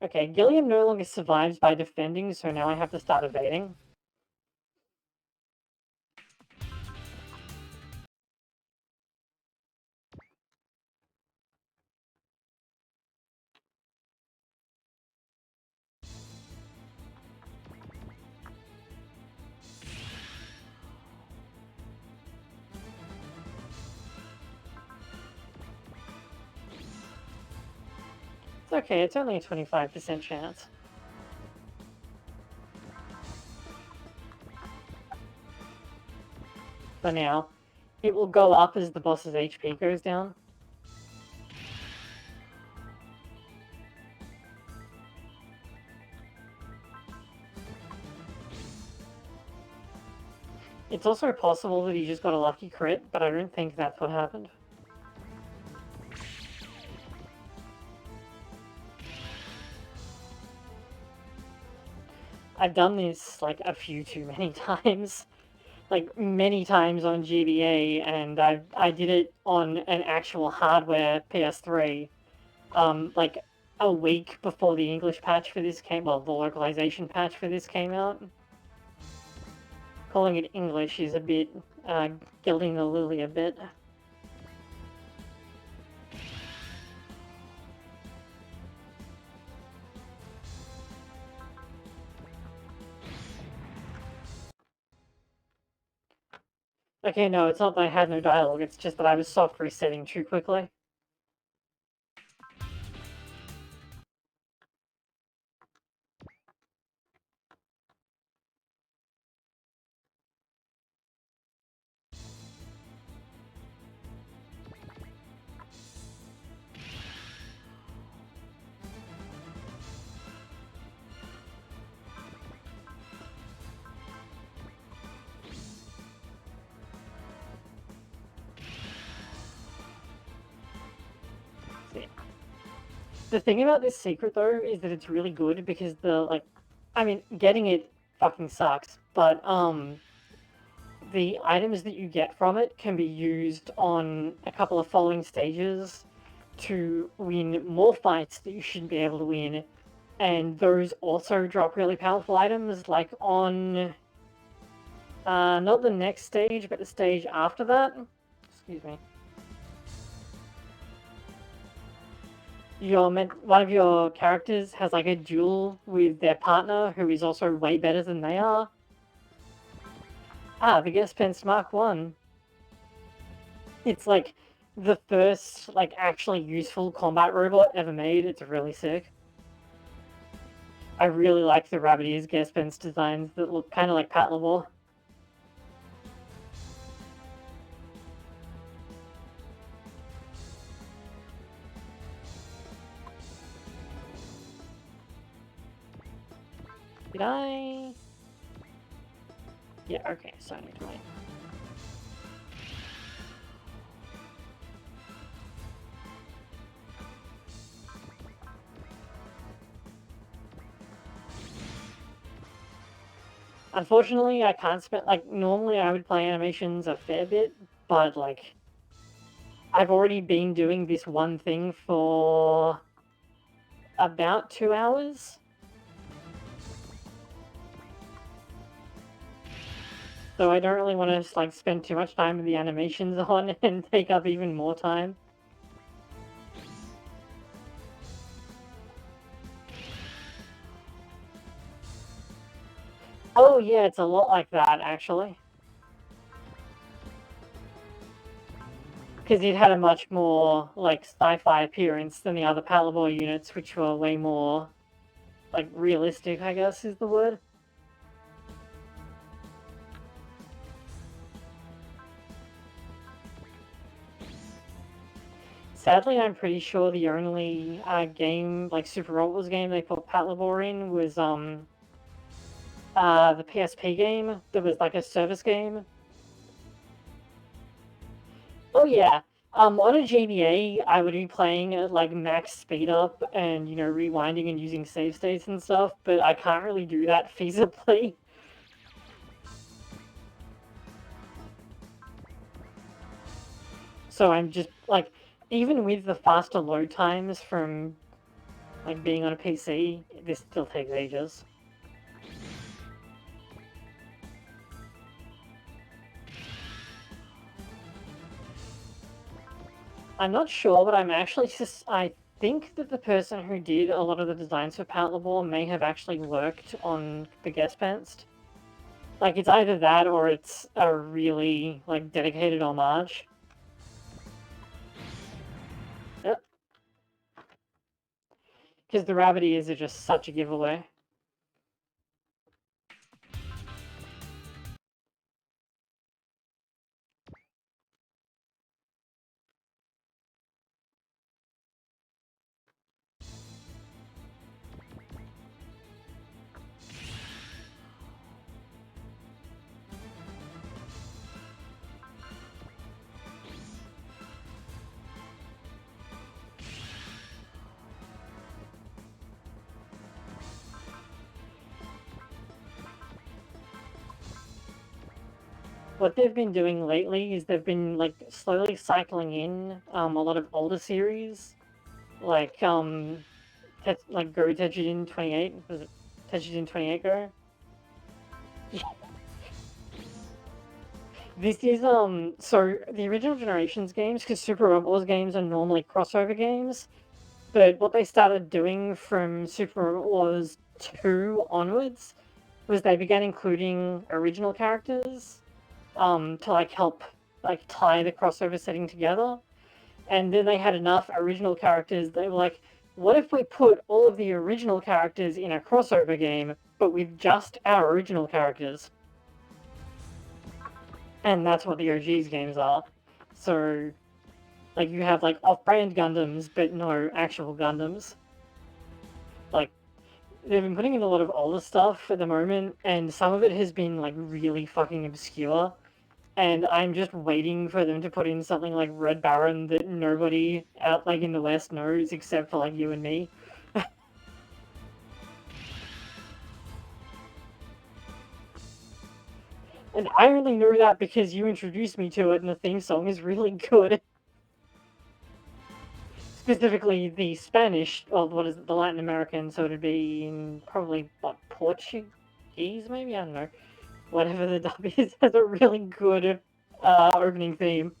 Okay, Gilliam no longer survives by defending, so now I have to start evading. It's okay, it's only a 25% chance. For now. It will go up as the boss's HP goes down. It's also possible that he just got a lucky crit, but I don't think that's what happened. I've done this, a few too many times. Many times on GBA, and I did it on an actual hardware PS3. A week before the English patch for this came, well, the localization patch for this came out. Calling it English is a bit, gilding the lily a bit. Okay, no, it's not that I had no dialogue, it's just that I was soft resetting too quickly. The thing about this secret, though, is that it's really good because getting it fucking sucks, but, the items that you get from it can be used on a couple of following stages to win more fights that you shouldn't be able to win, and those also drop really powerful items, on, not the next stage, but the stage after that. Excuse me. One of your characters has a duel with their partner who is also way better than they are. Ah, the Gespenst Mark 1. It's the first actually useful combat robot ever made. It's really sick. I really like the rabbit ears Gespenst designs that look kind of like Patlabor. Did I? Yeah, okay, so I need to wait. Unfortunately, I can't spend, like, normally I would play animations a fair bit, but, like, I've already been doing this one thing for about 2 hours. So I don't really want to, like, spend too much time with the animations on and take up even more time. Oh yeah, it's a lot like that, actually. Because it had a much more, like, sci-fi appearance than the other Patlabor units, which were way more, like, realistic, I guess is the word. Sadly, I'm pretty sure the only game, like, Super Robot Wars game they put Patlabor in was, the PSP game that was, like, a service game. Oh yeah. On a GBA, I would be playing at like max speed up and, you know, rewinding and using save states and stuff, but I can't really do that feasibly. So I'm just like, even with the faster load times from like being on a PC, this still takes ages. I'm not sure, but I'm actually just, I think that the person who did a lot of the designs for Patlabor may have actually worked on the guest pants. Like, it's either that or it's a really, like, dedicated homage. Yep. Because the rabbit ears are just such a giveaway. What they've been doing lately is they've been, like, slowly cycling in a lot of older series. Like, Go Tetsujin 28. Was it Tetsujin 28 Go? This is, so the original Generations games, because Super Robot Wars games are normally crossover games, but what they started doing from Super Robot Wars 2 onwards was they began including original characters to like help like tie the crossover setting together. And then they had enough original characters. They were like, what if we put all of the original characters in a crossover game, but with just our original characters? And that's what the OG's games are. So, like, you have like off-brand Gundams, but no actual Gundams. Like, they've been putting in a lot of older stuff at the moment, and some of it has been like really fucking obscure. And I'm just waiting for them to put in something like Red Baron that nobody out like in the West knows except for like you and me. And I only know that because you introduced me to it and the theme song is really good. Specifically the Spanish, or what is it, the Latin American, so it'd be in probably, what, Portuguese maybe? I don't know. Whatever the dub is, has a really good opening theme.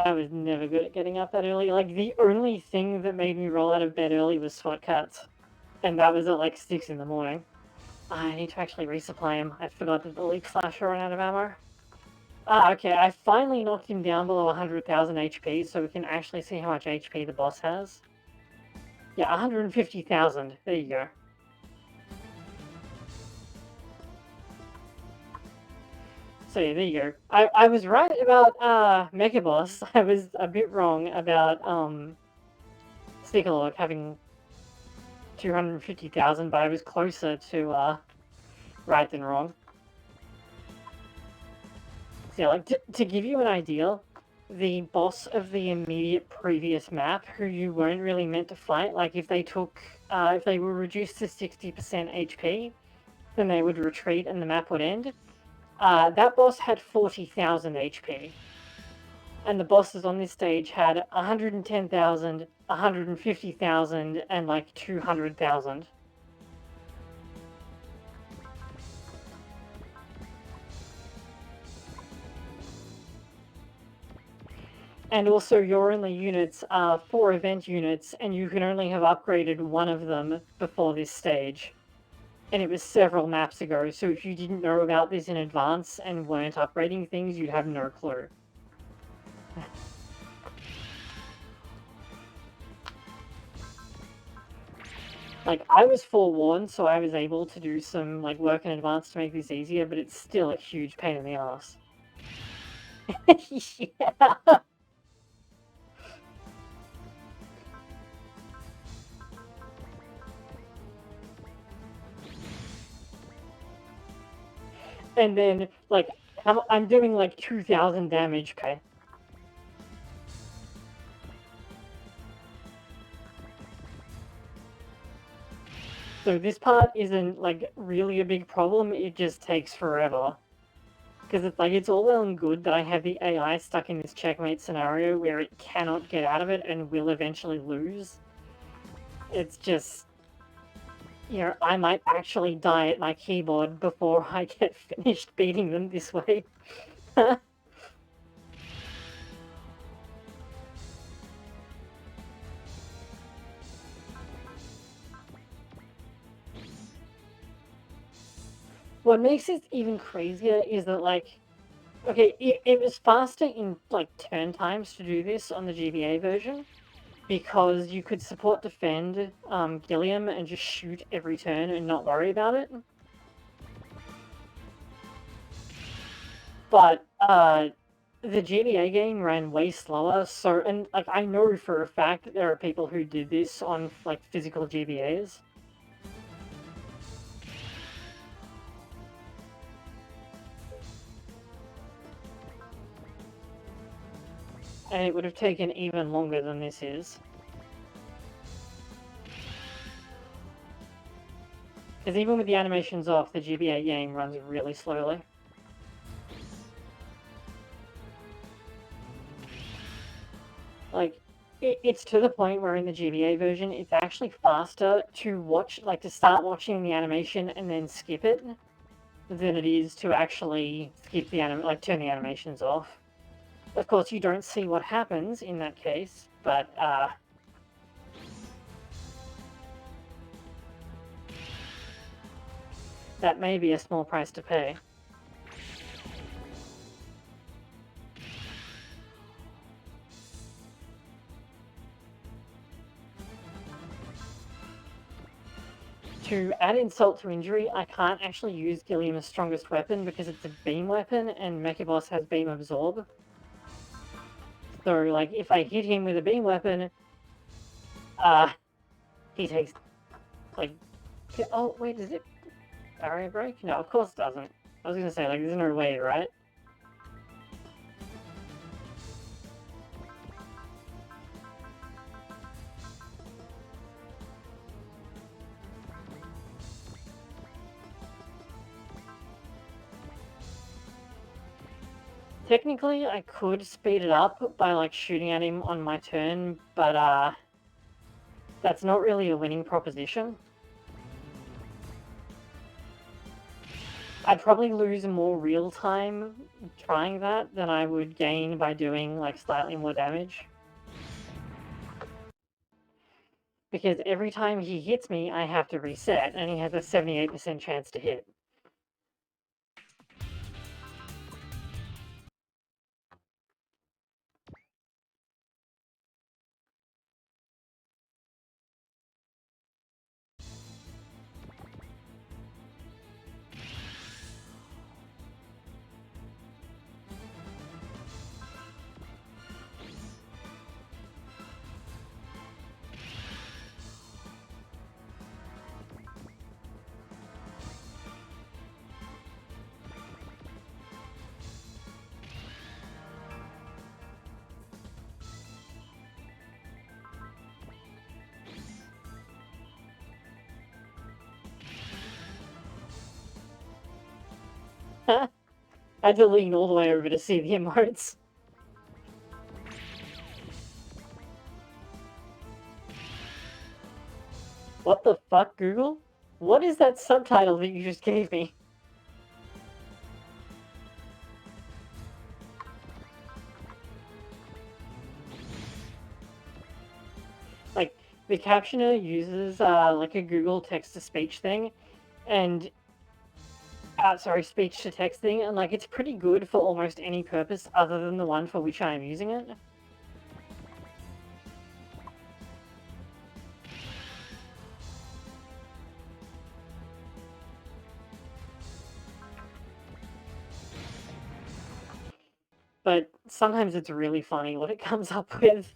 I was never good at getting up that early. Like, the only thing that made me roll out of bed early was SWAT cats. And that was at like 6 in the morning. I need to actually resupply him. I forgot that the leaf slasher ran out of ammo. Ah, okay, I finally knocked him down below 100,000 HP, so we can actually see how much HP the boss has. Yeah, 150,000. There you go. So yeah, there you go. I was right about Mega Boss. I was a bit wrong about Stickalog having 250,000, but I was closer to right than wrong. So yeah, like to give you an idea, the boss of the immediate previous map, who you weren't really meant to fight, like if they were reduced to 60% HP, then they would retreat and the map would end. That boss had 40,000 HP. And the bosses on this stage had 110,000, 150,000, and like 200,000. And also your only units are 4 event units, and you can only have upgraded one of them before this stage. And it was several maps ago, so if you didn't know about this in advance and weren't upgrading things, you'd have no clue. Like, I was forewarned, so I was able to do some like work in advance to make this easier, but it's still a huge pain in the ass. Yeah. And then, like, I'm doing like 2,000 damage per. So this part isn't like really a big problem, it just takes forever. Because it's like, it's all well and good that I have the AI stuck in this checkmate scenario where it cannot get out of it and will eventually lose. It's just, you know, I might actually die at my keyboard before I get finished beating them this way. What makes it even crazier is that, like, okay, it was faster in, like, turn times to do this on the GBA version, because you could support defend Gilliam and just shoot every turn and not worry about it. But the GBA game ran way slower, so, and like, I know for a fact that there are people who did this on like physical GBAs. And it would have taken even longer than this is. Because even with the animations off, the GBA game runs really slowly. Like, it's to the point where in the GBA version, it's actually faster to watch, like, to start watching the animation and then skip it, than it is to actually skip the turn the animations off. Of course, you don't see what happens in that case, but, that may be a small price to pay. To add insult to injury, I can't actually use Gilliam's strongest weapon because it's a beam weapon and Mechaboss has beam absorb. So, like, if I hit him with a beam weapon, he takes, like, oh, wait, does it barrier break? No, of course it doesn't. I was gonna say, like, there's no way, right? Technically, I could speed it up by, like, shooting at him on my turn, but, that's not really a winning proposition. I'd probably lose more real time trying that than I would gain by doing like slightly more damage. Because every time he hits me, I have to reset, and he has a 78% chance to hit. I had to lean all the way over to see the emotes. What the fuck, Google? What is that subtitle that you just gave me? Like, the captioner uses like a Google text-to-speech thing, and sorry, speech-to-text thing, and like it's pretty good for almost any purpose other than the one for which I am using it. But sometimes it's really funny what it comes up with.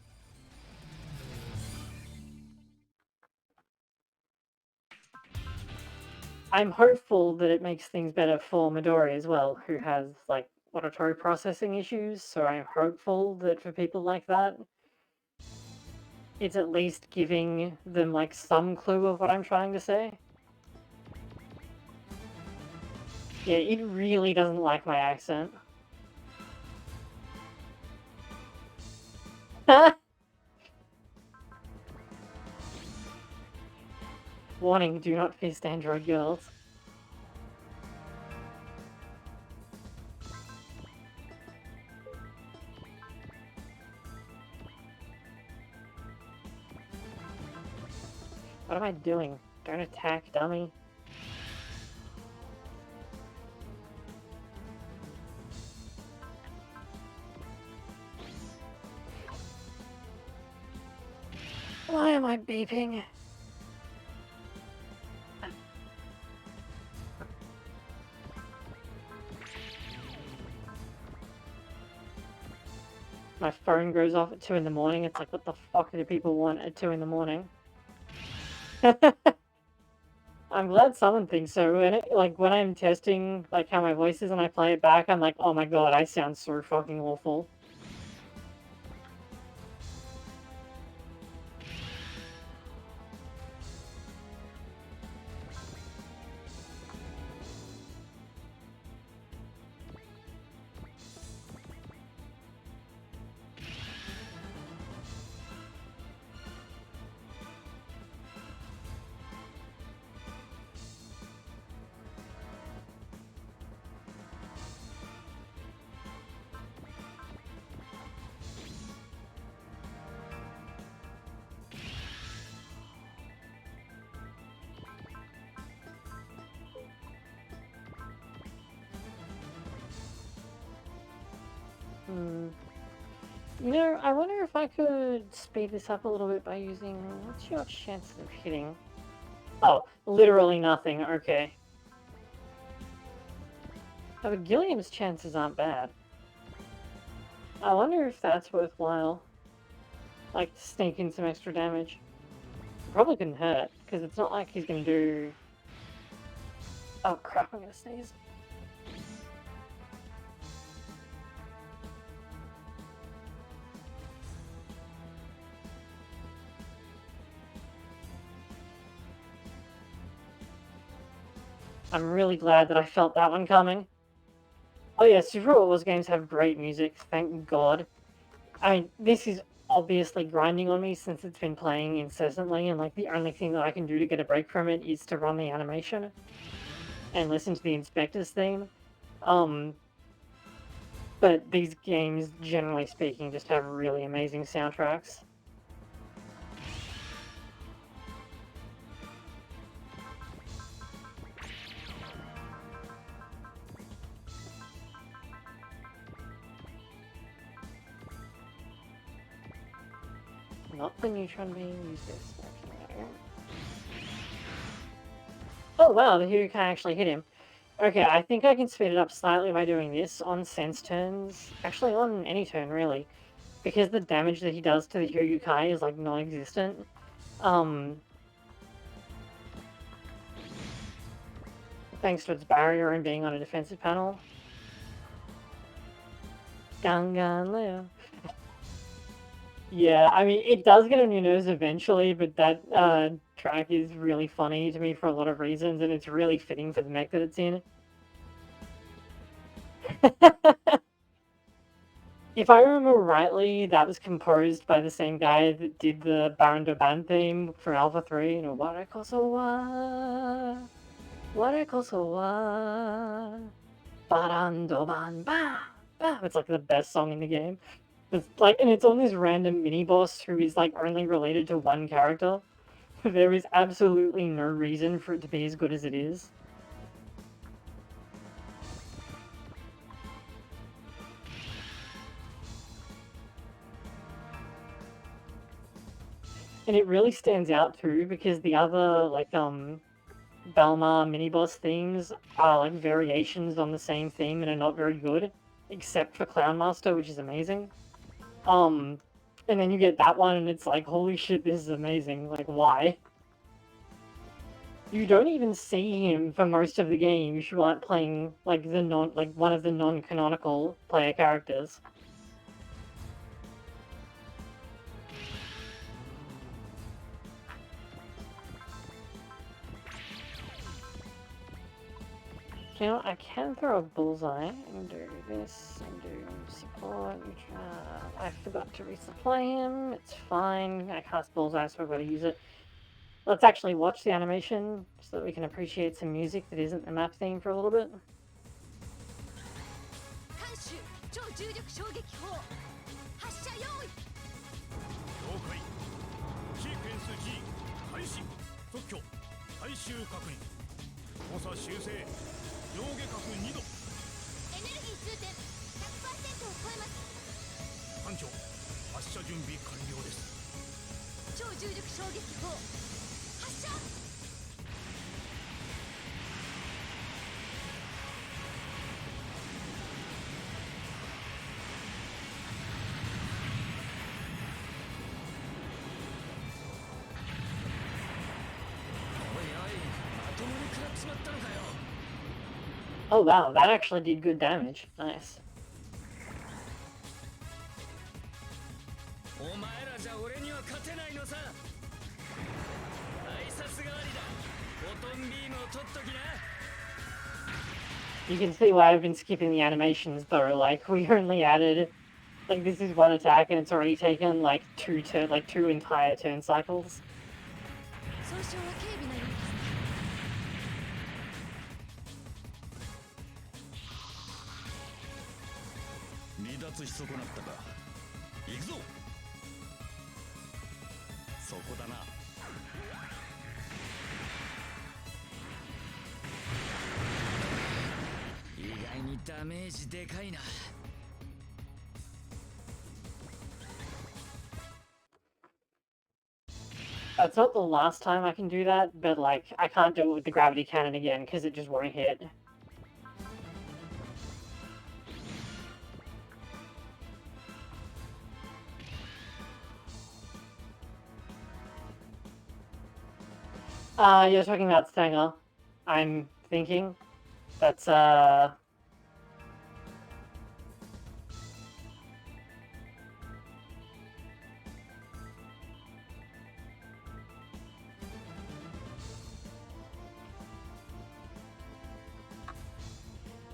I'm hopeful that it makes things better for Midori as well, who has like auditory processing issues, so I'm hopeful that for people like that, it's at least giving them like some clue of what I'm trying to say. Yeah, it really doesn't like my accent. Warning, do not fist android girls. What am I doing? Don't attack, dummy. Why am I beeping? My phone goes off at 2 in the morning. It's like, what the fuck do people want at 2 in the morning? I'm glad someone thinks so. When I'm testing like how my voice is and I play it back, I'm like, oh my god, I sound so fucking awful. You know, I wonder if I could speed this up a little bit by using... What's your chances of hitting? Oh, literally nothing. Okay. Oh, but Gilliam's chances aren't bad. I wonder if that's worthwhile. Like, sneak in some extra damage. Probably couldn't hurt, because it's not like he's gonna do... Oh crap, I'm gonna sneeze. I'm really glad that I felt that one coming. Oh yeah, Super Wars games have great music, thank god. I mean, this is obviously grinding on me since it's been playing incessantly, and like the only thing that I can do to get a break from it is to run the animation. and listen to the Inspector's theme. But these games, generally speaking, just have really amazing soundtracks. Not the neutron beam, use this. Oh wow, the Hyukai actually hit him. Okay, I think I can speed it up slightly by doing this on Sense turns. Actually, on any turn, really. Because the damage that he does to the Hyukai is, like, non-existent. Thanks to its barrier and being on a defensive panel. Gangan Leo. Yeah, I mean, it does get on your nerves eventually, but that track is really funny to me for a lot of reasons, and it's really fitting for the mech that it's in. If I remember rightly, that was composed by the same guy that did the Baron Doban theme for Alpha 3, you know, Warekosowa, Warekosowa, Baran Doban, ba, ba. It's like the best song in the game. It's like, and it's on this random mini boss who is like only related to one character. There is absolutely no reason for it to be as good as it is. And it really stands out too because the other like Balmar mini boss themes are like variations on the same theme and are not very good, except for Clown Master, which is amazing. And then you get that one and it's like, holy shit, this is amazing. Like, why? You don't even see him for most of the game if you aren't playing like one of the non-canonical player characters. You know, I can throw a bullseye and do this and do support. I forgot to resupply him. It's fine. I cast bullseye, so I've got to use it. Let's actually watch the animation so that we can appreciate some music that isn't the map theme for a little bit. 監修超重力衝撃砲発射用意了解シークエンス G 開始即挙回収確認誤差修正上下角2度エネルギー充填 100% を超えます艦長発射準備完了です超重力衝撃砲発射 Oh wow, that actually did good damage. Nice. お前らじゃ俺には勝てないのさ挨拶代わりだフォトンビームを取っときな You can see why I've been skipping the animations though, like we only added like this is one attack and it's already taken like two entire turn cycles. 総称は警備のようです 離脱し損なったか行くぞそこだな意外にダメージでかいな That's not the last time I can do that, but like I can't do it with the gravity cannon again because it just won't hit. You're talking about Stanger. I'm thinking. That's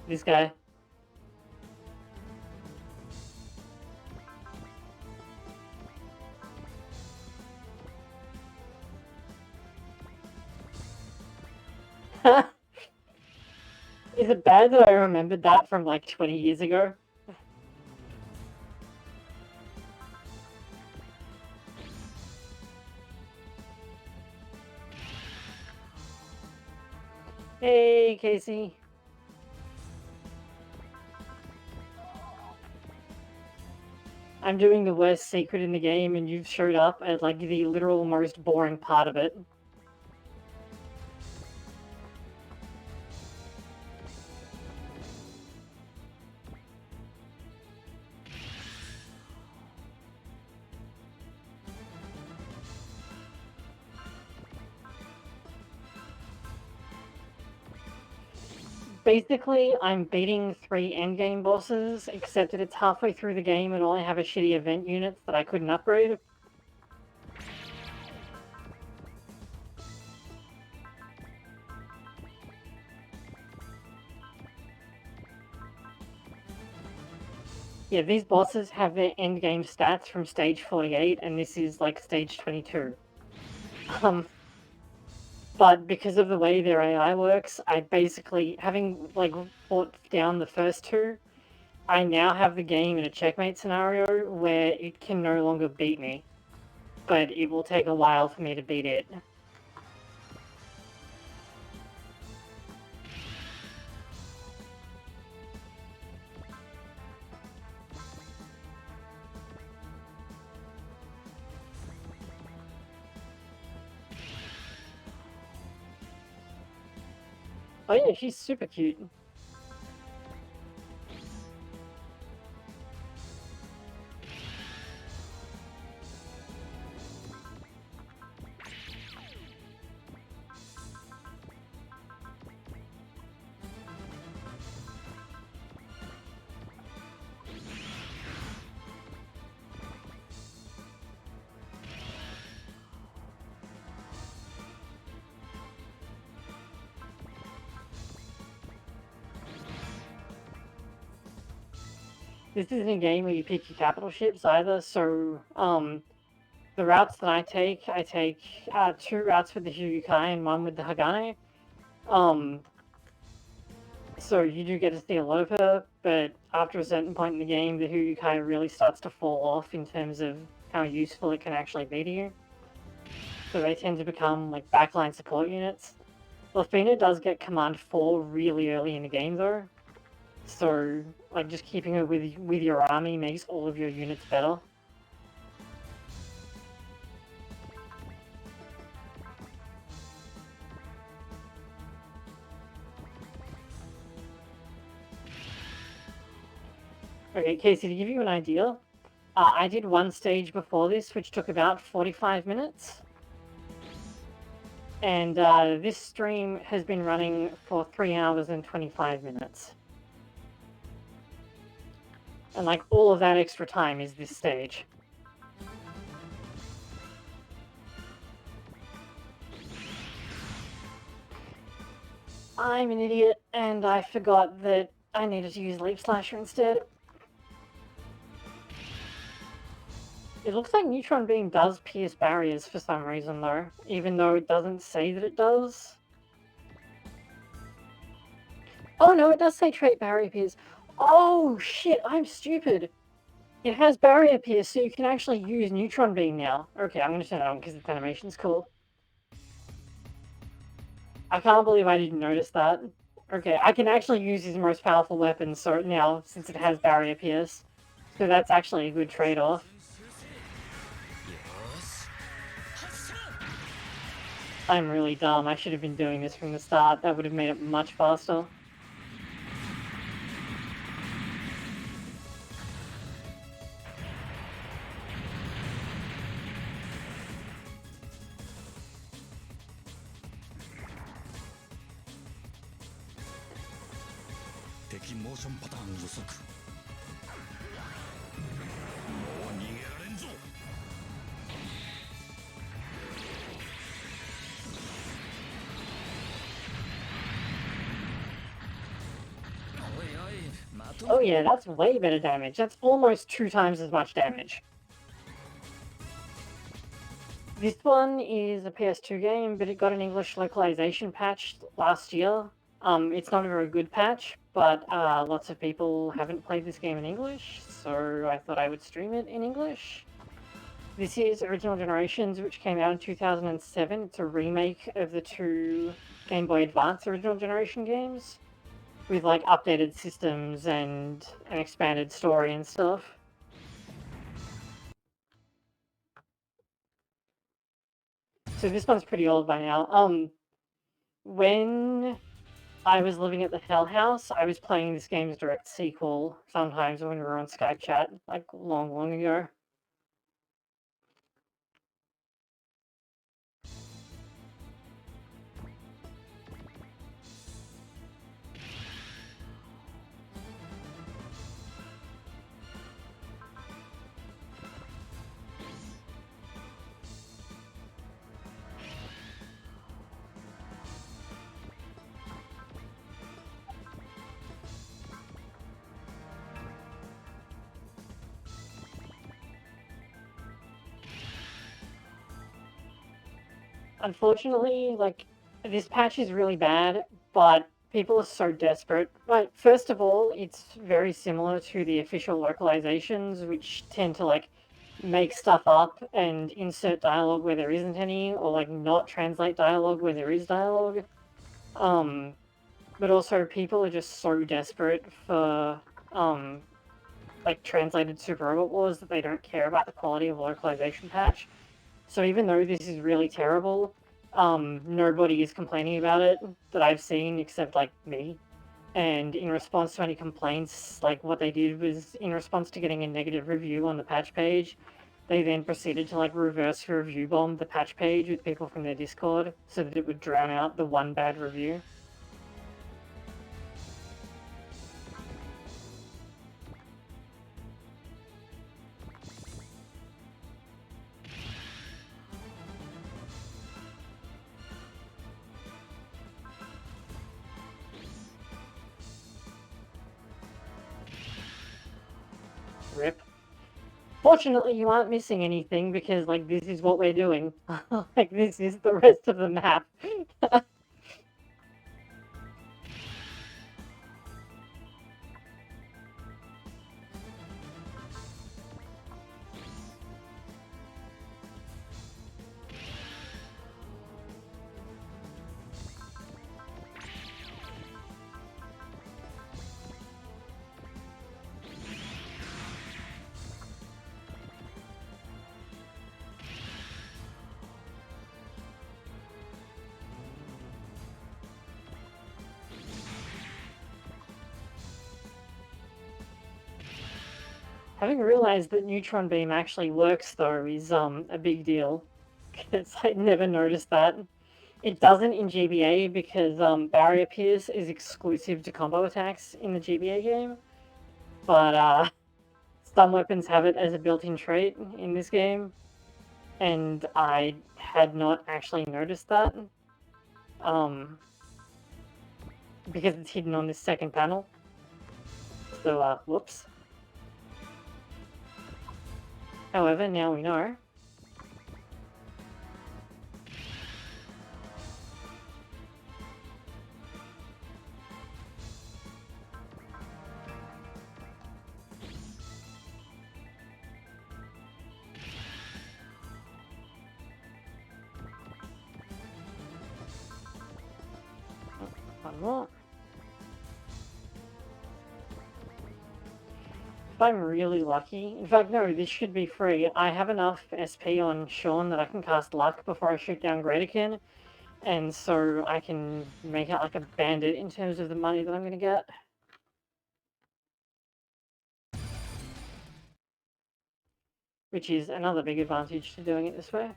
this guy. Is it bad that I remembered that from like 20 years ago? Hey, Casey. I'm doing the worst secret in the game, and you've showed up at like the literal most boring part of it. Basically, I'm beating 3 endgame bosses, except that it's halfway through the game and all I have are shitty event units that I couldn't upgrade. Yeah, these bosses have their endgame stats from stage 48, and this is like stage 22. But because of the way their AI works, I basically, having like fought down the first 2, I now have the game in a checkmate scenario where it can no longer beat me, but it will take a while for me to beat it. Oh yeah, she's super cute. This isn't a game where you pick your capital ships either, so, the routes that I take 2 routes with the Hyukai and 1 with the Hagane. So you do get to see a lot of her, but after a certain point in the game, the Hyukai really starts to fall off in terms of how useful it can actually be to you. So they tend to become, like, backline support units. Lafina does get Command 4 really early in the game, though. So, like, just keeping her with your army makes all of your units better. Okay, Casey, to give you an idea, I did 1 stage before this, which took about 45 minutes. And this stream has been running for 3 hours and 25 minutes. And like all of that extra time is this stage. I'm an idiot, and I forgot that I needed to use Leap Slasher instead. It looks like Neutron Beam does pierce barriers for some reason, though, even though it doesn't say that it does. Oh no, it does say trait barrier pierce. Oh shit, I'm stupid. It has barrier pierce, so you can actually use Neutron Beam now. Okay, I'm gonna turn it on because its animation's cool. I can't believe I didn't notice that. Okay, I can actually use his most powerful weapon so now, since it has barrier pierce. So that's actually a good trade-off. I'm really dumb. I should have been doing this from the start. That would have made it much faster. Oh yeah, that's way better damage. That's almost 2 times as much damage. This one is a PS2 game, but it got an English localization patch last year. It's not a very good patch, but lots of people haven't played this game in English, so I thought I would stream it in English. This is Original Generations, which came out in 2007. It's a remake of the two Game Boy Advance Original Generation games, with like updated systems and an expanded story and stuff. So this one's pretty old by now. When I was living at the Hell House, I was playing this game's direct sequel sometimes when we were on Skype chat, like long ago. Unfortunately, like, this patch is really bad, but people are so desperate. Like, first of all, it's very similar to the official localizations, which tend to, like, make stuff up and insert dialogue where there isn't any, or, like, not translate dialogue where there is dialogue. But also people are just so desperate for, like, translated Super Robot Wars that they don't care about the quality of a localization patch. So even though this is really terrible, nobody is complaining about it that I've seen except like me. And in response to any complaints, like what they did was in response to getting a negative review on the patch page, they then proceeded to like reverse review bomb the patch page with people from their Discord so that it would drown out the one bad review. Rip. Fortunately, you aren't missing anything because, like, this is what we're doing. Like, this is the rest of the map. Having realized that Neutron Beam actually works, though, is a big deal. Because I never noticed that. It doesn't in GBA because Barrier Pierce is exclusive to combo attacks in the GBA game. But some weapons have it as a built-in trait in this game. And I had not actually noticed that. Because it's hidden on this second panel. So, whoops. However, now we know. One more. If I'm really lucky, in fact, no, this should be free. I have enough SP on Sean that I can cast Luck before I shoot down Greatikin, and so I can make out like a bandit in terms of the money that I'm going to get. Which is another big advantage to doing it this way.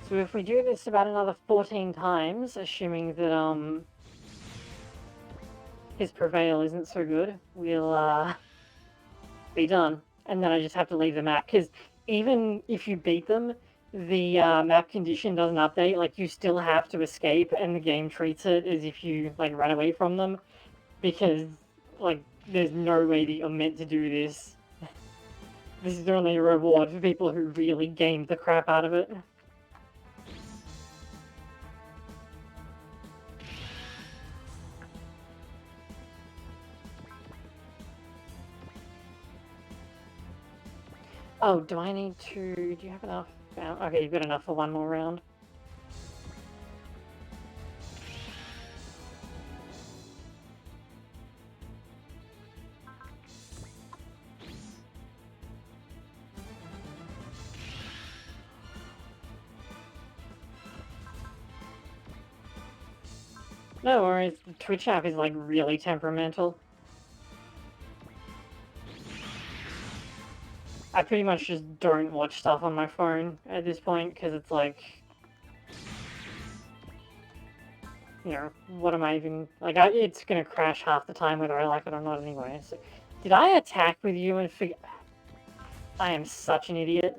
So if we do this about another 14 times, assuming that his prevail isn't so good, we'll be done. And then I just have to leave the map, because even if you beat them, the map condition doesn't update. Like, you still have to escape, and the game treats it as if you, like, run away from them, because, like, there's no way that you're meant to do this. This is only a reward for people who really gamed the crap out of it. Oh, do I need to... Do you have enough? Okay, you've got enough for one more round. No worries, Twitch app is like really temperamental. I pretty much just don't watch stuff on my phone at this point, because it's like... You know, what am I even... Like, it's gonna crash half the time whether I like it or not anyway, so... Did I attack with you and figure... I am such an idiot.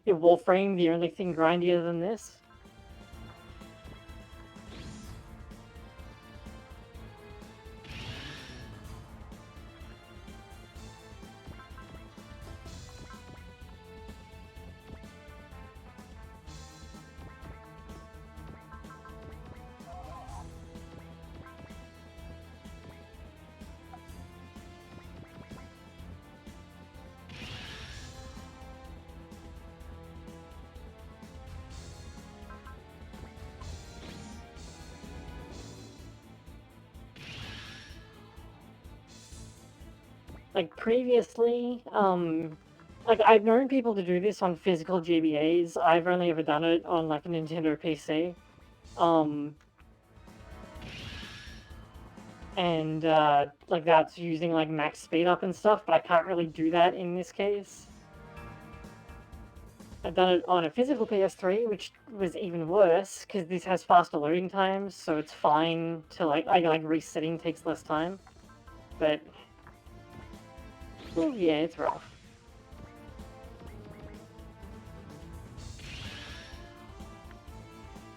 Your Warframe, the only thing grindier than this? Like, previously, like, I've known people to do this on physical GBAs. I've only ever done it on, like, a Nintendo PC. And, like, that's using, like, max speed up and stuff, but I can't really do that in this case. I've done it on a physical PS3, which was even worse, because this has faster loading times, so it's fine to, like, resetting takes less time. But... well, yeah, it's rough.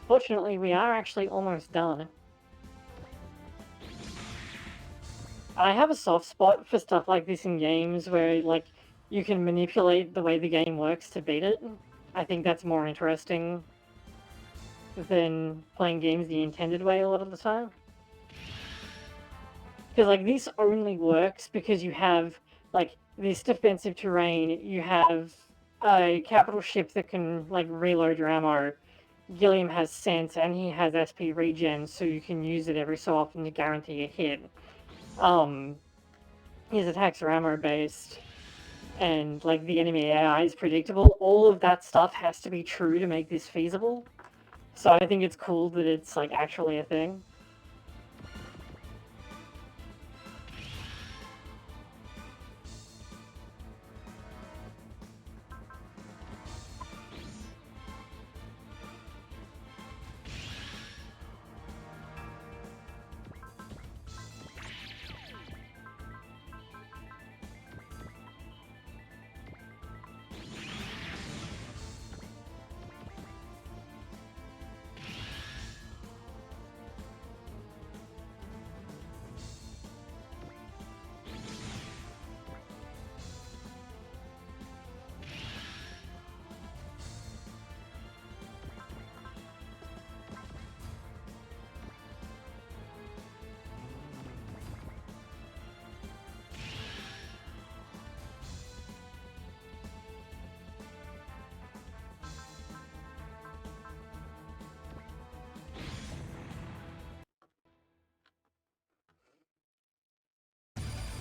Fortunately, we are actually almost done. I have a soft spot for stuff like this in games where, like, you can manipulate the way the game works to beat it. I think that's more interesting than playing games the intended way a lot of the time. Because, like, this only works because you have, like, this defensive terrain, you have a capital ship that can, like, reload your ammo. Gilliam has sense, and he has SP regen, so you can use it every so often to guarantee a hit. His attacks are ammo-based, and, like, the enemy AI is predictable. All of that stuff has to be true to make this feasible. So I think it's cool that it's, like, actually a thing.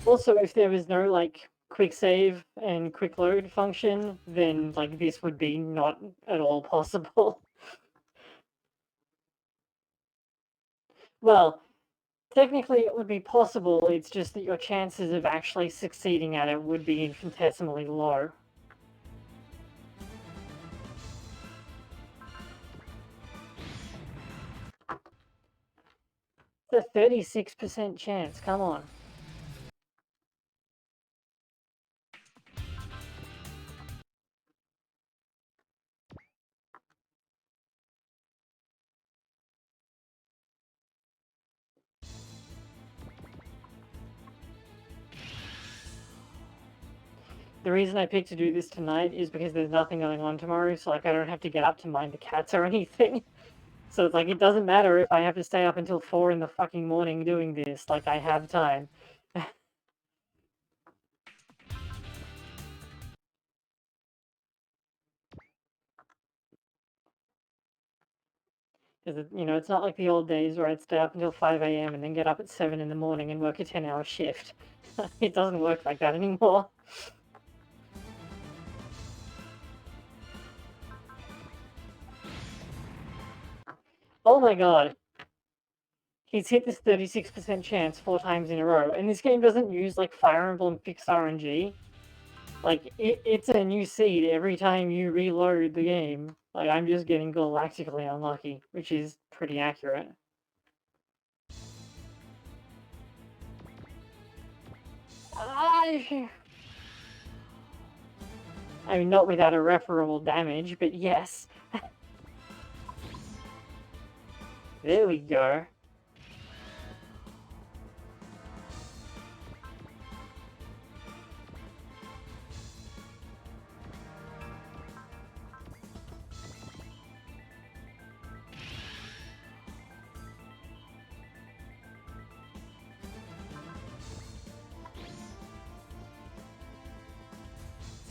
Also, if there was no, like, quick save and quick load function, then, like, this would be not at all possible. Well, Technically, it would be possible, it's just that your chances of actually succeeding at it would be infinitesimally low. It's a 36% chance, come on. The reason I picked to do this tonight is because there's nothing going on tomorrow, so like I don't have to get up to mind the cats or anything. So it's like it doesn't matter if I have to stay up until 4 in the fucking morning doing this, like I have time. Because, you know, it's not like the old days where I'd stay up until 5 a.m. and then get up at 7 in the morning and work a 10-hour shift. It doesn't work like that anymore. Oh my god. He's hit this 36% chance 4 times in a row, and this game doesn't use, like, Fire Emblem fixed RNG. Like, it's a new seed every time you reload the game. Like, I'm just getting galactically unlucky, which is pretty accurate. I mean, not without irreparable damage, but yes. There we go.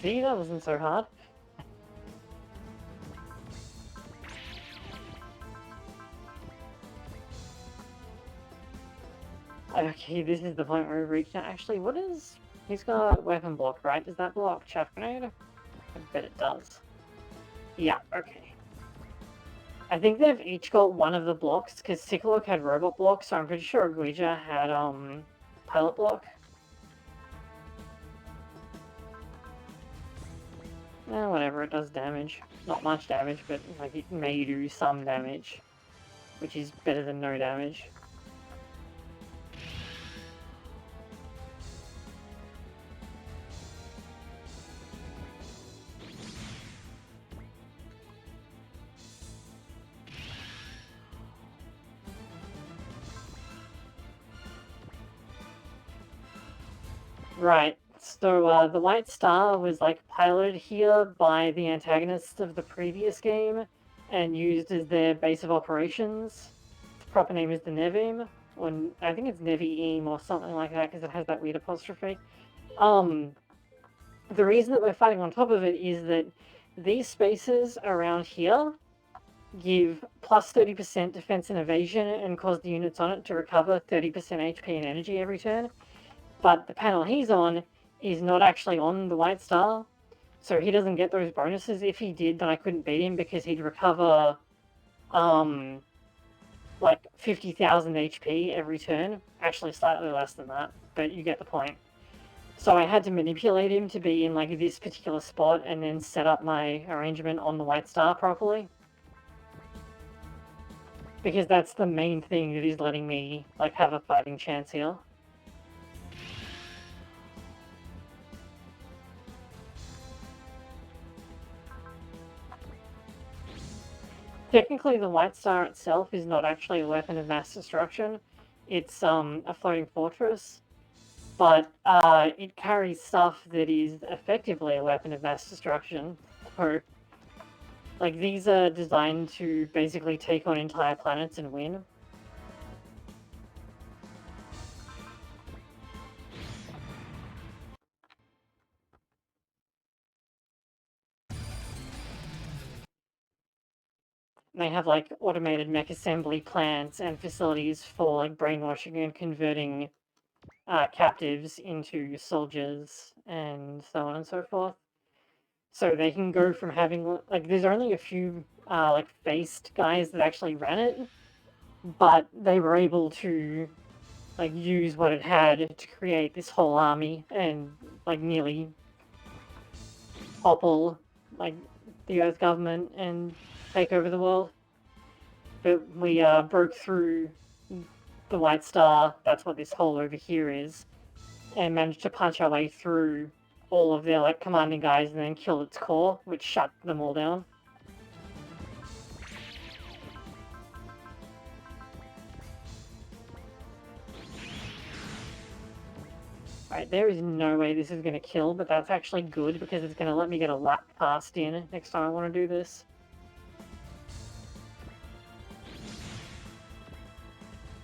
See, that wasn't so hard. Okay, this is the point where we've reached now. Actually, what is... He's got weapon block, right? Does that block chaff grenade? I bet it does. Yeah, okay. I think they've each got one of the blocks, because Cycloak had robot block, so I'm pretty sure Ouija had, pilot block. Whatever, it does damage. Not much damage, but, like, it may do some damage. Which is better than no damage. Right. So, the White Star was, like, piloted here by the antagonists of the previous game and used as their base of operations. Its proper name is the Nevim, or I think it's Nevi'im or something like that, because it has that weird apostrophe. The reason that we're fighting on top of it is that these spaces around here give plus 30% defense and evasion and cause the units on it to recover 30% HP and energy every turn. But the panel he's on is not actually on the White Star, so he doesn't get those bonuses. If he did, then I couldn't beat him because he'd recover, like 50,000 HP every turn. Actually, slightly less than that, but you get the point. So I had to manipulate him to be in, like, this particular spot and then set up my arrangement on the White Star properly. Because that's the main thing that is letting me, like, have a fighting chance here. Technically, the White Star itself is not actually a weapon of mass destruction. It's a floating fortress, but it carries stuff that is effectively a weapon of mass destruction. So, like, these are designed to basically take on entire planets and win. They have, like, automated mech assembly plants and facilities for, like, brainwashing and converting captives into soldiers and so on and so forth. So they can go from having, like, there's only a few, like, faced guys that actually ran it, but they were able to like use what it had to create this whole army and like nearly topple like the Earth government and take over the world. But we broke through the White Star, that's what this hole over here is, and managed to punch our way through all of their like commanding guys and then kill its core, which shut them all down. Right, there is no way this is going to kill, but that's actually good because it's going to let me get a lap past in next time I want to do this.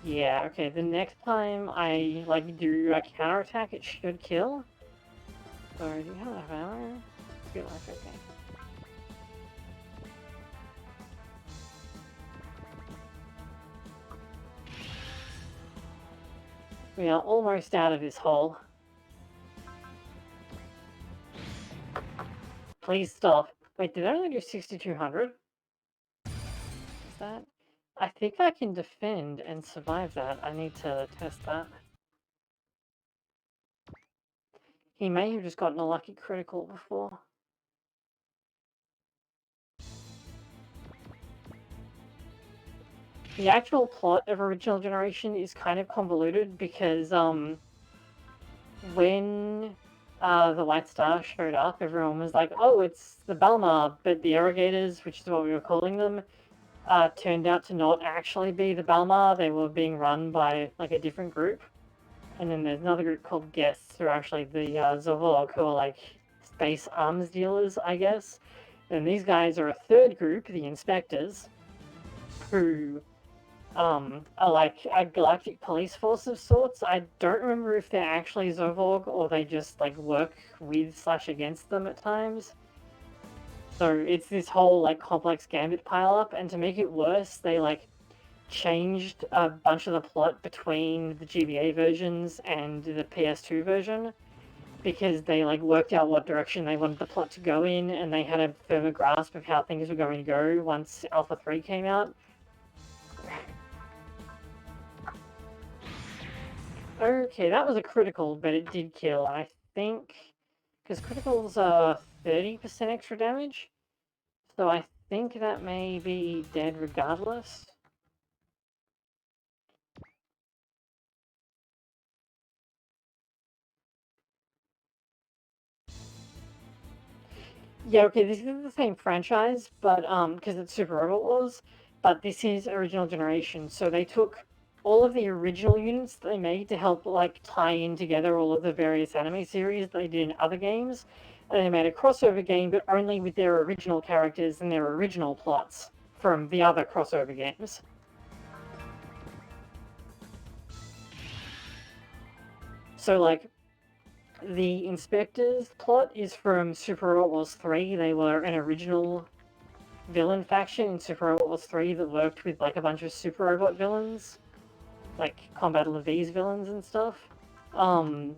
Yeah, okay, the next time I like do a counterattack, it should kill. Sorry, do you have enough ammo? Good luck, okay. We are almost out of this hole. Please stop. Wait, did I only do 6,200? Is that? I think I can defend and survive that. I need to test that. He may have just gotten a lucky critical before. The actual plot of Original Generation is kind of convoluted because, when the White Star showed up, everyone was like, oh, it's the Balmar, but the Irrigators, which is what we were calling them, turned out to not actually be the Balmar. They were being run by, like, a different group. And then there's another group called Guests, who are actually the Zavog, who are, like, space arms dealers, I guess. And these guys are a third group, the Inspectors, who are like a galactic police force of sorts. I don't remember if they're actually Zovorg or they just like work with / against them at times. So it's this whole like complex gambit pile up, and to make it worse, they like changed a bunch of the plot between the GBA versions and the PS2 version because they like worked out what direction they wanted the plot to go in, and they had a firmer grasp of how things were going to go once Alpha 3 came out. Okay, that was a critical, but it did kill, I think, because criticals are 30% extra damage, so I think that may be dead regardless. Yeah, okay, this is the same franchise, but, because it's Super Robot Wars, but this is Original Generation, so they took all of the original units that they made to help, like, tie in together all of the various anime series they did in other games, and they made a crossover game, but only with their original characters and their original plots from the other crossover games. So, like, the Inspectors plot is from Super Robot Wars 3. They were an original villain faction in Super Robot Wars 3 that worked with, like, a bunch of Super Robot villains. Like, Combat Levy's villains and stuff. Oh,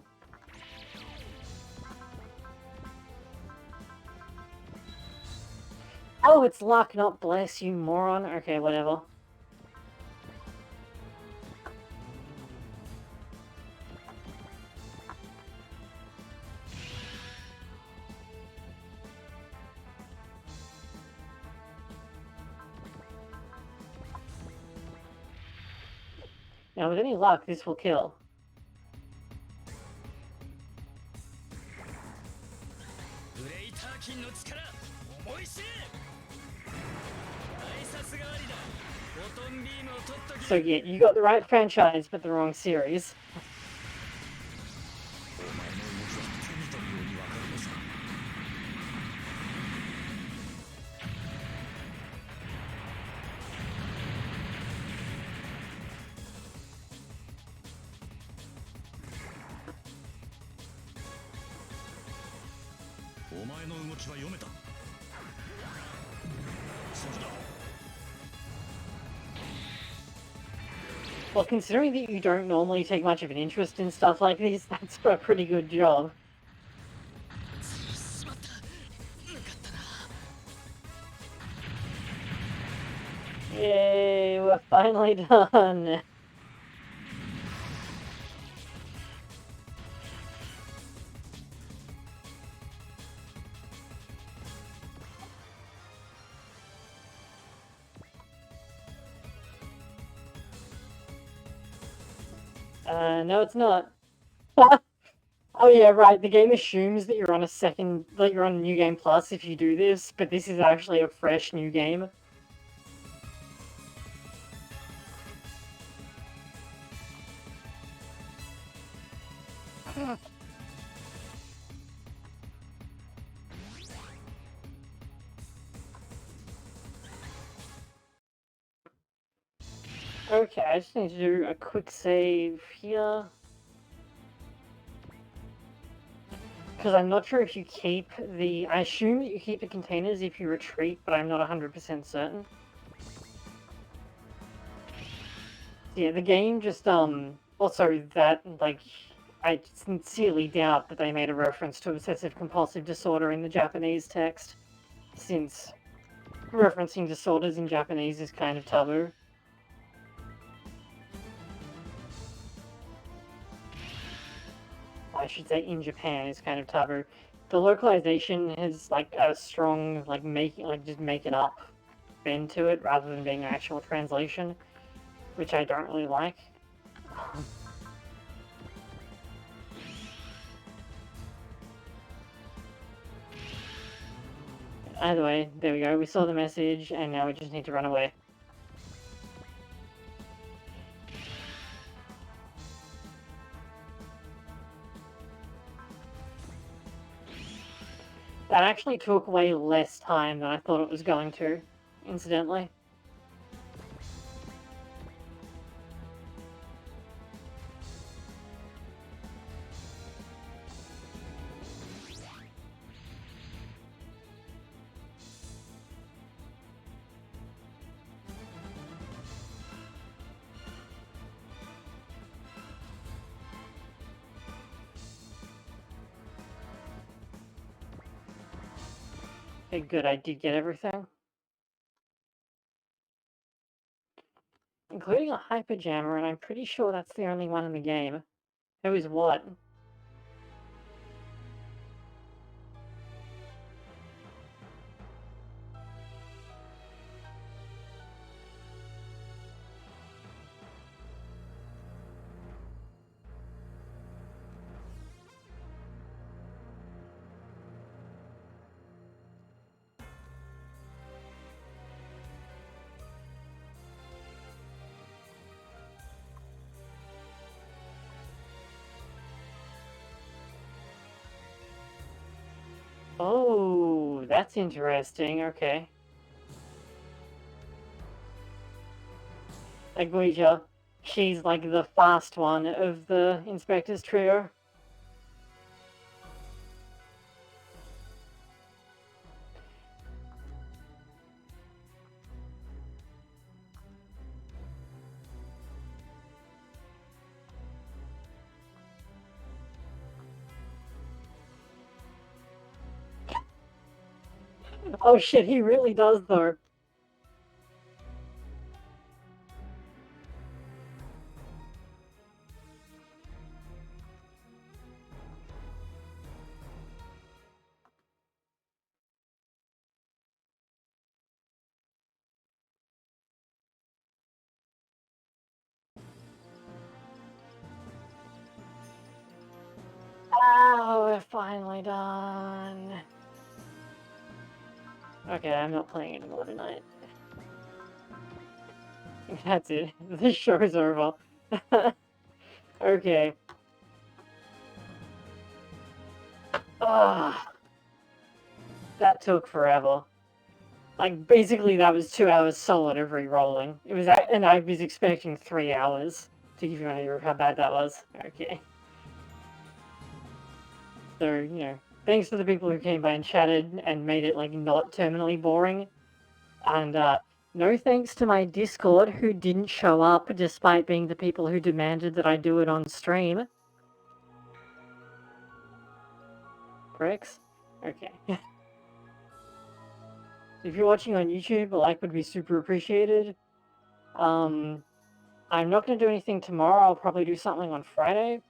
it's luck, not bless, you moron. Okay, whatever. Now, with any luck, this will kill. So yeah, you got the right franchise, but the wrong series. Well, considering that you don't normally take much of an interest in stuff like this, that's a pretty good job. Yay, we're finally done. No, it's not. Oh yeah, right. The game assumes that you're on you're on New Game Plus if you do this, but this is actually a fresh new game. Okay, I just need to do a quick save here. Because I'm not sure if you keep I assume that you keep the containers if you retreat, but I'm not 100% certain. Yeah, the game just, also that, like, I sincerely doubt that they made a reference to obsessive compulsive disorder in the Japanese text, since referencing disorders in Japanese is kind of taboo. I should say in Japan is kind of taboo. The localization has like a strong just make it up bend to it rather than being an actual translation, which I don't really like. Either way, there we go. We saw the message, and now we just need to run away. That actually took way less time than I thought it was going to, incidentally. Okay, good, I did get everything. Including a hyper jammer, and I'm pretty sure that's the only one in the game. Who is what? Oh, that's interesting, okay. Aguija. She's like the fast one of the Inspector's trio. Oh shit, he really does though. Oh, we're finally done. Okay, I'm not playing anymore tonight. That's it. This show is over. Okay. Ah, that took forever. Like, basically that was 2 hours solid of re-rolling. And I was expecting 3 hours, to give you an idea of how bad that was. Okay. So, thanks to the people who came by and chatted and made it, like, not terminally boring. And, no thanks to my Discord who didn't show up despite being the people who demanded that I do it on stream. Pricks? Okay. If you're watching on YouTube, a like would be super appreciated. I'm not going to do anything tomorrow. I'll probably do something on Friday.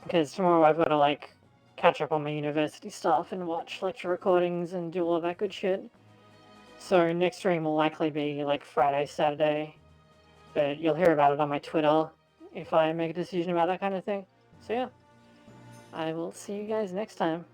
Because tomorrow I've got to, like, catch up on my university stuff and watch lecture recordings and do all of that good shit. So next stream will likely be, like, Friday, Saturday. But you'll hear about it on my Twitter. if I make a decision about that kind of thing. So yeah, I will see you guys next time.